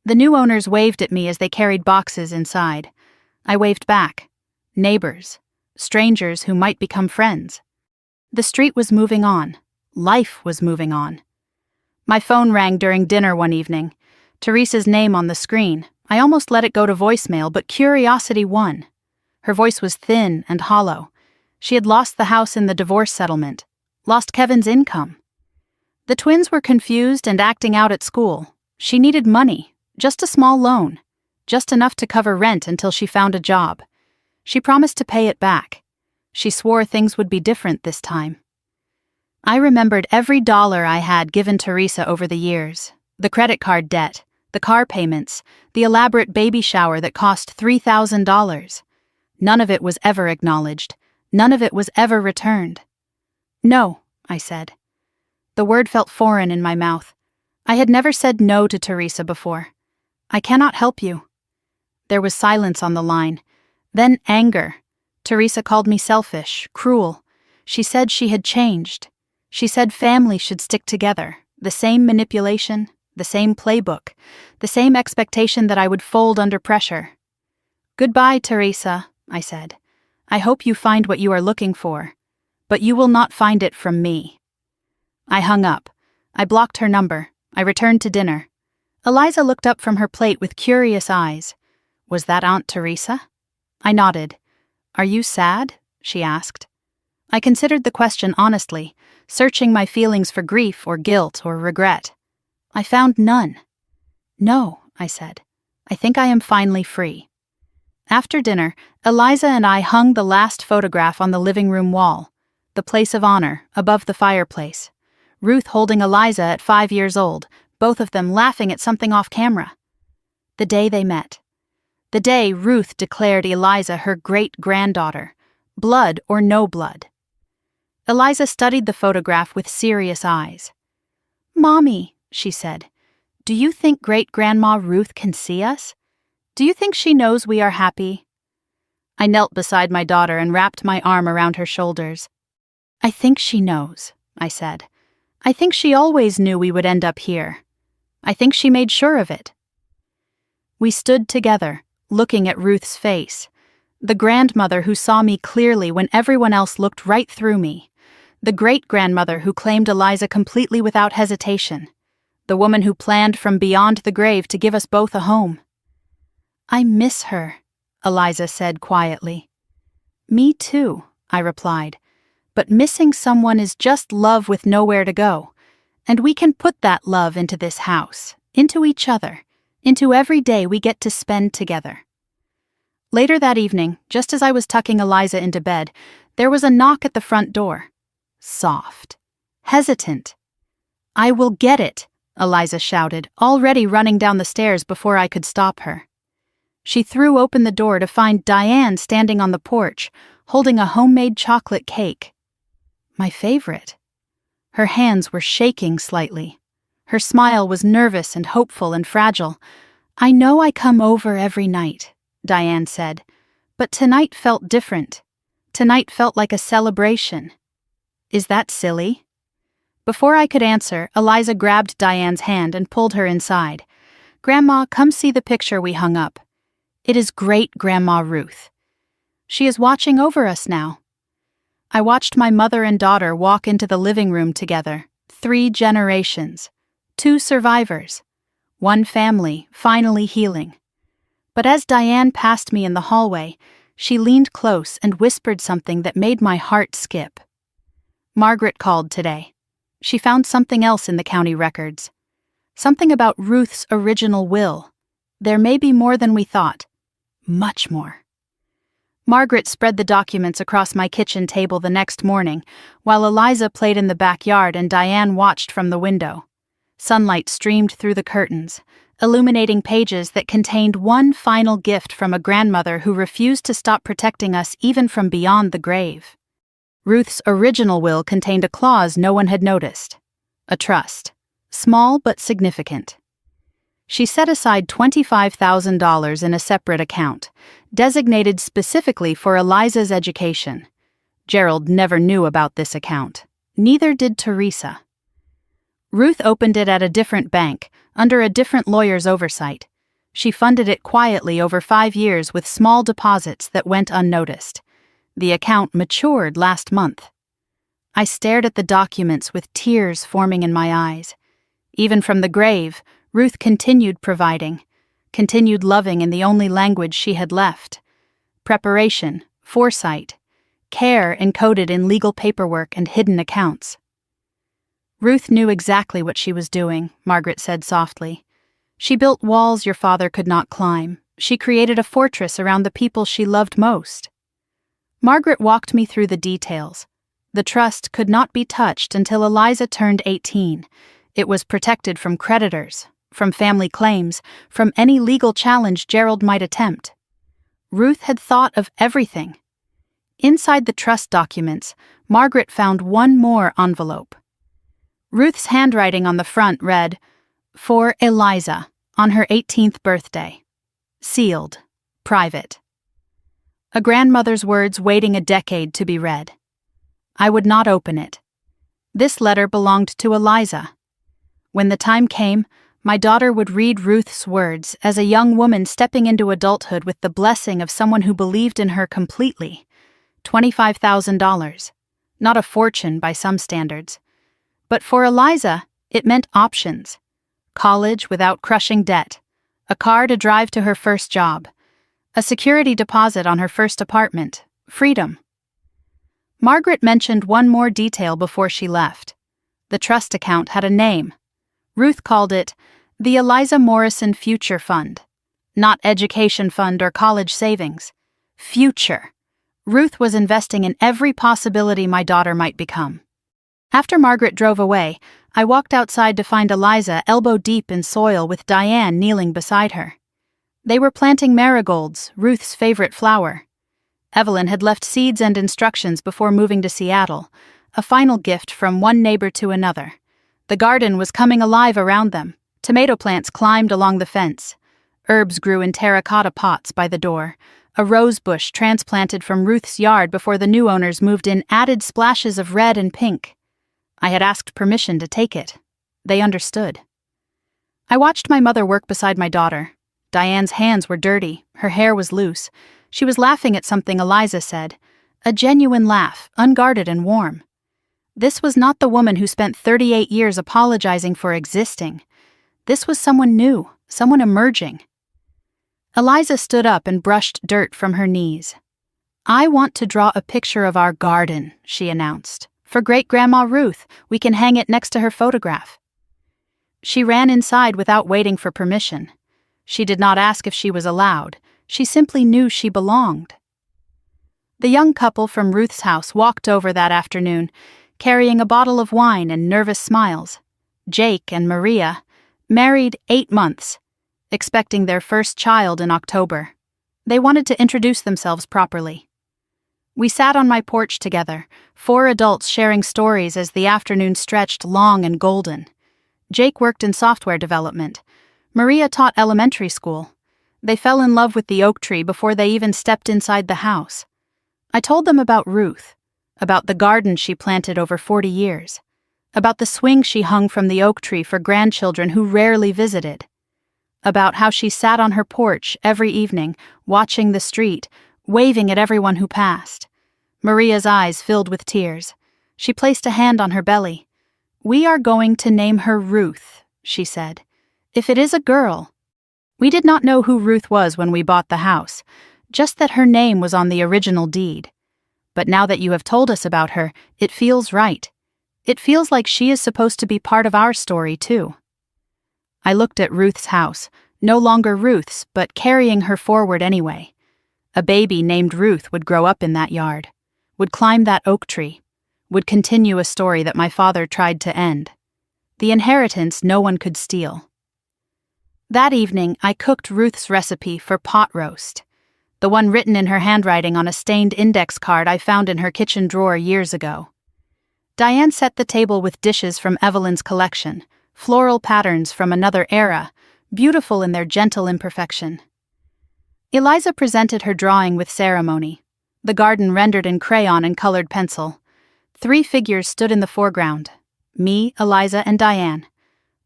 The new owners waved at me as they carried boxes inside. I waved back. Neighbors. Strangers who might become friends. The street was moving on. Life was moving on. My phone rang during dinner one evening. Teresa's name on the screen. I almost let it go to voicemail, but curiosity won. Her voice was thin and hollow. She had lost the house in the divorce settlement, lost Kevin's income. The twins were confused and acting out at school. She needed money, just a small loan, just enough to cover rent until she found a job. She promised to pay it back. She swore things would be different this time. I remembered every dollar I had given Teresa over the years, the credit card debt, the car payments, the elaborate baby shower that cost $3,000. None of it was ever acknowledged. None of it was ever returned. No, I said. The word felt foreign in my mouth. I had never said no to Teresa before. I cannot help you. There was silence on the line. Then anger. Teresa called me selfish, cruel. She said she had changed. She said family should stick together, the same manipulation, the same playbook, the same expectation that I would fold under pressure. Goodbye, Teresa, I said. I hope you find what you are looking for, but you will not find it from me. I hung up. I blocked her number. I returned to dinner. Eliza looked up from her plate with curious eyes. Was that Aunt Teresa? I nodded. Are you sad? She asked. I considered the question honestly, searching my feelings for grief or guilt or regret. I found none. No, I said. I think I am finally free. After dinner, Eliza and I hung the last photograph on the living room wall, the place of honor, above the fireplace. Ruth holding Eliza at 5 years old, both of them laughing at something off camera. The day they met. The day Ruth declared Eliza her great-granddaughter, blood or no blood. Eliza studied the photograph with serious eyes. Mommy, she said, do you think great-grandma Ruth can see us? Do you think she knows we are happy? I knelt beside my daughter and wrapped my arm around her shoulders. I think she knows, I said. I think she always knew we would end up here. I think she made sure of it. We stood together, looking at Ruth's face, the grandmother who saw me clearly when everyone else looked right through me, the great-grandmother who claimed Eliza completely without hesitation. the woman who planned from beyond the grave to give us both a home. "I miss her," Eliza said quietly. "Me too," I replied. "But missing someone is just love with nowhere to go. And we can put that love into this house, into each other, into every day we get to spend together." Later that evening, just as I was tucking Eliza into bed, there was a knock at the front door. Soft. Hesitant. "I will get it," Eliza shouted, already running down the stairs before I could stop her. She threw open the door to find Diane standing on the porch, holding a homemade chocolate cake. My favorite. Her hands were shaking slightly. Her smile was nervous and hopeful and fragile. "I know I come over every night," Diane said, "but tonight felt different. Tonight felt like a celebration." "Is that silly?" Before I could answer, Eliza grabbed Diane's hand and pulled her inside. "Grandma, come see the picture we hung up. It is great-grandma Ruth. She is watching over us now." I watched my mother and daughter walk into the living room together. 3 generations. 2 survivors. 1 family, finally healing. But as Diane passed me in the hallway, she leaned close and whispered something that made my heart skip. "Margaret called today. She found something else in the county records. Something about Ruth's original will. There may be more than we thought. Much more." Margaret spread the documents across my kitchen table the next morning, while Eliza played in the backyard and Diane watched from the window. Sunlight streamed through the curtains, illuminating pages that contained one final gift from a grandmother who refused to stop protecting us even from beyond the grave. Ruth's original will contained a clause no one had noticed. A trust. Small but significant. She set aside $25,000 in a separate account, designated specifically for Eliza's education. Gerald never knew about this account. Neither did Teresa. Ruth opened it at a different bank, under a different lawyer's oversight. She funded it quietly over 5 years with small deposits that went unnoticed. The account matured last month. I stared at the documents with tears forming in my eyes. Even from the grave, Ruth continued providing, continued loving in the only language she had left. Preparation, foresight, care encoded in legal paperwork and hidden accounts. "Ruth knew exactly what she was doing," Margaret said softly. "She built walls your father could not climb. She created a fortress around the people she loved most." Margaret walked me through the details. The trust could not be touched until Eliza turned 18. It was protected from creditors, from family claims, from any legal challenge Gerald might attempt. Ruth had thought of everything. Inside the trust documents, Margaret found one more envelope. Ruth's handwriting on the front read, "For Eliza, on her 18th birthday. Sealed. Private." A grandmother's words waiting a decade to be read. I would not open it. This letter belonged to Eliza. When the time came, my daughter would read Ruth's words as a young woman stepping into adulthood with the blessing of someone who believed in her completely. $25,000. Not a fortune by some standards. But for Eliza, it meant options. College without crushing debt. A car to drive to her first job. A security deposit on her first apartment. Freedom. Margaret mentioned one more detail before she left. The trust account had a name. Ruth called it the Eliza Morrison Future Fund. Not education fund or college savings. Future. Ruth was investing in every possibility my daughter might become. After Margaret drove away, I walked outside to find Eliza elbow-deep in soil with Diane kneeling beside her. They were planting marigolds, Ruth's favorite flower. Evelyn had left seeds and instructions before moving to Seattle, a final gift from one neighbor to another. The garden was coming alive around them. Tomato plants climbed along the fence. Herbs grew in terracotta pots by the door. A rose bush transplanted from Ruth's yard before the new owners moved in added splashes of red and pink. I had asked permission to take it. They understood. I watched my mother work beside my daughter. Diane's hands were dirty, her hair was loose. She was laughing at something Eliza said. A genuine laugh, unguarded and warm. This was not the woman who spent 38 years apologizing for existing. This was someone new, someone emerging. Eliza stood up and brushed dirt from her knees. "I want to draw a picture of our garden," she announced. "For Great-Grandma Ruth, we can hang it next to her photograph." She ran inside without waiting for permission. She did not ask if she was allowed. She simply knew she belonged. The young couple from Ruth's house walked over that afternoon, carrying a bottle of wine and nervous smiles. Jake and Maria, married 8 months, expecting their first child in October. They wanted to introduce themselves properly. We sat on my porch together, 4 adults sharing stories as the afternoon stretched long and golden. Jake worked in software development. Maria taught elementary school. They fell in love with the oak tree before they even stepped inside the house. I told them about Ruth, about the garden she planted over 40 years, about the swing she hung from the oak tree for grandchildren who rarely visited, about how she sat on her porch every evening, watching the street, waving at everyone who passed. Maria's eyes filled with tears. She placed a hand on her belly. "We are going to name her Ruth," she said. "If it is a girl." We did not know who Ruth was when we bought the house, just that her name was on the original deed. But now that you have told us about her, it feels right. It feels like she is supposed to be part of our story, too. I looked at Ruth's house, no longer Ruth's, but carrying her forward anyway. A baby named Ruth would grow up in that yard, would climb that oak tree, would continue a story that my father tried to end. The inheritance no one could steal. That evening, I cooked Ruth's recipe for pot roast, the one written in her handwriting on a stained index card I found in her kitchen drawer years ago. Diane set the table with dishes from Evelyn's collection, floral patterns from another era, beautiful in their gentle imperfection. Eliza presented her drawing with ceremony, the garden rendered in crayon and colored pencil. 3 figures stood in the foreground, me, Eliza, and Diane.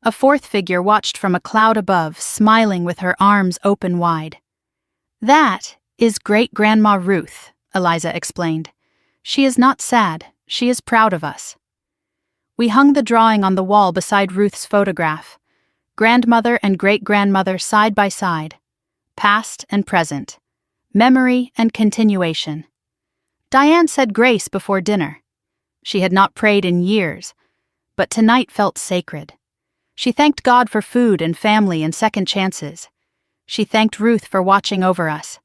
A 4th figure watched from a cloud above, smiling with her arms open wide. "That is Great-Grandma Ruth," Eliza explained. "She is not sad, she is proud of us." We hung the drawing on the wall beside Ruth's photograph. Grandmother and great-grandmother side by side. Past and present. Memory and continuation. Diane said grace before dinner. She had not prayed in years, but tonight felt sacred. She thanked God for food and family and second chances. She thanked Ruth for watching over us.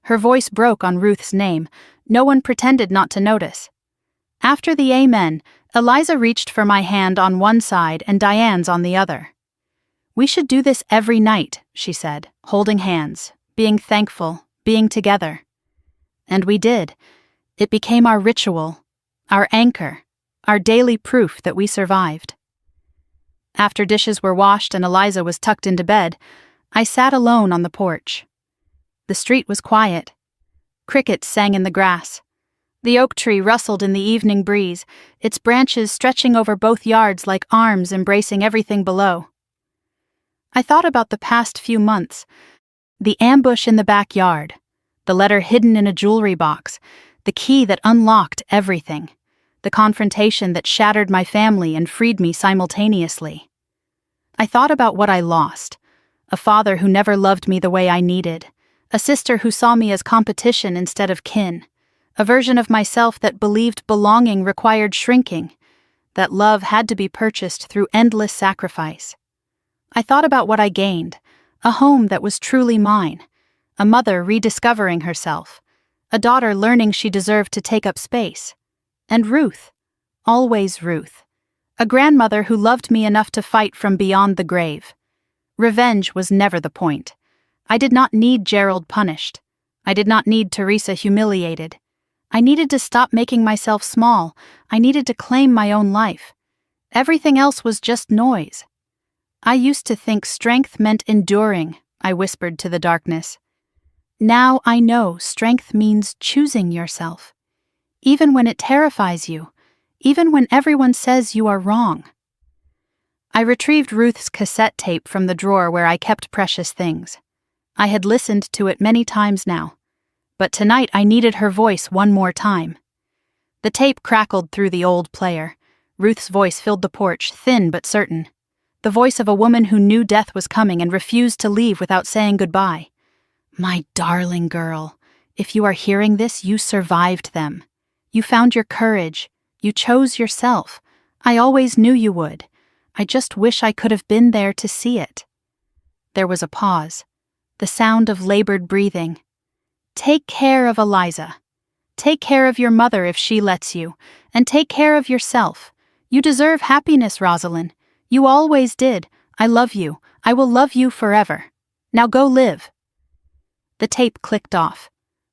Her voice broke on Ruth's name. No one pretended not to notice. After the amen, Eliza reached for my hand on one side and Diane's on the other. "We should do this every night," she said, holding hands, being thankful, being together. And we did. It became our ritual, our anchor, our daily proof that we survived. After dishes were washed and Eliza was tucked into bed, I sat alone on the porch. The street was quiet. Crickets sang in the grass. The oak tree rustled in the evening breeze, its branches stretching over both yards like arms embracing everything below. I thought about the past few months, the ambush in the backyard, the letter hidden in a jewelry box, the key that unlocked everything, the confrontation that shattered my family and freed me simultaneously. I thought about what I lost, a father who never loved me the way I needed, a sister who saw me as competition instead of kin, a version of myself that believed belonging required shrinking, that love had to be purchased through endless sacrifice. I thought about what I gained, a home that was truly mine, a mother rediscovering herself, a daughter learning she deserved to take up space, and Ruth, always Ruth, a grandmother who loved me enough to fight from beyond the grave. Revenge was never the point. I did not need Gerald punished. I did not need Teresa humiliated. I needed to stop making myself small. I needed to claim my own life. Everything else was just noise. I used to think strength meant enduring, I whispered to the darkness. Now I know strength means choosing yourself, even when it terrifies you, even when everyone says you are wrong. I retrieved Ruth's cassette tape from the drawer where I kept precious things. I had listened to it many times now, but tonight I needed her voice one more time. The tape crackled through the old player. Ruth's voice filled the porch, thin but certain. the voice of a woman who knew death was coming and refused to leave without saying goodbye. My darling girl, if you are hearing this, you survived them. You found your courage. You chose yourself. I always knew you would. I just wish I could have been there to see it. There was a pause, the sound of labored breathing. Take care of Eliza. Take care of your mother if she lets you, and take care of yourself. You deserve happiness, Rosalind. You always did. I love you. I will love you forever. Now go live. The tape clicked off.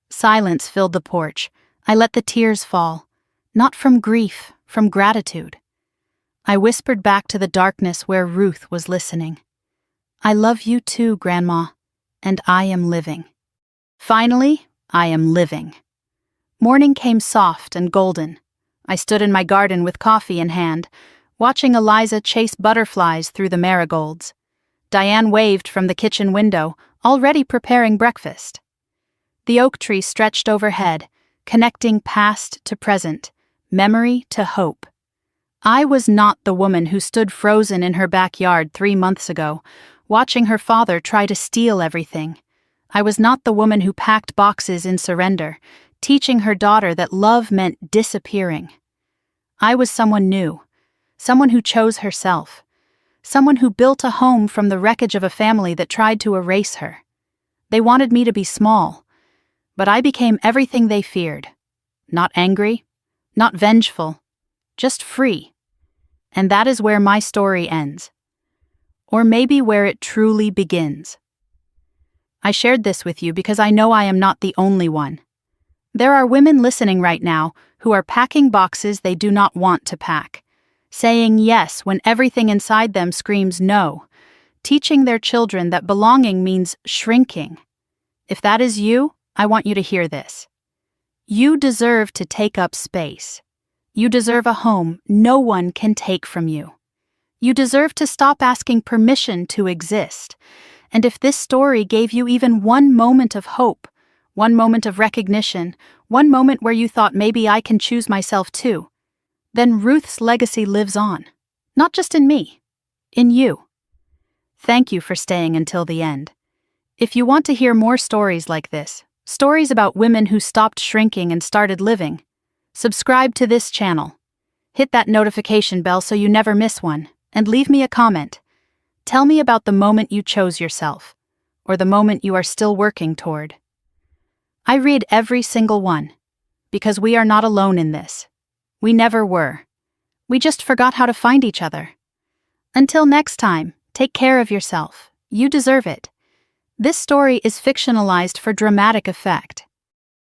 Silence filled the porch. I let the tears fall. Not from grief, from gratitude. I whispered back to the darkness where Ruth was listening. I love you too, Grandma, and I am living. Finally, I am living. Morning came soft and golden. I stood in my garden with coffee in hand, watching Eliza chase butterflies through the marigolds. Diane waved from the kitchen window, already preparing breakfast. The oak tree stretched overhead, connecting past to present, memory to hope. I was not the woman who stood frozen in her backyard 3 months ago, watching her father try to steal everything. I was not the woman who packed boxes in surrender, teaching her daughter that love meant disappearing. I was someone new, someone who chose herself, someone who built a home from the wreckage of a family that tried to erase her. They wanted me to be small, but I became everything they feared. Not angry, not vengeful, just free. And that is where my story ends. Or maybe where it truly begins. I shared this with you because I know I am not the only one. There are women listening right now who are packing boxes they do not want to pack, saying yes when everything inside them screams no, teaching their children that belonging means shrinking. If that is you, I want you to hear this. You deserve to take up space. You deserve a home no one can take from you. You deserve to stop asking permission to exist. And if this story gave you even one moment of hope, one moment of recognition, one moment where you thought maybe I can choose myself too, then Ruth's legacy lives on. Not just in me, in you. Thank you for staying until the end. If you want to hear more stories like this, stories about women who stopped shrinking and started living, subscribe to this channel. Hit that notification bell so you never miss one, and leave me a comment. Tell me about the moment you chose yourself, or the moment you are still working toward. I read every single one, because we are not alone in this. We never were. We just forgot how to find each other. Until next time, take care of yourself. You deserve it. This story is fictionalized for dramatic effect.